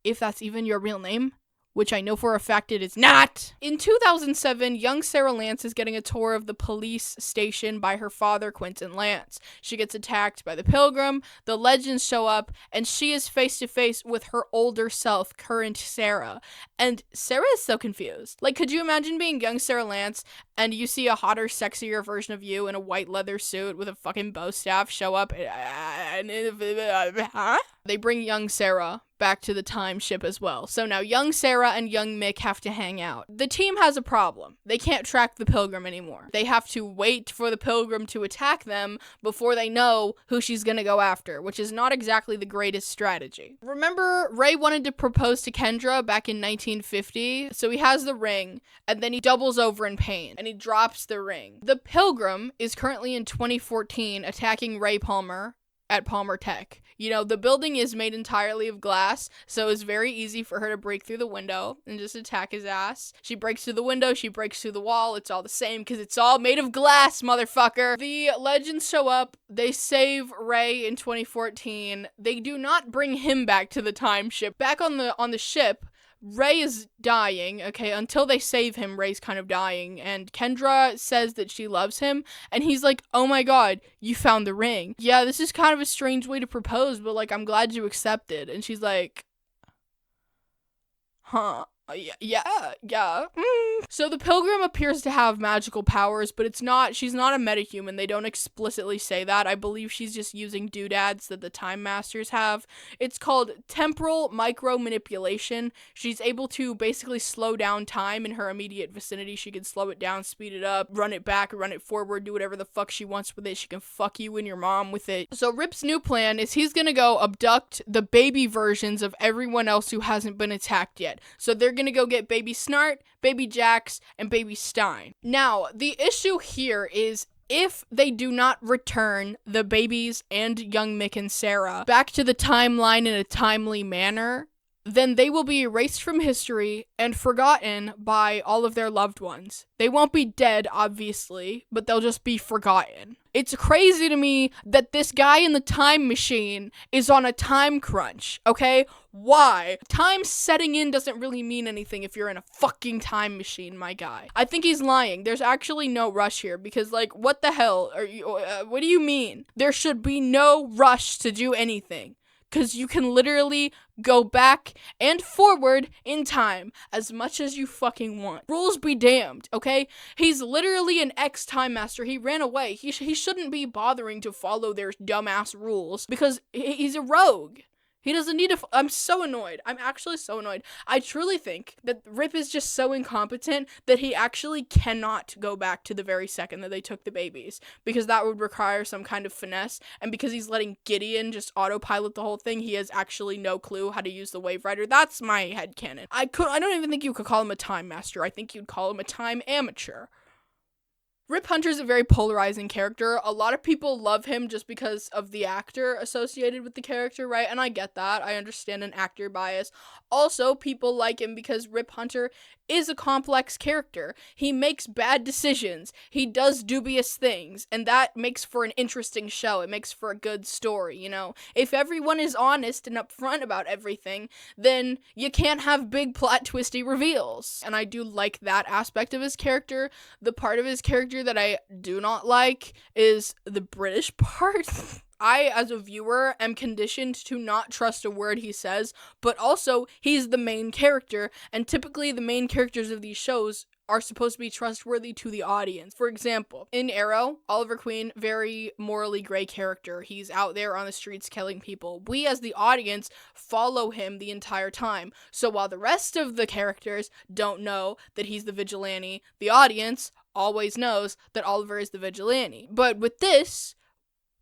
If that's even your real name. which I know for a fact it is not. In 2007, young Sarah Lance is getting a tour of the police station by her father, Quentin Lance. She gets attacked by the Pilgrim, the legends show up, and she is face to face with her older self, current Sarah. And Sarah is so confused. Like, could you imagine being young Sarah Lance and you see a hotter, sexier version of you in a white leather suit with a fucking bow staff show up and huh? They bring young Sarah back to the time ship as well. So now young Sarah and young Mick have to hang out. The team has a problem. They can't track the Pilgrim anymore. They have to wait for the Pilgrim to attack them before they know who she's gonna go after, which is not exactly the greatest strategy. Remember, Ray wanted to propose to Kendra back in 1950? So he has the ring, and then he doubles over in pain, and he drops the ring. The Pilgrim is currently in 2014 attacking Ray Palmer at Palmer Tech. You know, the building is made entirely of glass, so it's very easy for her to break through the window and just attack his ass. She breaks through the window, she breaks through the wall, it's all the same because it's all made of glass, motherfucker. The legends show up, they save Ray in 2014. They do not bring him back to the time ship. Back on the ship, Ray is dying, okay, until they save him, Ray's kind of dying, and Kendra says that she loves him, and he's like, oh my god, you found the ring. Yeah, this is kind of a strange way to propose, but, like, I'm glad you accepted. And she's like, huh, yeah. So the Pilgrim appears to have magical powers, but she's not a metahuman. They don't explicitly say that. I believe she's just using doodads that the Time Masters have. It's called temporal micro-manipulation. She's able to basically slow down time in her immediate vicinity. She can slow it down, speed it up, run it back, run it forward, do whatever the fuck she wants with it. She can fuck you and your mom with it. So Rip's new plan is he's gonna go abduct the baby versions of everyone else who hasn't been attacked yet. So they're gonna go get Baby Snart, Baby Jax, and Baby Stein. Now, the issue here is if they do not return the babies and young Mick and Sarah back to the timeline in a timely manner, then they will be erased from history and forgotten by all of their loved ones. They won't be dead, obviously, but they'll just be forgotten. It's crazy to me that this guy in the time machine is on a time crunch, okay? Why? Time setting in doesn't really mean anything if you're in a fucking time machine, my guy. I think he's lying. There's actually no rush here because, like, what the hell? What do you mean? There should be no rush to do anything. Because you can literally go back and forward in time as much as you fucking want. Rules be damned, okay? He's literally an ex-time master. He ran away. He shouldn't be bothering to follow their dumbass rules because he's a rogue. He doesn't need to. I'm so annoyed. I'm actually so annoyed. I truly think that Rip is just so incompetent that he actually cannot go back to the very second that they took the babies because that would require some kind of finesse. And because he's letting Gideon just autopilot the whole thing, he has actually no clue how to use the Wave Rider. That's my headcanon. I don't even think you could call him a time master. I think you'd call him a time amateur. Rip Hunter's a very polarizing character. A lot of people love him just because of the actor associated with the character, right? And I get that. I understand an actor bias. Also, people like him because Rip Hunter is a complex character. He makes bad decisions. He does dubious things, and that makes for an interesting show. It makes for a good story, you know? If everyone is honest and upfront about everything, then you can't have big plot twisty reveals. And I do like that aspect of his character. The part of his character that I do not like is the British part. I, as a viewer, am conditioned to not trust a word he says, but also, he's the main character, and typically the main characters of these shows are supposed to be trustworthy to the audience. For example, in Arrow, Oliver Queen, very morally gray character. He's out there on the streets killing people. We, as the audience, follow him the entire time. So while the rest of the characters don't know that he's the vigilante, the audience always knows that Oliver is the vigilante. But with this,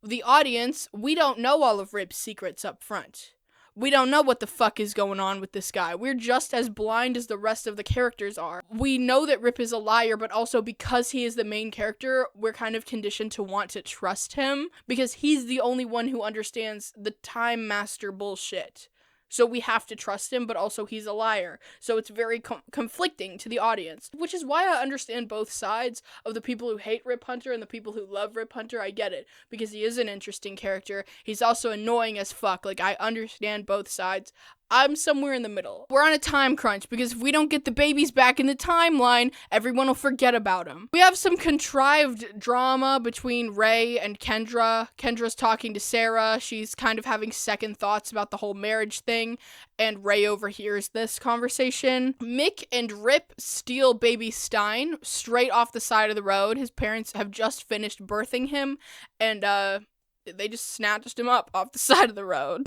the audience, we don't know all of Rip's secrets up front. We don't know what the fuck is going on with this guy. We're just as blind as the rest of the characters are. We know that Rip is a liar, but also because he is the main character, we're kind of conditioned to want to trust him because he's the only one who understands the Time Master bullshit. So we have to trust him, but also he's a liar. So it's very conflicting to the audience, which is why I understand both sides of the people who hate Rip Hunter and the people who love Rip Hunter. I get it, because he is an interesting character. He's also annoying as fuck. Like, I understand both sides. I'm somewhere in the middle. We're on a time crunch because if we don't get the babies back in the timeline, everyone will forget about them. We have some contrived drama between Ray and Kendra. Kendra's talking to Sarah. She's kind of having second thoughts about the whole marriage thing, and Ray overhears this conversation. Mick and Rip steal baby Stein straight off the side of the road. His parents have just finished birthing him, and they just snatched him up off the side of the road.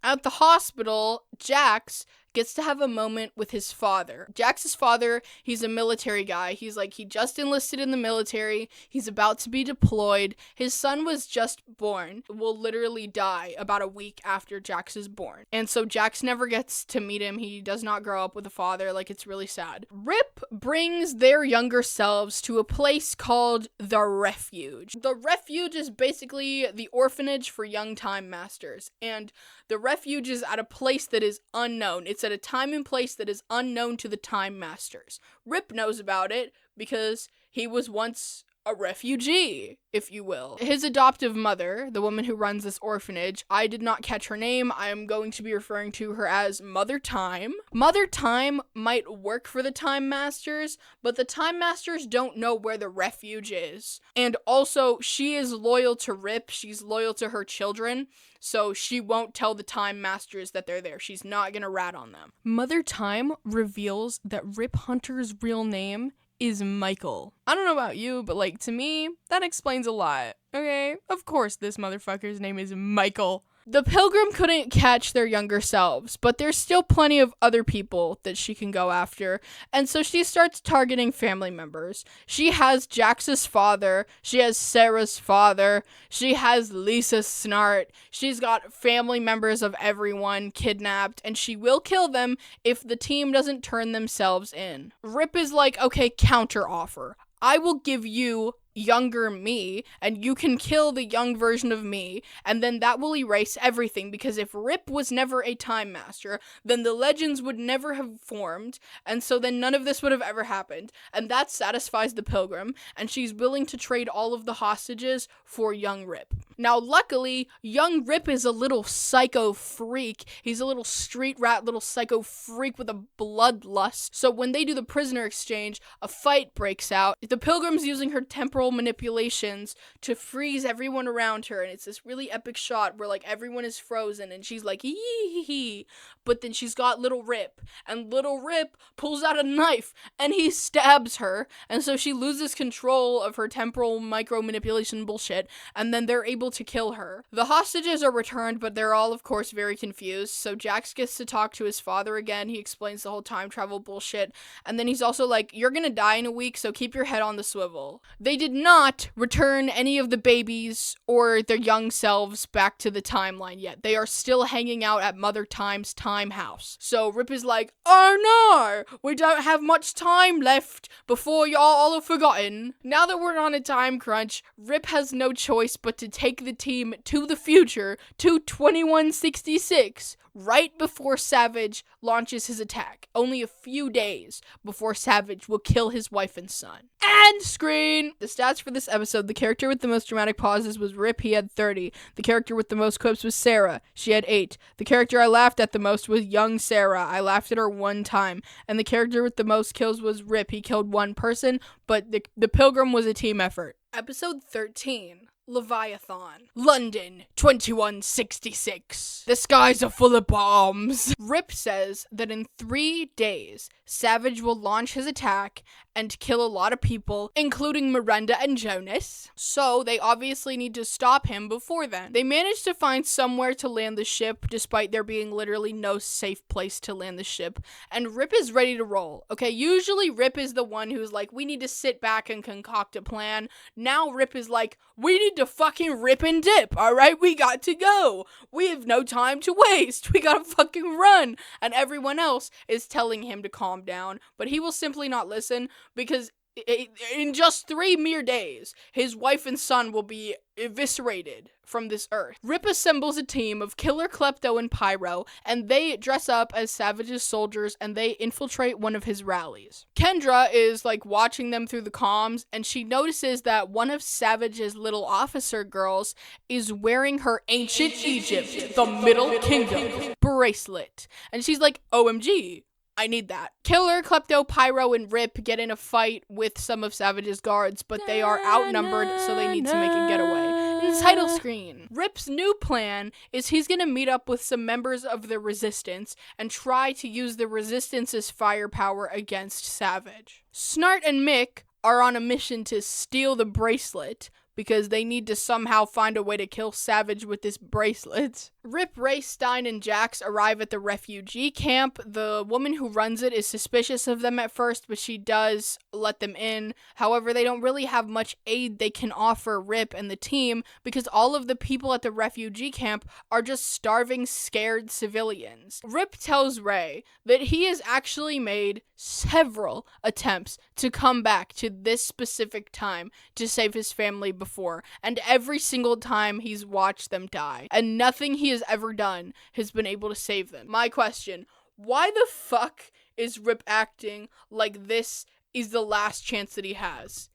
At the hospital, Jax gets to have a moment with his father. Jax's father, he's a military guy. He just enlisted in the military. He's about to be deployed. His son was just born, will literally die about a week after Jax is born. And so Jax never gets to meet him. He does not grow up with a father. It's really sad. Rip brings their younger selves to a place called the Refuge. The Refuge is basically the orphanage for young time masters. And the Refuge is at a place that is unknown. It's at a time and place that is unknown to the Time Masters. Rip knows about it because he was once a refugee, if you will. His adoptive mother, the woman who runs this orphanage, I did not catch her name. I am going to be referring to her as Mother Time. Mother Time might work for the Time Masters, but the Time Masters don't know where the Refuge is. And also, she is loyal to Rip. She's loyal to her children. So she won't tell the Time Masters that they're there. She's not gonna rat on them. Mother Time reveals that Rip Hunter's real name is Michael. I don't know about you, but to me, that explains a lot. Okay, of course this motherfucker's name is Michael. The Pilgrim couldn't catch their younger selves, but there's still plenty of other people that she can go after, and so she starts targeting family members. She has Jax's father, she has Sarah's father, she has Lisa Snart, she's got family members of everyone kidnapped, and she will kill them if the team doesn't turn themselves in. Rip is like, okay, counter offer. I will give you younger me, and you can kill the young version of me, and then that will erase everything, because if Rip was never a Time Master, then the legends would never have formed, and so then none of this would have ever happened, and that satisfies the Pilgrim, and she's willing to trade all of the hostages for young Rip. Now, luckily, young Rip is a little psycho freak. He's a little street rat, little psycho freak with a bloodlust. So when they do the prisoner exchange, a fight breaks out. The Pilgrim's using her temporal manipulations to freeze everyone around her, and it's this really epic shot where everyone is frozen, and she's like, hee hee hee. But then she's got little Rip, and little Rip pulls out a knife, and he stabs her, and so she loses control of her temporal micro manipulation bullshit, and then they're able to kill her. The hostages are returned, but they're all, of course, very confused, so Jax gets to talk to his father again. He explains the whole time travel bullshit, and then he's also like, you're gonna die in a week, so keep your head on the swivel. They did not return any of the babies or their young selves back to the timeline yet. They are still hanging out at Mother Time's time house. So Rip is like, oh no, we don't have much time left before y'all all are forgotten. Now that we're on a time crunch, Rip has no choice but to take the team to the future, to 2166, right before Savage launches his attack. Only a few days before Savage will kill his wife and son. End screen! The stats for this episode: the character with the most dramatic pauses was Rip, he had 30. The character with the most quips was Sarah, she had 8. The character I laughed at the most was young Sarah, I laughed at her 1 time. And the character with the most kills was Rip, he killed 1 person, but the Pilgrim was a team effort. Episode 13. Leviathan. London, 2166. The skies are full of bombs. Rip says that in 3 days, Savage will launch his attack and kill a lot of people, including Miranda and Jonas. So they obviously need to stop him before then. They manage to find somewhere to land the ship, despite there being literally no safe place to land the ship. And Rip is ready to roll. Okay, usually Rip is the one who's like, we need to sit back and concoct a plan. Now Rip is like, we need to fucking rip and dip, alright? We got to go. We have no time to waste. We gotta fucking run. And everyone else is telling him to calm down, but he will simply not listen, because In just 3 mere days, his wife and son will be eviscerated from this earth. Rip assembles a team of Killer, Klepto, and Pyro, and they dress up as Savage's soldiers, and they infiltrate one of his rallies. Kendra is, watching them through the comms, and she notices that one of Savage's little officer girls is wearing her Ancient Egypt, the Middle Kingdom bracelet. And she's like, OMG. I need that. Killer, Klepto, Pyro, and Rip get in a fight with some of Savage's guards, but they are outnumbered, so they need to make a getaway. In the title screen, Rip's new plan is he's gonna meet up with some members of the Resistance and try to use the Resistance's firepower against Savage. Snart and Mick are on a mission to steal the bracelet, because they need to somehow find a way to kill Savage with this bracelet. Rip, Ray, Stein, and Jax arrive at the refugee camp. The woman who runs it is suspicious of them at first, but she does let them in. However, they don't really have much aid they can offer Rip and the team, because all of the people at the refugee camp are just starving, scared civilians. Rip tells Ray that he has actually made several attempts to come back to this specific time to save his family before, and every single time he's watched them die, and nothing he has ever done has been able to save them. My question, why the fuck is Rip acting like this is the last chance that he has?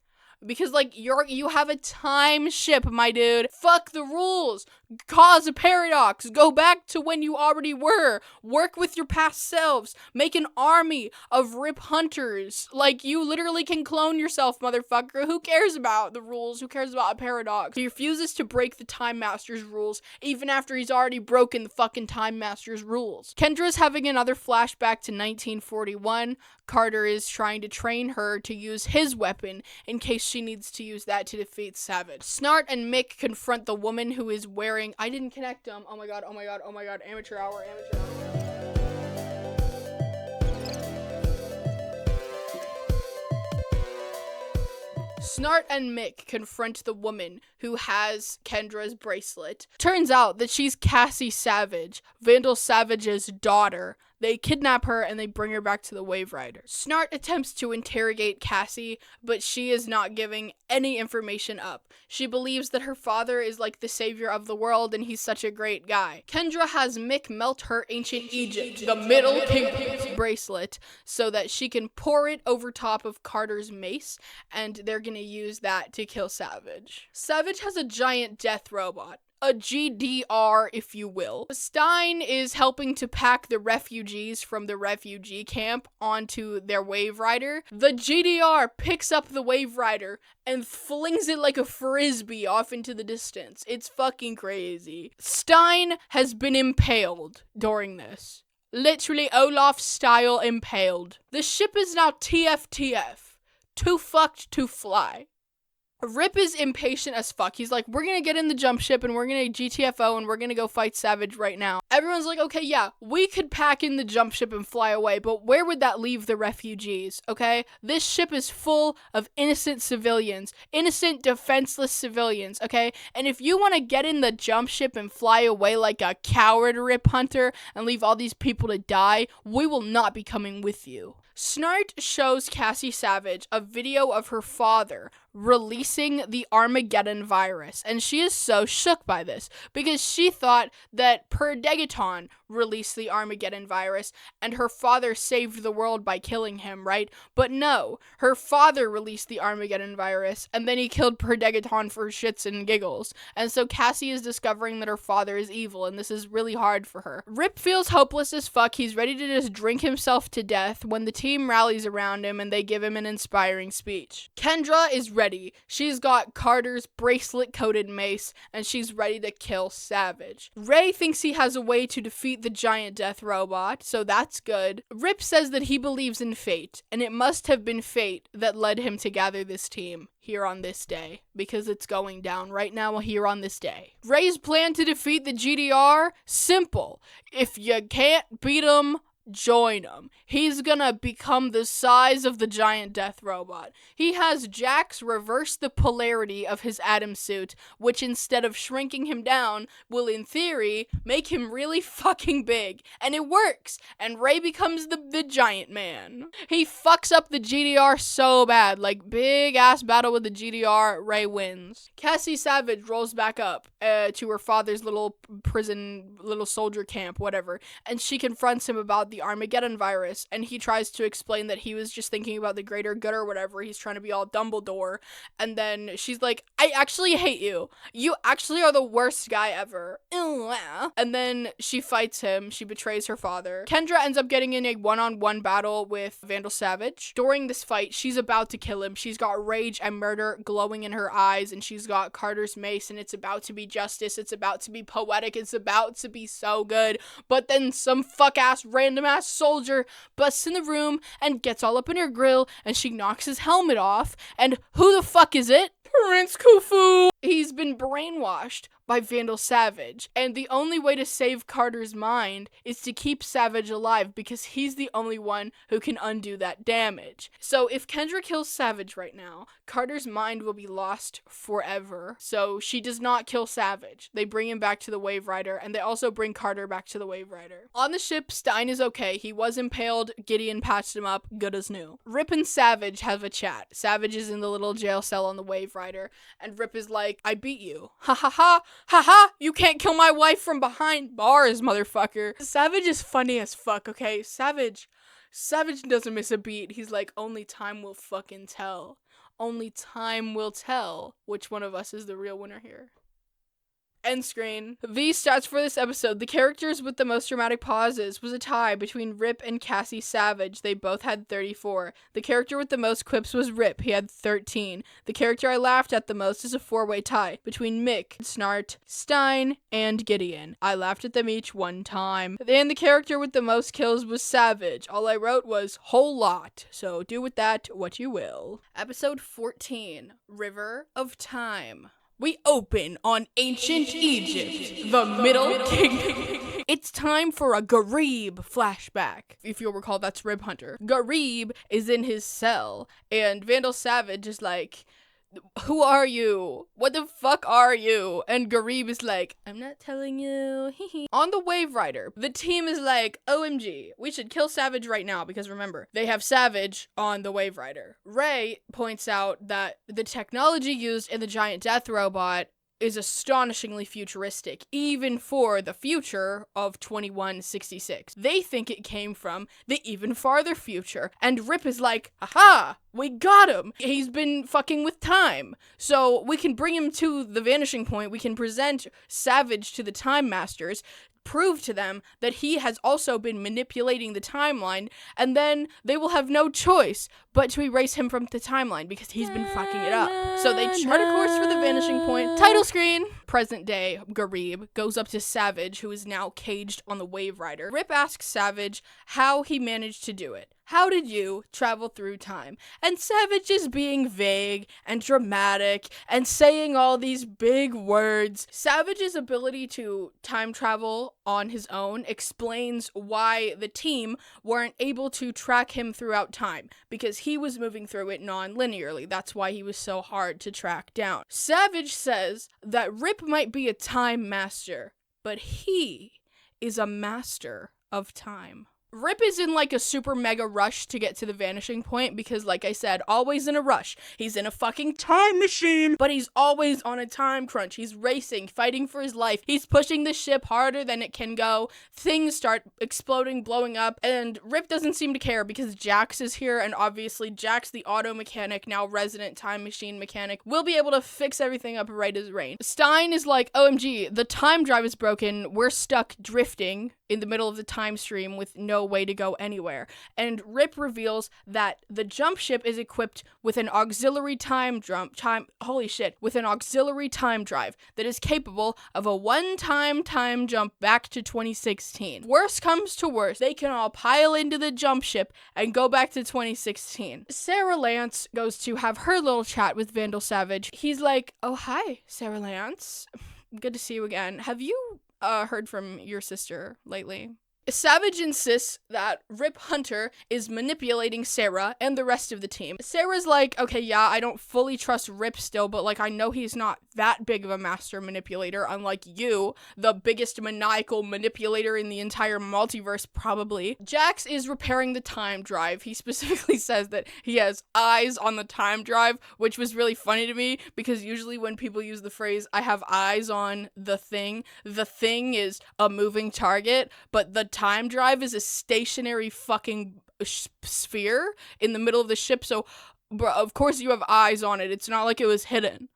Because, you have a time ship, my dude. Fuck the rules. Cause a paradox. Go back to when you already were. Work with your past selves. Make an army of Rip hunters. You literally can clone yourself, motherfucker. Who cares about the rules? Who cares about a paradox? He refuses to break the Time Master's rules, even after he's already broken the fucking Time Master's rules. Kendra's having another flashback to 1941. Carter is trying to train her to use his weapon in case she needs to use that to defeat Savage. Snart and Mick confront the woman who is wearing... I didn't connect them. Oh my god. Amateur hour. Snart and Mick confront the woman who has Kendra's bracelet. Turns out that she's Cassie Savage, Vandal Savage's daughter. They kidnap her and they bring her back to the Wave Rider. Snart attempts to interrogate Cassie, but she is not giving any information up. She believes that her father is the savior of the world and he's such a great guy. Kendra has Mick melt her Ancient Egypt, the Middle Kingdom bracelet, so that she can pour it over top of Carter's mace, and they're gonna use that to kill Savage. Savage has a giant death robot. A GDR, if you will. Stein is helping to pack the refugees from the refugee camp onto their Wave Rider. The GDR picks up the Wave Rider and flings it like a frisbee off into the distance. It's fucking crazy. Stein has been impaled during this. Literally Olaf style impaled. The ship is now TFTF. Too fucked to fly. Rip is impatient as fuck. He's like, we're gonna get in the jump ship and we're gonna GTFO and we're gonna go fight Savage right now. Everyone's like, okay, yeah, we could pack in the jump ship and fly away, but where would that leave the refugees, okay? This ship is full of innocent civilians, innocent defenseless civilians, okay? And if you want to get in the jump ship and fly away like a coward, Rip Hunter, and leave all these people to die, we will not be coming with you. Snart shows Cassie Savage a video of her father releasing the Armageddon virus, and she is so shook by this because she thought that Progeny released the Armageddon virus and her father saved the world by killing him, right? But no, her father released the Armageddon virus and then he killed Progeny for shits and giggles, and so Cassie is discovering that her father is evil, and this is really hard for her. Rip feels hopeless as fuck. He's ready to just drink himself to death when the team rallies around him and they give him an inspiring speech. Kendra is ready. She's got Carter's bracelet-coated mace, and she's ready to kill Savage. Ray thinks he has a way to defeat the giant death robot, so that's good. Rip says that he believes in fate, and it must have been fate that led him to gather this team here on this day, because it's going down right now here on this day. Ray's plan to defeat the GDR? Simple. If you can't beat them, join him. He's gonna become the size of the giant death robot. He has Jax reverse the polarity of his Atom suit, which instead of shrinking him down, will in theory make him really fucking big. And it works, and Ray becomes the giant man. He fucks up the GDR so bad, like big ass battle with the GDR, Ray wins. Cassie Savage rolls back up to her father's little prison, little soldier camp, whatever, and she confronts him about the Armageddon virus, and he tries to explain that he was just thinking about the greater good or whatever. He's trying to be all Dumbledore, and then she's like, I actually hate you. You actually are the worst guy ever. And then she fights him. She betrays her father. Kendra ends up getting in a one-on-one battle with Vandal Savage. During this fight, she's about to kill him. She's got rage and murder glowing in her eyes, and she's got Carter's mace, and it's about to be justice. It's about to be poetic. It's about to be so good. But then some fuck-ass, random-ass soldier busts in the room and gets all up in her grill, and she knocks his helmet off. And who the fuck is it? Prince Khufu! He's been brainwashed by Vandal Savage, and the only way to save Carter's mind is to keep Savage alive, because he's the only one who can undo that damage. So if Kendra kills Savage right now, Carter's mind will be lost forever. So she does not kill Savage. They bring him back to the Wave Rider, and they also bring Carter back to the Wave Rider. On the ship, Stein is okay. He was impaled. Gideon patched him up, good as new. Rip and Savage have a chat. Savage is in the little jail cell on the Wave Rider, and Rip is like, I beat you. Ha ha ha. Haha, you can't kill my wife from behind bars, motherfucker. Savage is funny as fuck, okay? Savage doesn't miss a beat. He's like, only time will fucking tell. Only time will tell which one of us is the real winner here. End screen. These stats for this episode. The characters with the most dramatic pauses was a tie between Rip and Cassie Savage. They both had 34. The character with the most quips was Rip. He had 13. The character I laughed at the most is a 4-way tie between Mick, Snart, Stein, and Gideon. I laughed at them each one time. And the character with the most kills was Savage. All I wrote was whole lot. So do with that what you will. Episode 14. River of Time. We open on ancient Egypt, the Middle Kingdom. It's time for a Garib flashback. If you'll recall, that's Rib Hunter. Garib is in his cell, and Vandal Savage is like, who are you? What the fuck are you? And Garib is like, I'm not telling you. On the Wave Rider, the team is like, OMG, we should kill Savage right now, because remember, they have Savage on the Wave Rider. Ray points out that the technology used in the giant death robot is astonishingly futuristic, even for the future of 2166. They think it came from the even farther future, and Rip is like, aha, we got him. He's been fucking with time. So we can bring him to the vanishing point, we can present Savage to the Time Masters, prove to them that he has also been manipulating the timeline, and then they will have no choice but to erase him from the timeline because he's been fucking it up. So they chart a course for the vanishing point. Title screen. Present day, Garib goes up to Savage, who is now caged on the Wave Rider. Rip asks Savage how he managed to do it. How did you travel through time? And Savage is being vague and dramatic and saying all these big words. Savage's ability to time travel on his own explains why the team weren't able to track him throughout time, because he was moving through it non-linearly. That's why he was so hard to track down. Savage says that Rip might be a time master, but he is a master of time. Rip is in like a super mega rush to get to the vanishing point because, like I said, always in a rush. He's in a fucking time machine, but he's always on a time crunch. He's racing, fighting for his life. He's pushing the ship harder than it can go. Things start exploding, blowing up, and Rip doesn't seem to care because Jax is here, and obviously Jax, the auto mechanic, now resident time machine mechanic, will be able to fix everything up right as rain. Stein is like, OMG, the time drive is broken. We're stuck drifting in the middle of the time stream with no way to go anywhere. And Rip reveals that the jump ship is equipped with an auxiliary with an auxiliary time drive that is capable of a one-time time jump back to 2016. Worst comes to worst, they can all pile into the jump ship and go back to 2016. Sarah Lance goes to have her little chat with Vandal Savage. He's like, oh, hi, Sarah Lance. Good to see you again. Have you heard from your sister lately? Savage insists that Rip Hunter is manipulating Sarah and the rest of the team. Sarah's like, okay, yeah, I don't fully trust Rip still, but like, I know he's not that big of a master manipulator, unlike you, the biggest maniacal manipulator in the entire multiverse, probably. Jax is repairing the time drive. He specifically says that he has eyes on the time drive, which was really funny to me, because usually when people use the phrase, I have eyes on the thing is a moving target, but the time drive is a stationary fucking sphere in the middle of the ship, so of course you have eyes on it. It's not like it was hidden.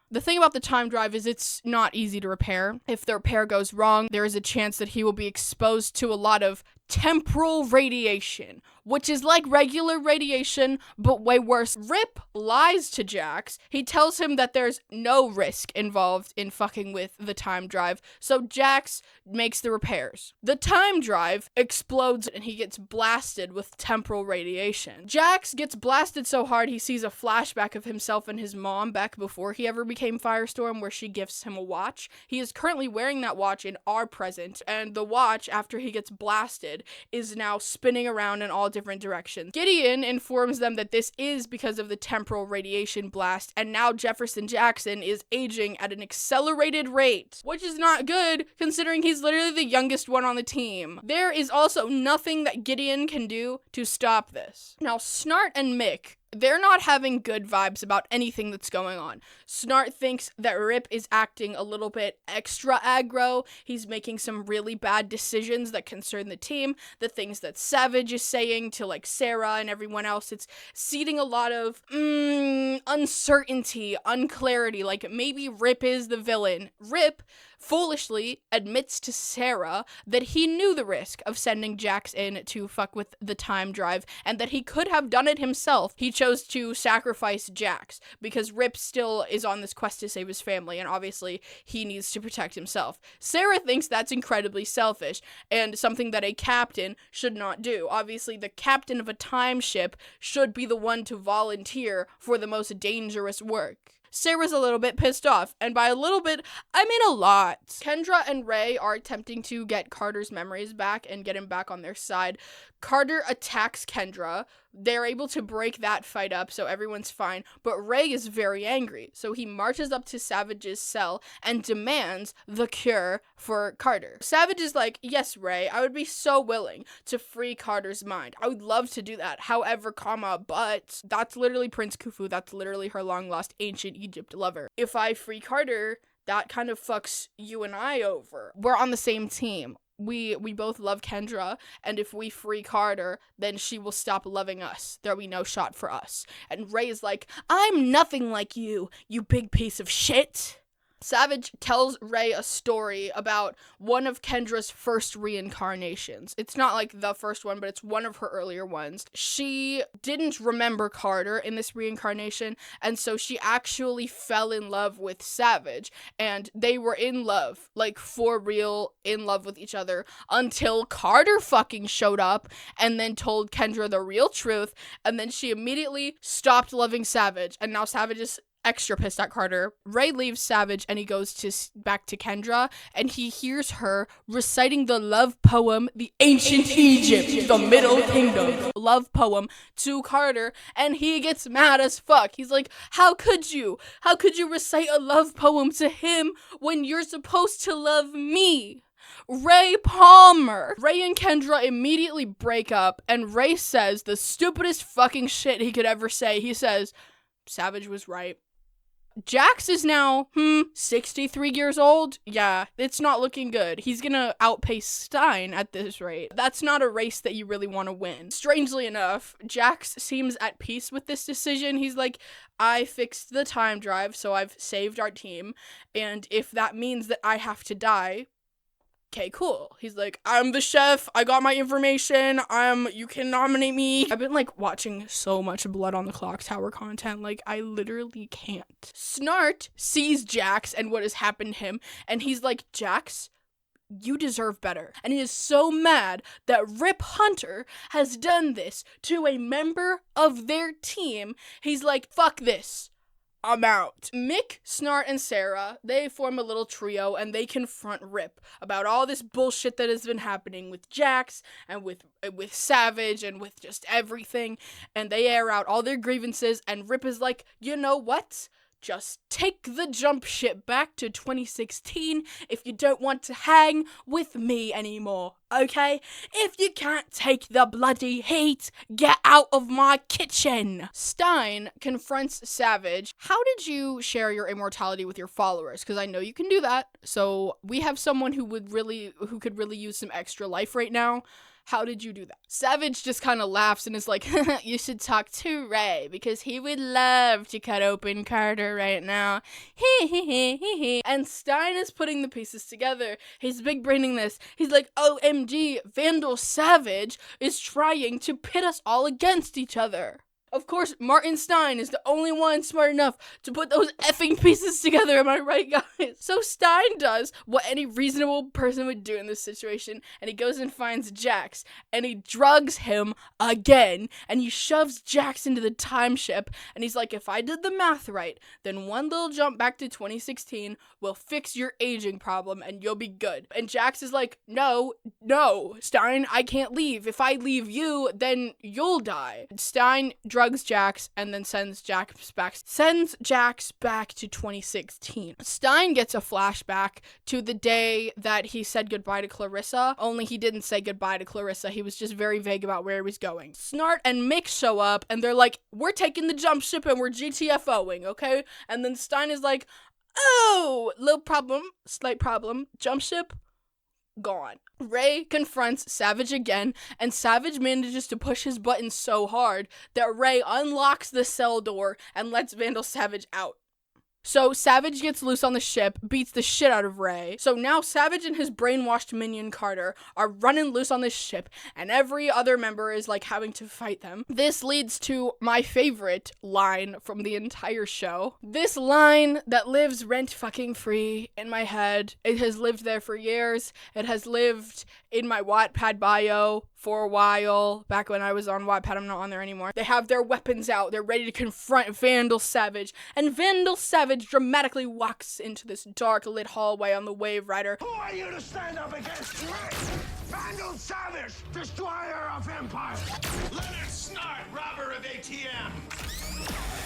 The thing about the time drive is it's not easy to repair. If the repair goes wrong, there is a chance that he will be exposed to a lot of temporal radiation, which is like regular radiation, but way worse. Rip lies to Jax. He tells him that there's no risk involved in fucking with the time drive, so Jax makes the repairs. The time drive explodes and he gets blasted with temporal radiation. Jax gets blasted so hard he sees a flashback of himself and his mom back before he ever became Firestorm, where she gifts him a watch. He is currently wearing that watch in our present, and the watch, after he gets blasted, is now spinning around in all different directions. Gideon informs them that this is because of the temporal radiation blast, and now Jefferson Jackson is aging at an accelerated rate, which is not good considering he's literally the youngest one on the team. There is also nothing that Gideon can do to stop this. Now, Snart and Mick, they're not having good vibes about anything that's going on. Snart thinks that Rip is acting a little bit extra aggro. He's making some really bad decisions that concern the team. The things that Savage is saying to like Sarah and everyone else, it's seeding a lot of uncertainty, unclarity. Like maybe Rip is the villain. Rip foolishly admits to Sarah that he knew the risk of sending Jax in to fuck with the time drive and that he could have done it himself. He chose to sacrifice Jax because Rip still is on this quest to save his family, and obviously he needs to protect himself. Sarah thinks that's incredibly selfish and something that a captain should not do. Obviously, the captain of a time ship should be the one to volunteer for the most dangerous work. Sarah's a little bit pissed off, and by a little bit, I mean a lot. Kendra and Ray are attempting to get Carter's memories back and get him back on their side. Carter attacks Kendra. They're able to break that fight up, so everyone's fine, but Ray is very angry, so he marches up to Savage's cell and demands the cure for Carter. Savage is like, yes, Ray, I would be so willing to free Carter's mind. I would love to do that, however, but that's literally Prince Khufu, that's literally her long-lost ancient Egypt lover. If I free Carter, that kind of fucks you and I over. We're on the same team. We both love Kendra, and if we free Carter, then she will stop loving us. There'll be no shot for us. And Ray is like, I'm nothing like you big piece of shit. Savage tells Ray a story about one of Kendra's first reincarnations. It's not like the first one, but it's one of her earlier ones. She didn't remember Carter in this reincarnation, and so she actually fell in love with Savage, and they were in love, like for real, in love with each other, until Carter fucking showed up and then told Kendra the real truth, and then she immediately stopped loving Savage, and now Savage is extra pissed at Carter. Ray leaves Savage and he goes back to Kendra, and he hears her reciting the love poem, The Ancient Egypt, the Middle Kingdom love poem to Carter, and he gets mad as fuck. He's like, how could you recite a love poem to him when you're supposed to love me? Ray Palmer. Ray and Kendra immediately break up, and Ray says the stupidest fucking shit he could ever say. He says, Savage was right. Jax is now, 63 years old? Yeah, it's not looking good. He's gonna outpace Stein at this rate. That's not a race that you really want to win. Strangely enough, Jax seems at peace with this decision. He's like, I fixed the time drive, so I've saved our team, and if that means that I have to die, okay, cool. He's like, I'm the chef. I got my information. You can nominate me. I've been like watching so much Blood on the Clock Tower content. Like, I literally can't. Snart sees Jax and what has happened to him, and he's like, Jax, you deserve better. And he is so mad that Rip Hunter has done this to a member of their team. He's like, fuck this. I'm out. Mick, Snart, and Sarah, they form a little trio and they confront Rip about all this bullshit that has been happening with Jax and with Savage and with just everything. And they air out all their grievances and Rip is like, you know what? Just take the jump ship back to 2016 if you don't want to hang with me anymore, okay? If you can't take the bloody heat, get out of my kitchen. Stein confronts Savage. How did you share your immortality with your followers? Because I know you can do that. So we have someone who could really use some extra life right now. How did you do that? Savage just kind of laughs and is like, you should talk to Ray because he would love to cut open Carter right now. And Stein is putting the pieces together. He's big braining this. He's like, OMG, Vandal Savage is trying to pit us all against each other. Of course, Martin Stein is the only one smart enough to put those effing pieces together, am I right, guys? So Stein does what any reasonable person would do in this situation, and he goes and finds Jax, and he drugs him again, and he shoves Jax into the time ship, and he's like, if I did the math right, then one little jump back to 2016 will fix your aging problem, and you'll be good. And Jax is like, no, Stein, I can't leave. If I leave you, then you'll die. Stein drugs Jax and then sends Jax back to 2016. Stein gets a flashback to the day that he said goodbye to Clarissa, only he didn't say goodbye to Clarissa. He was just very vague about where he was going. Snart and Mick show up and they're like, we're taking the jump ship and we're GTFOing, okay? And then Stein is like, oh, slight problem, jump ship, gone. Ray confronts Savage again, and Savage manages to push his button so hard that Ray unlocks the cell door and lets Vandal Savage out. So Savage gets loose on the ship, beats the shit out of Ray. So now Savage and his brainwashed minion Carter are running loose on this ship, and every other member is like having to fight them. This leads to my favorite line from the entire show. This line that lives rent fucking free in my head. It has lived there for years. It has lived in my Wattpad bio for a while. Back when I was on Wattpad, I'm not on there anymore. They have their weapons out. They're ready to confront Vandal Savage. And Vandal Savage dramatically walks into this dark lit hallway on the Wave Rider. Who are you to stand up against me? Vandal Savage, destroyer of empire. Leonard Snart, robber of ATM.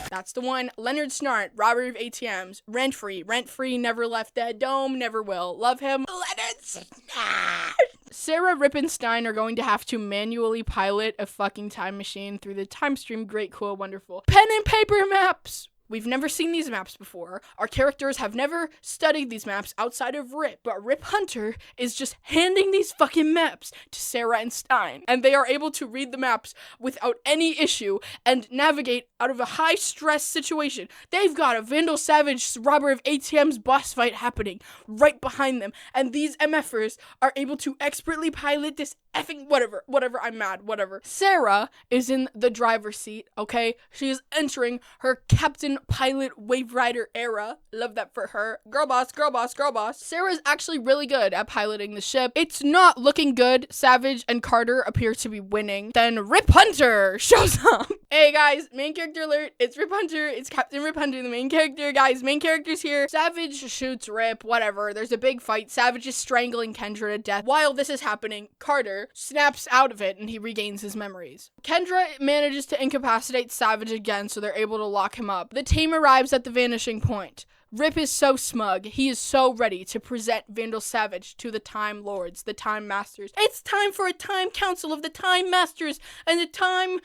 That's the one. Leonard Snart, robber of ATMs. Rent free, never left that dome, never will. Love him. Leonard Snart! Sarah, Rip, and Stein are going to have to manually pilot a fucking time machine through the time stream. Great, cool, wonderful. Pen and paper maps! We've never seen these maps before. Our characters have never studied these maps outside of Rip, but Rip Hunter is just handing these fucking maps to Sarah and Stein, and they are able to read the maps without any issue and navigate out of a high-stress situation. They've got a Vandal Savage robber of ATM's boss fight happening right behind them, and these MFers are able to expertly pilot this effing whatever, I'm mad, whatever. Sarah is in the driver's seat, okay? She is entering her Captain Pilot Wave Rider era. Love that for her. Girl boss. Sarah's actually really good at piloting the ship. It's not looking good. Savage and Carter appear to be winning. Then Rip Hunter shows up. Hey guys, main character alert. It's Rip Hunter. It's Captain Rip Hunter, the main character. Guys, main character's here. Savage shoots Rip, whatever. There's a big fight. Savage is strangling Kendra to death. While this is happening, Carter snaps out of it and he regains his memories. Kendra manages to incapacitate Savage again, so they're able to lock him up. The team arrives at the vanishing point. Rip is so smug. He is so ready to present Vandal Savage to the Time Lords, the Time Masters. It's time for a time council of the Time Masters and the time.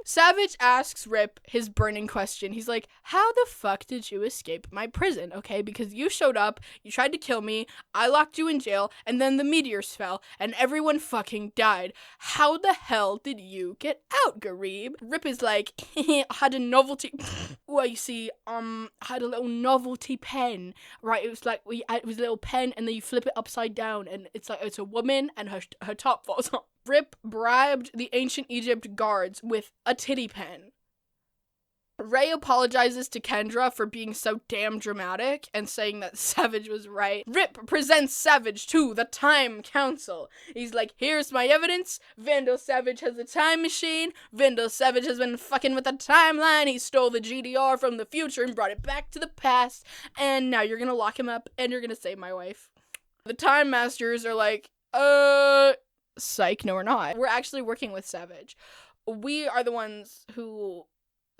Savage asks Rip his burning question. He's like, how the fuck did you escape my prison? Okay, because you showed up, you tried to kill me, I locked you in jail, and then the meteors fell, and everyone fucking died. How the hell did you get out, Garib? Rip is like, I had a novelty. Well, you see, I had a little novelty pen, right? It was like, it was a little pen, and then you flip it upside down, and it's like, it's a woman, and her top falls off. Rip bribed the ancient Egypt guards with a titty pen. Ray apologizes to Kendra for being so damn dramatic and saying that Savage was right. Rip presents Savage to the Time Council. He's like, here's my evidence. Vandal Savage has a time machine. Vandal Savage has been fucking with the timeline. He stole the GDR from the future and brought it back to the past. And now you're gonna lock him up and you're gonna save my wife. The Time Masters are like, psych, no we're not. We're actually working with Savage. We are the ones who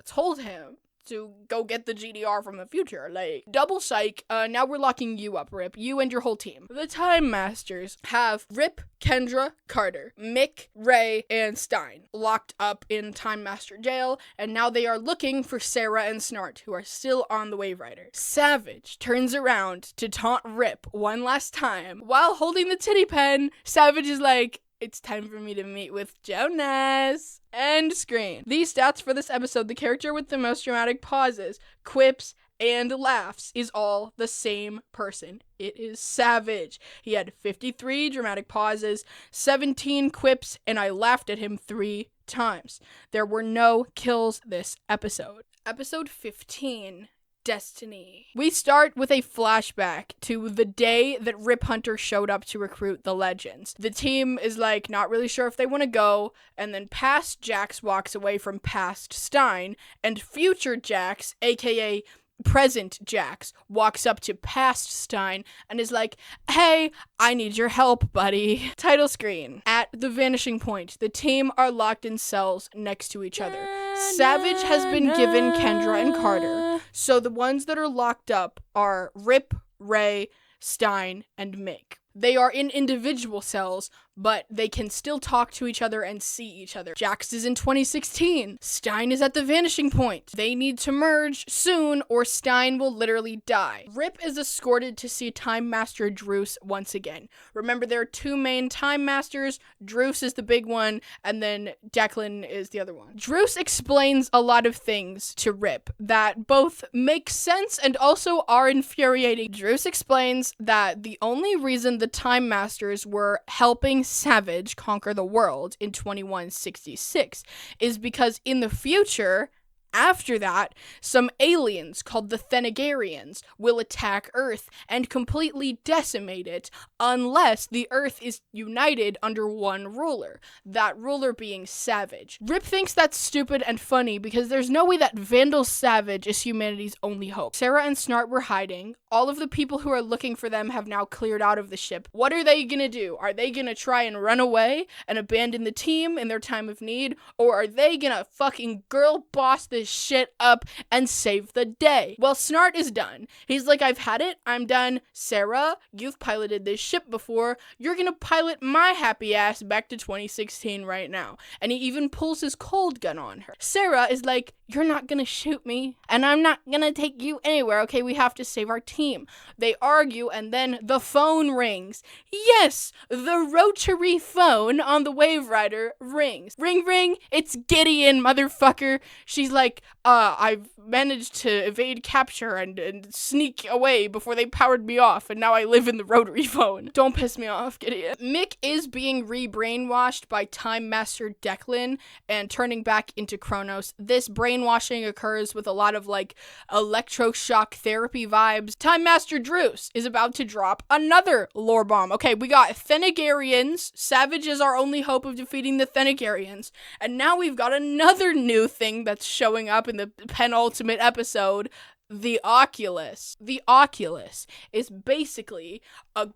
told him to go get the GDR from the future. Like, double psych. Now we're locking you up, Rip. You and your whole team. The Time Masters have Rip, Kendra, Carter, Mick, Ray, and Stein locked up in Time Master jail, and now they are looking for Sarah and Snart, who are still on the Wave Rider. Savage turns around to taunt Rip one last time. While holding the titty pen, Savage is like, it's time for me to meet with Jonas. End screen. These stats for this episode, the character with the most dramatic pauses, quips, and laughs is all the same person. It is Savage. He had 53 dramatic pauses, 17 quips, and I laughed at him 3 times. There were no kills this episode. Episode 15. Destiny. We start with a flashback to the day that Rip Hunter showed up to recruit the Legends. The team is like not really sure if they want to go, and then past Jax walks away from past Stein, and future Jax, aka present Jax, walks up to past Stein and is like, hey, I need your help, buddy. Title screen. At the vanishing point, the team are locked in cells next to each other. Savage has been given Kendra and Carter, so the ones that are locked up are Rip, Ray, Stein, and Mick. They are in individual cells, but they can still talk to each other and see each other. Jax is in 2016. Stein is at the vanishing point. They need to merge soon or Stein will literally die. Rip is escorted to see Time Master Druce once again. Remember, there are 2 main Time Masters. Druce is the big one, and then Declan is the other one. Druce explains a lot of things to Rip that both make sense and also are infuriating. Druce explains that the only reason the Time Masters were helping Savage conquer the world in 2166 is because in the future, after that, some aliens called the Thanagarians will attack Earth and completely decimate it unless the Earth is united under one ruler, that ruler being Savage. Rip thinks that's stupid and funny because there's no way that Vandal Savage is humanity's only hope. Sarah and Snart were hiding. All of the people who are looking for them have now cleared out of the ship. What are they gonna do? Are they gonna try and run away and abandon the team in their time of need? Or are they gonna fucking girl boss this shit up and save the day? Well, Snart is done. He's like, I've had it. I'm done. Sarah, you've piloted this ship before. You're gonna pilot my happy ass back to 2016 right now. And he even pulls his cold gun on her. Sarah is like, you're not gonna shoot me, and I'm not gonna take you anywhere, okay? We have to save our team. They argue, and then the phone rings. Yes, the rotary phone on the Wave Rider rings. Ring, ring, it's Gideon, motherfucker. She's like, I've managed to evade capture and sneak away before they powered me off, and now I live in the rotary phone. Don't piss me off, Gideon. Mick is being re-brainwashed by Time Master Declan and turning back into Kronos. This brainwashing occurs with a lot of like electroshock therapy vibes. Time Master Druce is about to drop another lore bomb. Okay, we got Thanagarians. Savage is our only hope of defeating the Thanagarians. And now we've got another new thing that's showing up in the penultimate episode, the Oculus. The Oculus is basically a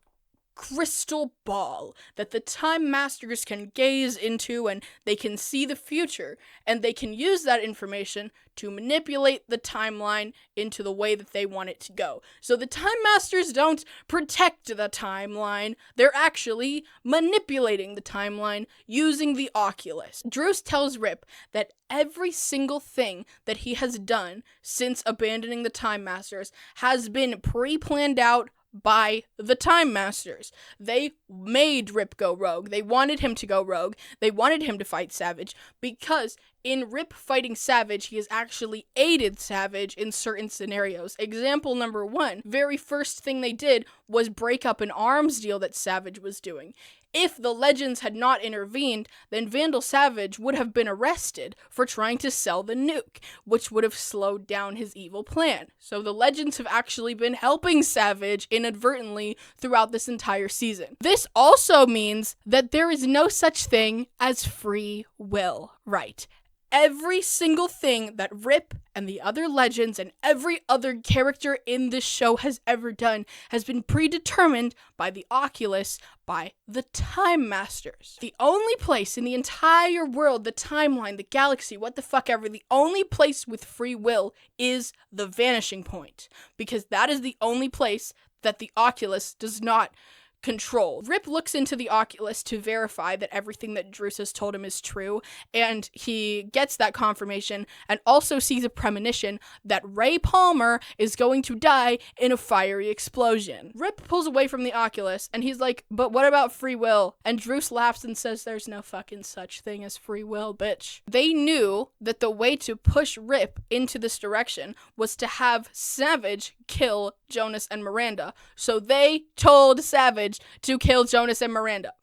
crystal ball that the Time Masters can gaze into, and they can see the future, and they can use that information to manipulate the timeline into the way that they want it to go. So the Time Masters don't protect the timeline, they're actually manipulating the timeline using the Oculus. Druce tells Rip that every single thing that he has done since abandoning the Time Masters has been pre-planned out by the Time Masters. They made Rip go rogue. They wanted him to go rogue. They wanted him to fight Savage because In Rip fighting Savage, he has actually aided Savage in certain scenarios. Example number 1, very first thing they did was break up an arms deal that Savage was doing. If the Legends had not intervened, then Vandal Savage would have been arrested for trying to sell the nuke, which would have slowed down his evil plan. So the Legends have actually been helping Savage inadvertently throughout this entire season. This also means that there is no such thing as free will, right? Every single thing that Rip and the other Legends and every other character in this show has ever done has been predetermined by the Oculus, by the Time Masters. The only place in the entire world, the timeline, the galaxy, what the fuck ever, the only place with free will is the Vanishing Point, because that is the only place that the Oculus does not control. Rip looks into the Oculus to verify that everything that Druce has told him is true, and he gets that confirmation and also sees a premonition that Ray Palmer is going to die in a fiery explosion. Rip pulls away from the Oculus and he's like, but what about free will? And Druce laughs and says, there's no fucking such thing as free will, bitch. They knew that the way to push Rip into this direction was to have Savage kill Jonas and Miranda, so they told Savage to kill Jonas and Miranda.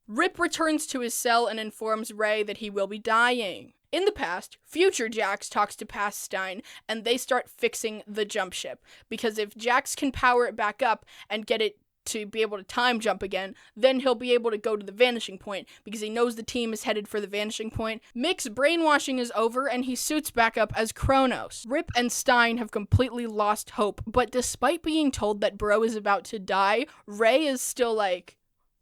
Rip returns to his cell and informs Ray that he will be dying. In the past, future Jax talks to past Stein, and they start fixing the jump ship, because if Jax can power it back up and get it to be able to time jump again, then he'll be able to go to the Vanishing Point, because he knows the team is headed for the Vanishing Point. Mick's brainwashing is over, and he suits back up as Kronos. Rip and Stein have completely lost hope, but despite being told that Bro is about to die, Ray is still like,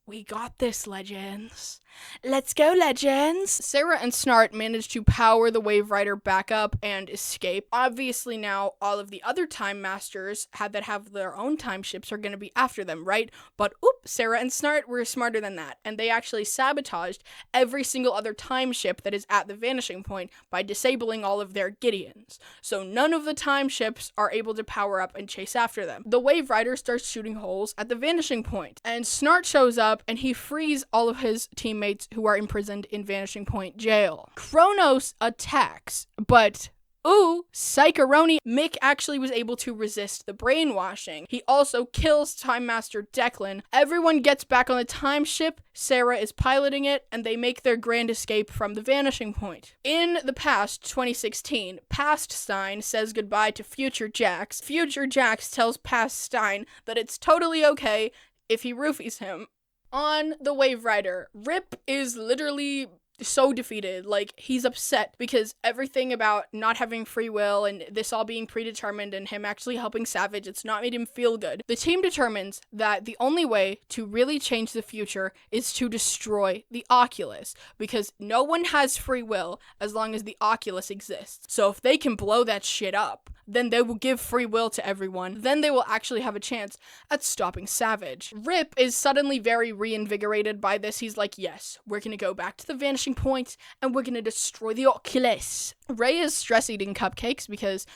we got this, Legends. Let's go, Legends! Sarah and Snart manage to power the Wave Rider back up and escape. Obviously now, all of the other Time Masters that have their own time ships are going to be after them, right? But Sarah and Snart were smarter than that, and they actually sabotaged every single other time ship that is at the Vanishing Point by disabling all of their Gideons. So none of the time ships are able to power up and chase after them. The Wave Rider starts shooting holes at the Vanishing Point, and Snart shows up and he frees all of his teammates who are imprisoned in Vanishing Point jail. Kronos attacks, but psycheroni, Mick actually was able to resist the brainwashing. He also kills Time Master Declan. Everyone gets back on the time ship, Sarah is piloting it, and they make their grand escape from the Vanishing Point. In the past, 2016, past Stein says goodbye to future Jax. Future Jax tells past Stein that it's totally okay if he roofies him. On the Wave Rider, Rip is literally so defeated. Like, he's upset because everything about not having free will and this all being predetermined and him actually helping Savage, it's not made him feel good. The team determines that the only way to really change the future is to destroy the Oculus, because no one has free will as long as the Oculus exists. So if they can blow that shit up, then they will give free will to everyone. Then they will actually have a chance at stopping Savage. Rip is suddenly very reinvigorated by this. He's like, yes, we're gonna go back to the Vanishing Point and we're gonna destroy the Oculus. Ray is stress eating cupcakes because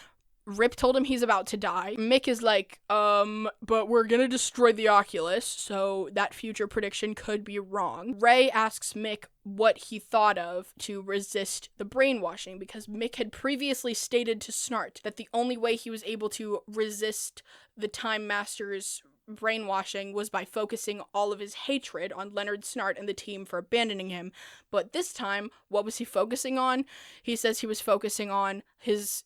Rip told him he's about to die. Mick is like, but we're gonna destroy the Oculus, so that future prediction could be wrong. Ray asks Mick what he thought of to resist the brainwashing, because Mick had previously stated to Snart that the only way he was able to resist the Time Master's brainwashing was by focusing all of his hatred on Leonard Snart and the team for abandoning him. But this time, what was he focusing on? He says he was focusing on his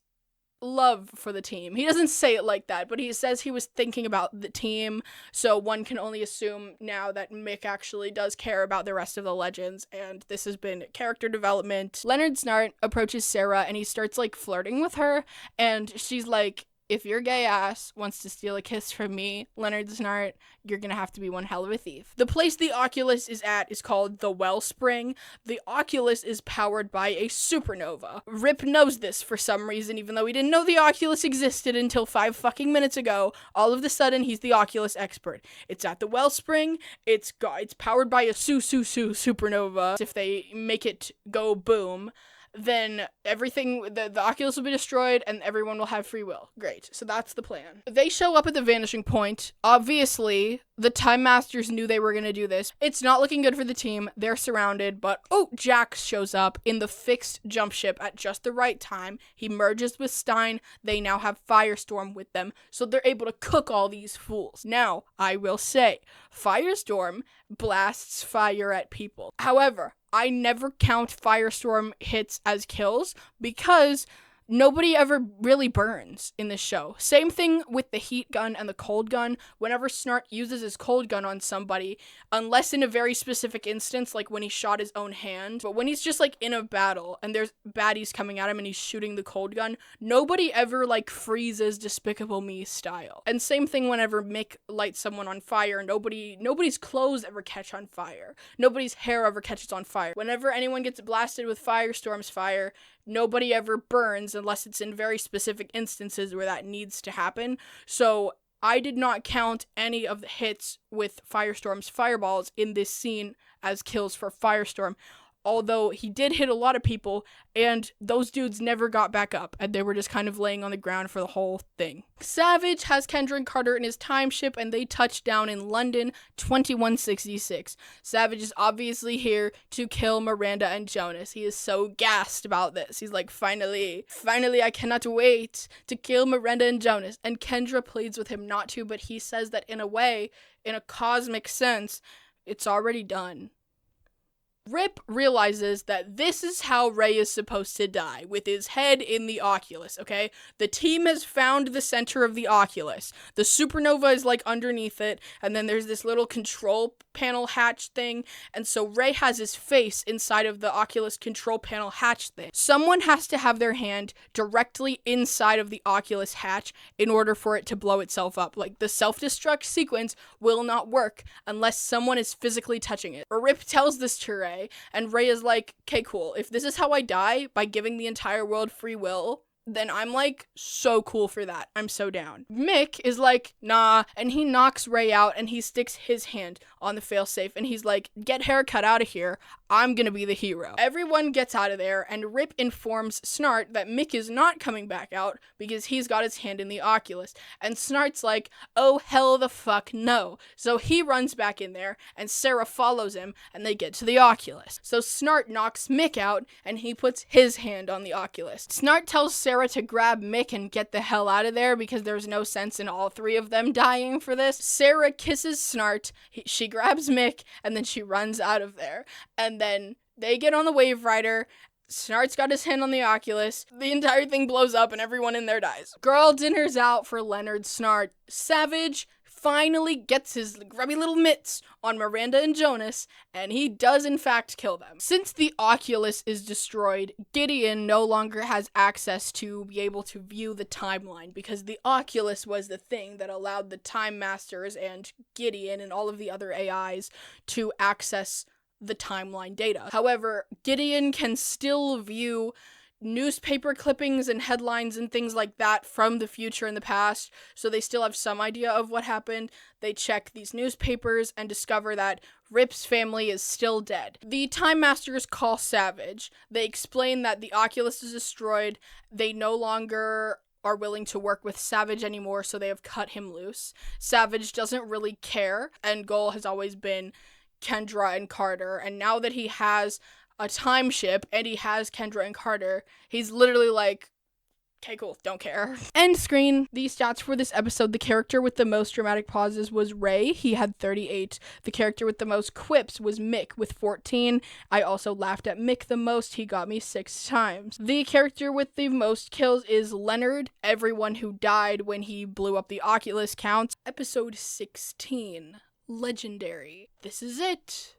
love for the team. He doesn't say it like that, but he says he was thinking about the team, so one can only assume now that Mick actually does care about the rest of the Legends, and this has been character development. Leonard Snart approaches Sarah, and he starts, like, flirting with her, and she's like, if your gay ass wants to steal a kiss from me, Leonard Snart, you're gonna have to be one hell of a thief. The place the Oculus is at is called the Wellspring. The Oculus is powered by a supernova. Rip knows this for some reason, even though he didn't know the Oculus existed until 5 fucking minutes ago. All of a sudden, he's the Oculus expert. It's at the Wellspring. It's powered by a supernova. If they make it go boom, then everything, the Oculus will be destroyed and everyone will have free will. Great. So that's the plan. They show up at the Vanishing Point. Obviously, The Time Masters knew they were going to do this. It's not looking good for the team. They're surrounded, but Jax shows up in the fixed jump ship at just the right time. He merges with Stein. They now have Firestorm with them, so they're able to cook all these fools. Now, I will say, Firestorm blasts fire at people. However, I never count Firestorm hits as kills because nobody ever really burns in this show. Same thing with the heat gun and the cold gun. Whenever Snart uses his cold gun on somebody, unless in a very specific instance, like when he shot his own hand, but when he's just like in a battle and there's baddies coming at him and he's shooting the cold gun, nobody ever like freezes Despicable Me style. And same thing whenever Mick lights someone on fire, nobody's clothes ever catch on fire. Nobody's hair ever catches on fire. Whenever anyone gets blasted with Firestorm's fire, nobody ever burns unless it's in very specific instances where that needs to happen. So I did not count any of the hits with Firestorm's fireballs in this scene as kills for Firestorm. Although he did hit a lot of people, and those dudes never got back up, and they were just kind of laying on the ground for the whole thing. Savage has Kendra and Carter in his time ship, and they touch down in London, 2166. Savage is obviously here to kill Miranda and Jonas. He is so gassed about this. He's like, finally, I cannot wait to kill Miranda and Jonas. And Kendra pleads with him not to, but he says that in a way, in a cosmic sense, it's already done. Rip realizes that this is how Ray is supposed to die, with his head in the Oculus, okay? The team has found the center of the Oculus. The supernova is, like, underneath it, and then there's this little control panel hatch thing, and so Ray has his face inside of the Oculus control panel hatch thing. Someone has to have their hand directly inside of the Oculus hatch in order for it to blow itself up. Like, the self-destruct sequence will not work unless someone is physically touching it. Rip tells this to Ray, and Ray is like, okay, cool. If this is how I die, by giving the entire world free will, then I'm like so cool for that. I'm so down. Mick is like, nah, and he knocks Ray out and he sticks his hand on the failsafe and he's like, get haircut out of here. I'm gonna be the hero. Everyone gets out of there and Rip informs Snart that Mick is not coming back out because he's got his hand in the Oculus. And Snart's like, oh hell the fuck no. So he runs back in there and Sarah follows him and they get to the Oculus. So Snart knocks Mick out and he puts his hand on the Oculus. Snart tells Sarah to grab Mick and get the hell out of there because there's no sense in all three of them dying for this. Sarah kisses Snart, she grabs Mick, and then she runs out of there. And then they get on the Wave Rider. Snart's got his hand on the Oculus. The entire thing blows up and everyone in there dies. Girl dinner's out for Leonard Snart. Savage finally gets his grubby little mitts on Miranda and Jonas, and he does in fact kill them. Since the Oculus is destroyed, Gideon no longer has access to be able to view the timeline, because the Oculus was the thing that allowed the Time Masters and Gideon and all of the other AIs to access the timeline data. However, Gideon can still view newspaper clippings and headlines and things like that from the future and the past, so they still have some idea of what happened. They check these newspapers and discover that Rip's family is still dead. The Time Masters call Savage. They explain that the Oculus is destroyed. They no longer are willing to work with Savage anymore, so they have cut him loose. Savage doesn't really care, and goal has always been Kendra and Carter, and now that he has a time ship and he has Kendra and Carter, he's literally like, okay, cool, don't care. End screen. The stats for this episode: the character with the most dramatic pauses was Ray. He had 38. The character with the most quips was Mick with 14. I also laughed at Mick the most. He got me 6 times. The character with the most kills is Leonard. Everyone who died when he blew up the Oculus counts. Episode 16. Legendary. This is it.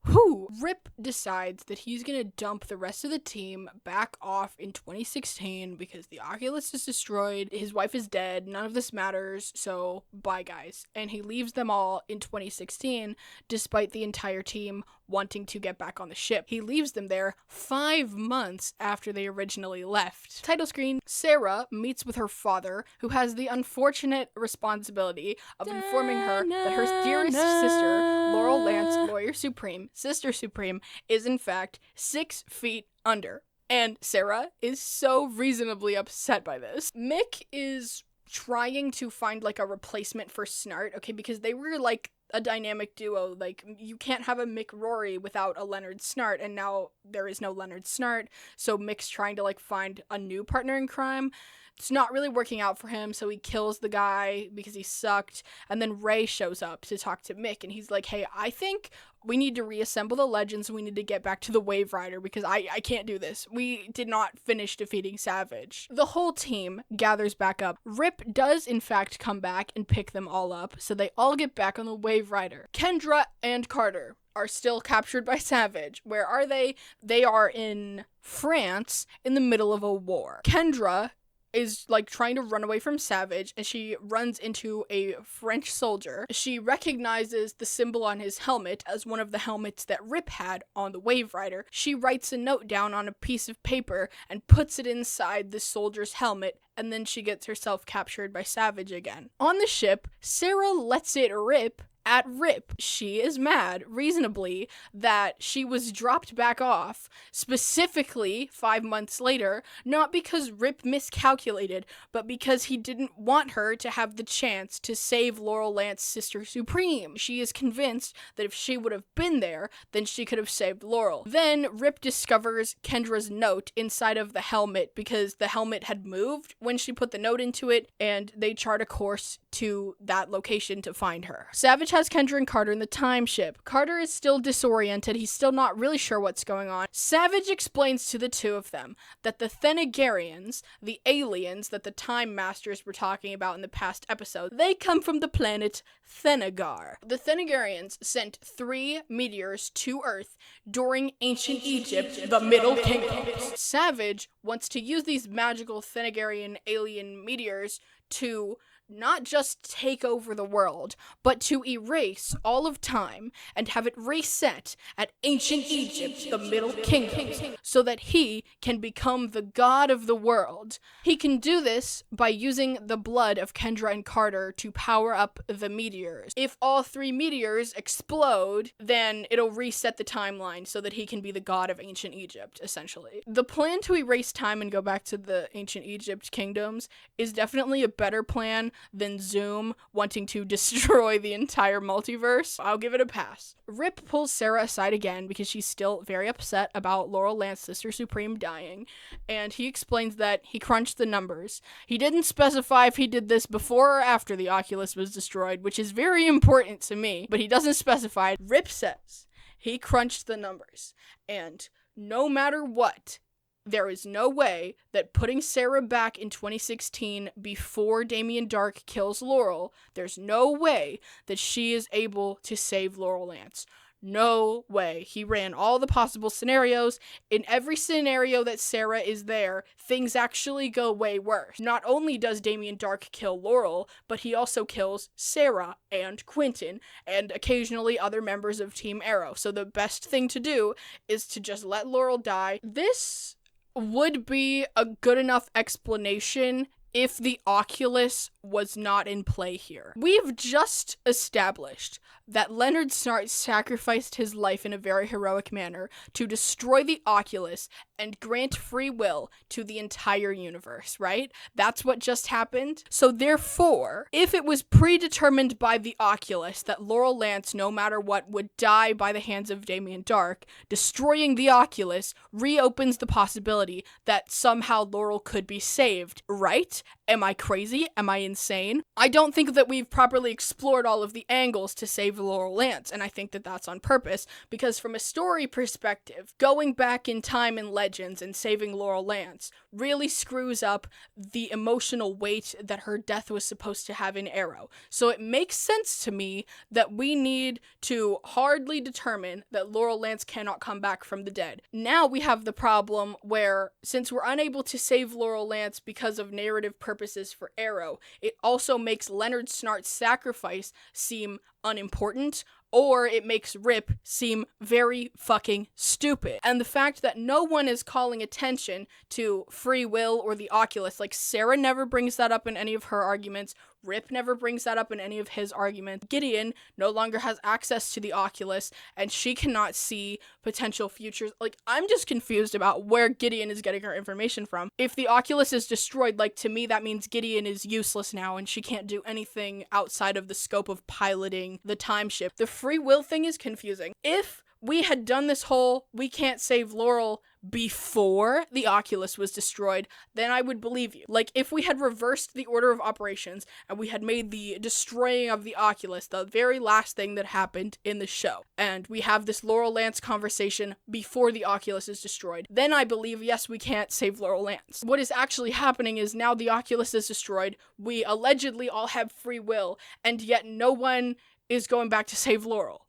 Whew. Rip decides that he's gonna dump the rest of the team back off in 2016 because the Oculus is destroyed, his wife is dead, none of this matters, so bye guys. And he leaves them all in 2016 despite the entire team wanting to get back on the ship. He leaves them there 5 months after they originally left. Title screen: Sarah meets with her father, who has the unfortunate responsibility of informing her that her dearest sister, Laurel Lance, Lawyer Supreme, Sister Supreme, is in fact 6 feet under. And Sarah is so reasonably upset by this. Mick is trying to find, like, a replacement for Snart, okay, because they were, like, a dynamic duo. Like, you can't have a Mick Rory without a Leonard Snart, and now there is no Leonard Snart, so Mick's trying to, like, find a new partner in crime. It's not really working out for him, so he kills the guy because he sucked, and then Ray shows up to talk to Mick, and he's like, hey, I think we need to reassemble the Legends, we need to get back to the Wave Rider, because I can't do this. We did not finish defeating Savage. The whole team gathers back up. Rip does, in fact, come back and pick them all up, so they all get back on the Wave Rider. Kendra and Carter are still captured by Savage. Where are they? They are in France, in the middle of a war. Kendra is, like, trying to run away from Savage, and she runs into a French soldier. She recognizes the symbol on his helmet as one of the helmets that Rip had on the Wave Rider. She writes a note down on a piece of paper and puts it inside the soldier's helmet, and then she gets herself captured by Savage again. On the ship, Sarah lets it rip at Rip. She is mad, reasonably, that she was dropped back off, specifically 5 months later, not because Rip miscalculated, but because he didn't want her to have the chance to save Laurel Lance's Sister Supreme. She is convinced that if she would have been there, then she could have saved Laurel. Then Rip discovers Kendra's note inside of the helmet because the helmet had moved when she put the note into it, and they chart a course to that location to find her. Savage has Kendra and Carter in the time ship. Carter is still disoriented. He's still not really sure what's going on. Savage explains to the two of them that the Thenagarians, the aliens that the Time Masters were talking about in the past episode, they come from the planet Thenagar. The Thenagarians sent 3 meteors to Earth during ancient Egypt, the Middle Kingdom. Savage wants to use these magical Thenagarian alien meteors to not just take over the world, but to erase all of time and have it reset at ancient Egypt, the Middle Kingdom, so that he can become the god of the world. He can do this by using the blood of Kendra and Carter to power up the meteors. If all 3 meteors explode, then it'll reset the timeline so that he can be the god of ancient Egypt, essentially. The plan to erase time and go back to the ancient Egypt kingdoms is definitely a better plan than Zoom wanting to destroy the entire multiverse. I'll give it a pass. Rip pulls Sarah aside again because she's still very upset about Laurel Lance's Sister Supreme dying, and he explains that he crunched the numbers. He didn't specify if he did this before or after the Oculus was destroyed, which is very important to me, but he doesn't specify. Rip says he crunched the numbers, and no matter what, there is no way that putting Sarah back in 2016 before Damien Dark kills Laurel, there's no way that she is able to save Laurel Lance. No way. He ran all the possible scenarios. In every scenario that Sarah is there, things actually go way worse. Not only does Damien Dark kill Laurel, but he also kills Sarah and Quentin, and occasionally other members of Team Arrow. So the best thing to do is to just let Laurel die. This would be a good enough explanation if the Oculus was not in play here. We've just established that Leonard Snart sacrificed his life in a very heroic manner to destroy the Oculus and grant free will to the entire universe, right? That's what just happened. So therefore, if it was predetermined by the Oculus that Laurel Lance, no matter what, would die by the hands of Damien Dark, destroying the Oculus reopens the possibility that somehow Laurel could be saved, right? Am I crazy? Am I insane? I don't think that we've properly explored all of the angles to save Laurel Lance, and I think that that's on purpose, because from a story perspective, going back in time in Legends and saving Laurel Lance really screws up the emotional weight that her death was supposed to have in Arrow. So it makes sense to me that we need to hardly determine that Laurel Lance cannot come back from the dead. Now we have the problem where, since we're unable to save Laurel Lance because of narrative purposes for Arrow, it also makes Leonard Snart's sacrifice seem unimportant, or it makes Rip seem very fucking stupid. And the fact that no one is calling attention to free will or the Oculus, like Sarah never brings that up in any of her arguments, Rip never brings that up in any of his arguments. Gideon no longer has access to the Oculus, and she cannot see potential futures. Like, I'm just confused about where Gideon is getting her information from. If the Oculus is destroyed, like, to me, that means Gideon is useless now, and she can't do anything outside of the scope of piloting the time ship. The free will thing is confusing. If we had done this whole we can't save Laurel before the Oculus was destroyed, then I would believe you. Like, if we had reversed the order of operations and we had made the destroying of the Oculus the very last thing that happened in the show, and we have this Laurel Lance conversation before the Oculus is destroyed, then I believe, yes, we can't save Laurel Lance. What is actually happening is now the Oculus is destroyed, we allegedly all have free will, and yet no one is going back to save Laurel.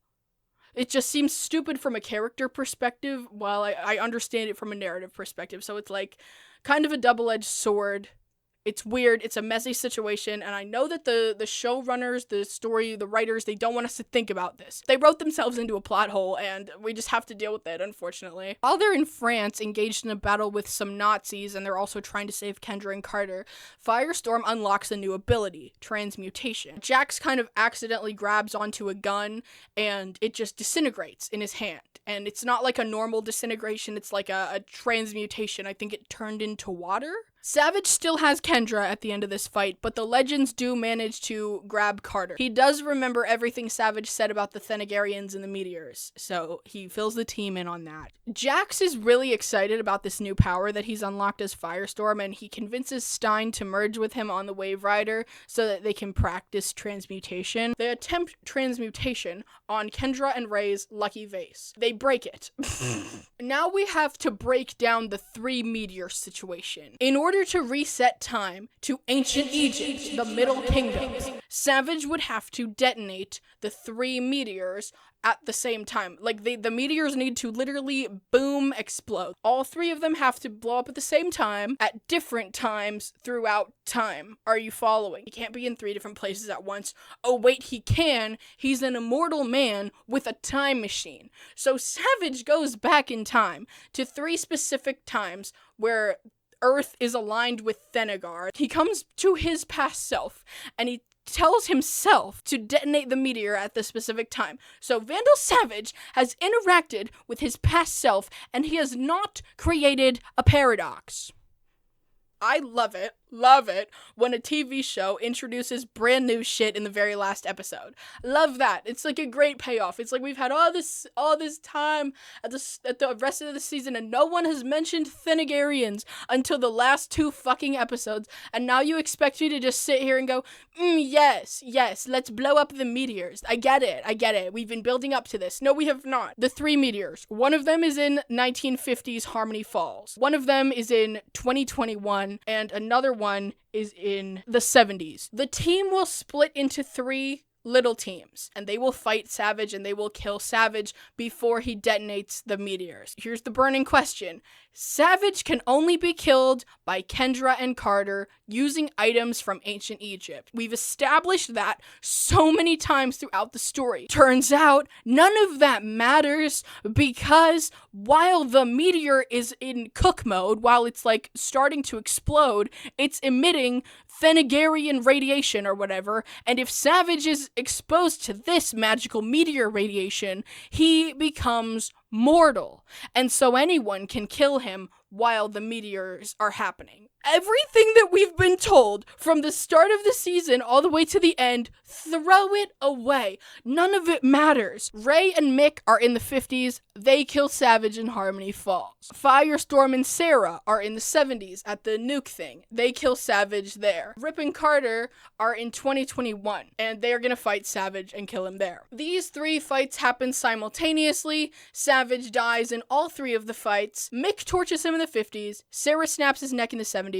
It just seems stupid from a character perspective, while I understand it from a narrative perspective. So it's like kind of a double-edged sword. It's weird. It's a messy situation. And I know that the showrunners, the writers, they don't want us to think about this. They wrote themselves into a plot hole, and we just have to deal with it, unfortunately. While they're in France, engaged in a battle with some Nazis, and they're also trying to save Kendra and Carter, Firestorm unlocks a new ability, transmutation. Jax kind of accidentally grabs onto a gun, and it just disintegrates in his hand. And it's not like a normal disintegration, it's like a transmutation. I think it turned into water? Savage still has Kendra at the end of this fight, but the Legends do manage to grab Carter. He does remember everything Savage said about the Thanagarians and the meteors, so he fills the team in on that. Jax is really excited about this new power that he's unlocked as Firestorm, and he convinces Stein to merge with him on the Wave Rider so that they can practice transmutation. They attempt transmutation on Kendra and Ray's lucky vase. They break it. Now we have to break down the 3 meteor situation. In order to reset time to ancient Egypt, the Middle Kingdoms, Savage would have to detonate the 3 meteors at the same time. Like, the meteors need to literally boom, explode. All 3 of them have to blow up at the same time at different times throughout time. Are you following? He can't be in 3 different places at once. Oh wait, he can. He's an immortal man with a time machine. So Savage goes back in time to 3 specific times where Earth is aligned with Thanagar. He comes to his past self, and he tells himself to detonate the meteor at the specific time. So Vandal Savage has interacted with his past self, and he has not created a paradox. I love it when a TV show introduces brand new shit in the very last episode. Love that. It's like a great payoff. It's like we've had all this time at the rest of the season, and no one has mentioned Thanagarians until the last 2 fucking episodes, and now you expect me to just sit here and go, yes, let's blow up the meteors. I get it. We've been building up to this. No, we have not. The 3 meteors. One of them is in 1950s Harmony Falls. One of them is in 2021, and another one is in the 70s. The team will split into 3 little teams, and they will fight Savage, and they will kill Savage before he detonates the meteors. Here's the burning question. Savage can only be killed by Kendra and Carter using items from ancient Egypt. We've established that so many times throughout the story. Turns out, none of that matters, because while the meteor is in cook mode, while it's like starting to explode, it's emitting Thanagarian radiation or whatever, and if Savage is exposed to this magical meteor radiation, he becomes mortal, and so anyone can kill him while the meteors are happening. Everything that we've been told from the start of the season all the way to the end, throw it away. None of it matters. Ray and Mick are in the 50s. They kill Savage in Harmony Falls. Firestorm and Sarah are in the 70s at the nuke thing. They kill Savage there. Rip and Carter are in 2021, and they're gonna fight Savage and kill him there. These 3 fights happen simultaneously. Savage dies in all 3 of the fights. Mick torches him in the 50s. Sarah snaps his neck in the 70s.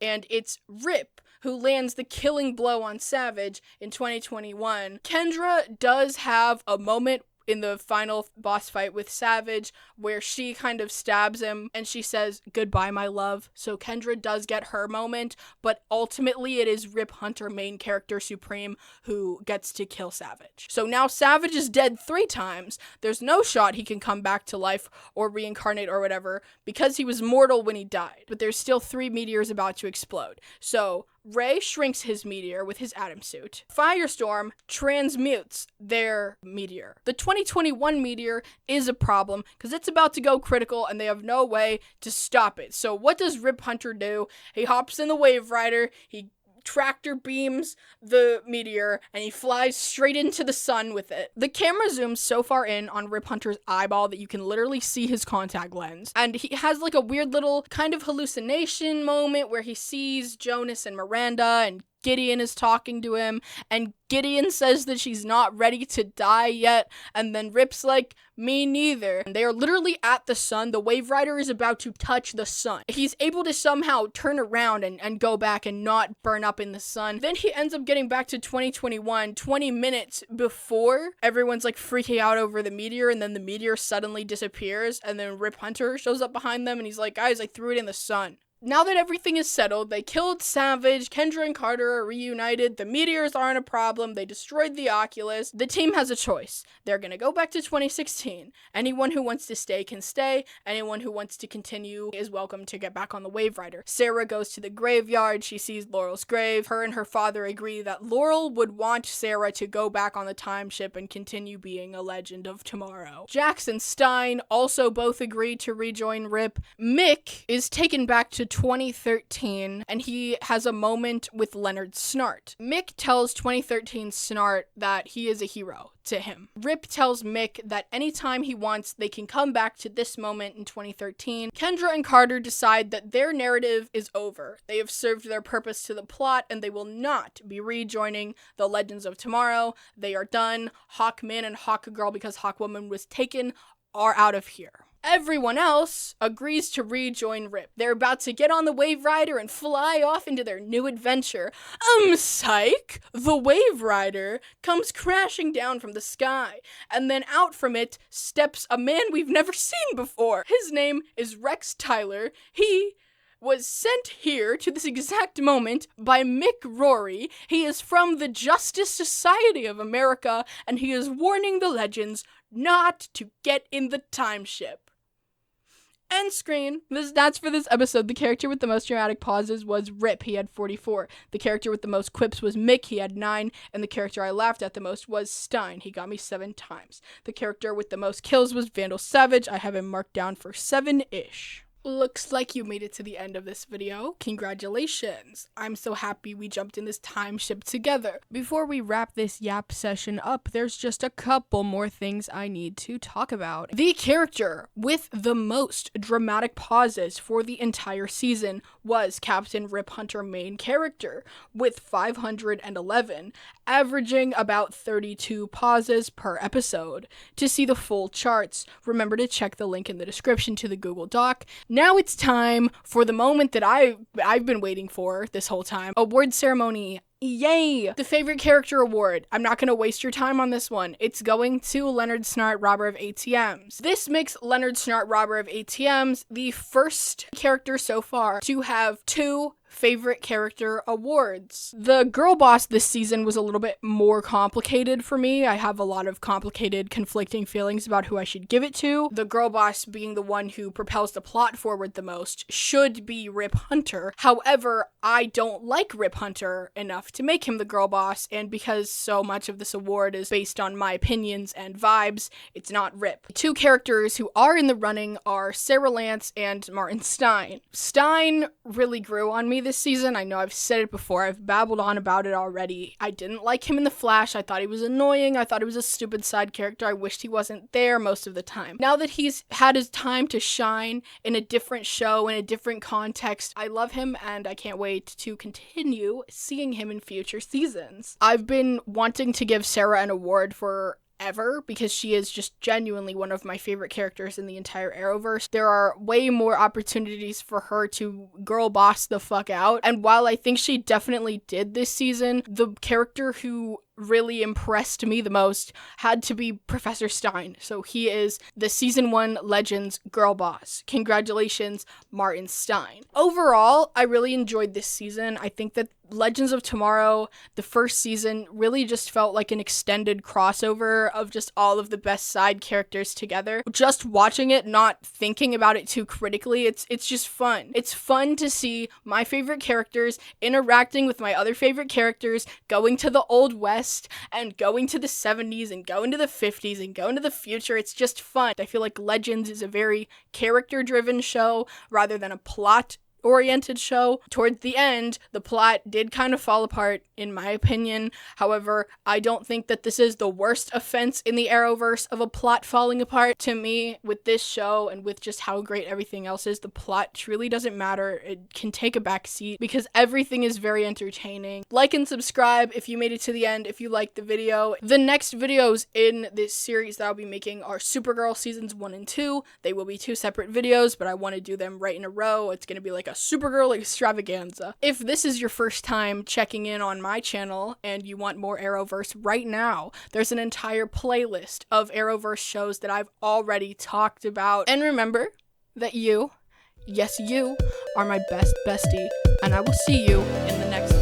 And it's Rip who lands the killing blow on Savage in 2021. Kendra does have a moment in the final boss fight with Savage where she kind of stabs him and she says, "Goodbye, my love." So Kendra does get her moment, but ultimately it is Rip Hunter, main character supreme, who gets to kill Savage. So now Savage is dead 3 times. There's no shot he can come back to life or reincarnate or whatever because he was mortal when he died, but there's still 3 meteors about to explode. So Ray shrinks his meteor with his atom suit. Firestorm transmutes their meteor. The 2021 meteor is a problem because it's about to go critical and they have no way to stop it. So what does Rip Hunter do? He hops in the Wave Rider, he tractor beams the meteor, and he flies straight into the sun with it. The camera zooms so far in on Rip Hunter's eyeball that you can literally see his contact lens. And he has like a weird little kind of hallucination moment where he sees Jonas and Miranda, and Gideon is talking to him, and Gideon says that she's not ready to die yet, and then Rip's like, me neither. And they are literally at the sun. The Wave Rider is about to touch the sun. He's able to somehow turn around and go back and not burn up in the sun. Then he ends up getting back to 2021 20 minutes before everyone's like freaking out over the meteor, and then the meteor suddenly disappears, and then Rip Hunter shows up behind them and he's like, guys, I threw it in the sun. Now that everything is settled, they killed Savage, Kendra and Carter are reunited, the meteors aren't a problem, they destroyed the Oculus. The team has a choice. They're gonna go back to 2016. Anyone who wants to stay can stay, anyone who wants to continue is welcome to get back on the Wave Rider. Sarah goes to the graveyard, she sees Laurel's grave. Her and her father agree that Laurel would want Sarah to go back on the time ship and continue being a legend of tomorrow. Jax and Stein also both agree to rejoin Rip. Mick is taken back to 2013, and he has a moment with Leonard Snart. Mick tells 2013 Snart that he is a hero to him. Rip tells Mick that anytime he wants, they can come back to this moment in 2013. Kendra and Carter decide that their narrative is over. They have served their purpose to the plot, and they will not be rejoining the Legends of Tomorrow. They are done. Hawkman and Hawkgirl, because Hawkwoman was taken, are out of here. Everyone else agrees to rejoin Rip. They're about to get on the Wave Rider and fly off into their new adventure. Psych! The Wave Rider comes crashing down from the sky, and then out from it steps a man we've never seen before. His name is Rex Tyler. He was sent here to this exact moment by Mick Rory. He is from the Justice Society of America, and he is warning the Legends not to get in the time ship. End screen. That's for this episode. The character with the most dramatic pauses was Rip. He had 44. The character with the most quips was Mick. He had 9. And the character I laughed at the most was Stein. He got me 7 times. The character with the most kills was Vandal Savage. I have him marked down for 7-ish. Looks like you made it to the end of this video. Congratulations. I'm so happy we jumped in this time ship together. Before we wrap this yap session up, there's just a couple more things I need to talk about. The character with the most dramatic pauses for the entire season was Captain Rip Hunter, main character, with 511, averaging about 32 pauses per episode. To see the full charts, remember to check the link in the description to the Google Doc. Now it's time for the moment that I've been waiting for this whole time. Award ceremony. Yay! The favorite character award. I'm not going to waste your time on this one. It's going to Leonard Snart, Robber of ATMs. This makes Leonard Snart, Robber of ATMs the first character so far to have 2 favorite character awards. The girl boss this season was a little bit more complicated for me. I have a lot of complicated, conflicting feelings about who I should give it to. The girl boss, being the one who propels the plot forward the most, should be Rip Hunter. However, I don't like Rip Hunter enough to make him the girl boss, and because so much of this award is based on my opinions and vibes, it's not Rip. 2 characters who are in the running are Sarah Lance and Martin Stein. Stein really grew on me this season. I know I've said it before. I've babbled on about it already. I didn't like him in The Flash. I thought he was annoying. I thought he was a stupid side character. I wished he wasn't there most of the time. Now that he's had his time to shine in a different show, in a different context, I love him and I can't wait to continue seeing him in future seasons. I've been wanting to give Sarah an award for ever because she is just genuinely one of my favorite characters in the entire Arrowverse. There are way more opportunities for her to girl boss the fuck out, and while I think she definitely did this season, the character who really impressed me the most had to be Professor Stein. So he is the season 1 Legends girl boss. Congratulations, Martin Stein. Overall, I really enjoyed this season. I think that Legends of Tomorrow, the first season, really just felt like an extended crossover of just all of the best side characters together. Just watching it, not thinking about it too critically, it's just fun. It's fun to see my favorite characters interacting with my other favorite characters, going to the Old West and going to the 70s and going to the 50s and going to the future. It's just fun. I feel like Legends is a very character-driven show rather than a plot-oriented show. Towards the end, the plot did kind of fall apart, in my opinion. However, I don't think that this is the worst offense in the Arrowverse of a plot falling apart. To me, with this show and with just how great everything else is, the plot truly doesn't matter. It can take a back seat because everything is very entertaining. Like and subscribe if you made it to the end, if you liked the video. The next videos in this series that I'll be making are Supergirl seasons 1 and 2. They will be 2 separate videos, but I want to do them right in a row. It's going to be like a Supergirl extravaganza. If this is your first time checking in on my channel and you want more Arrowverse right now, there's an entire playlist of Arrowverse shows that I've already talked about. And remember that you, yes you, are my best bestie, and I will see you in the next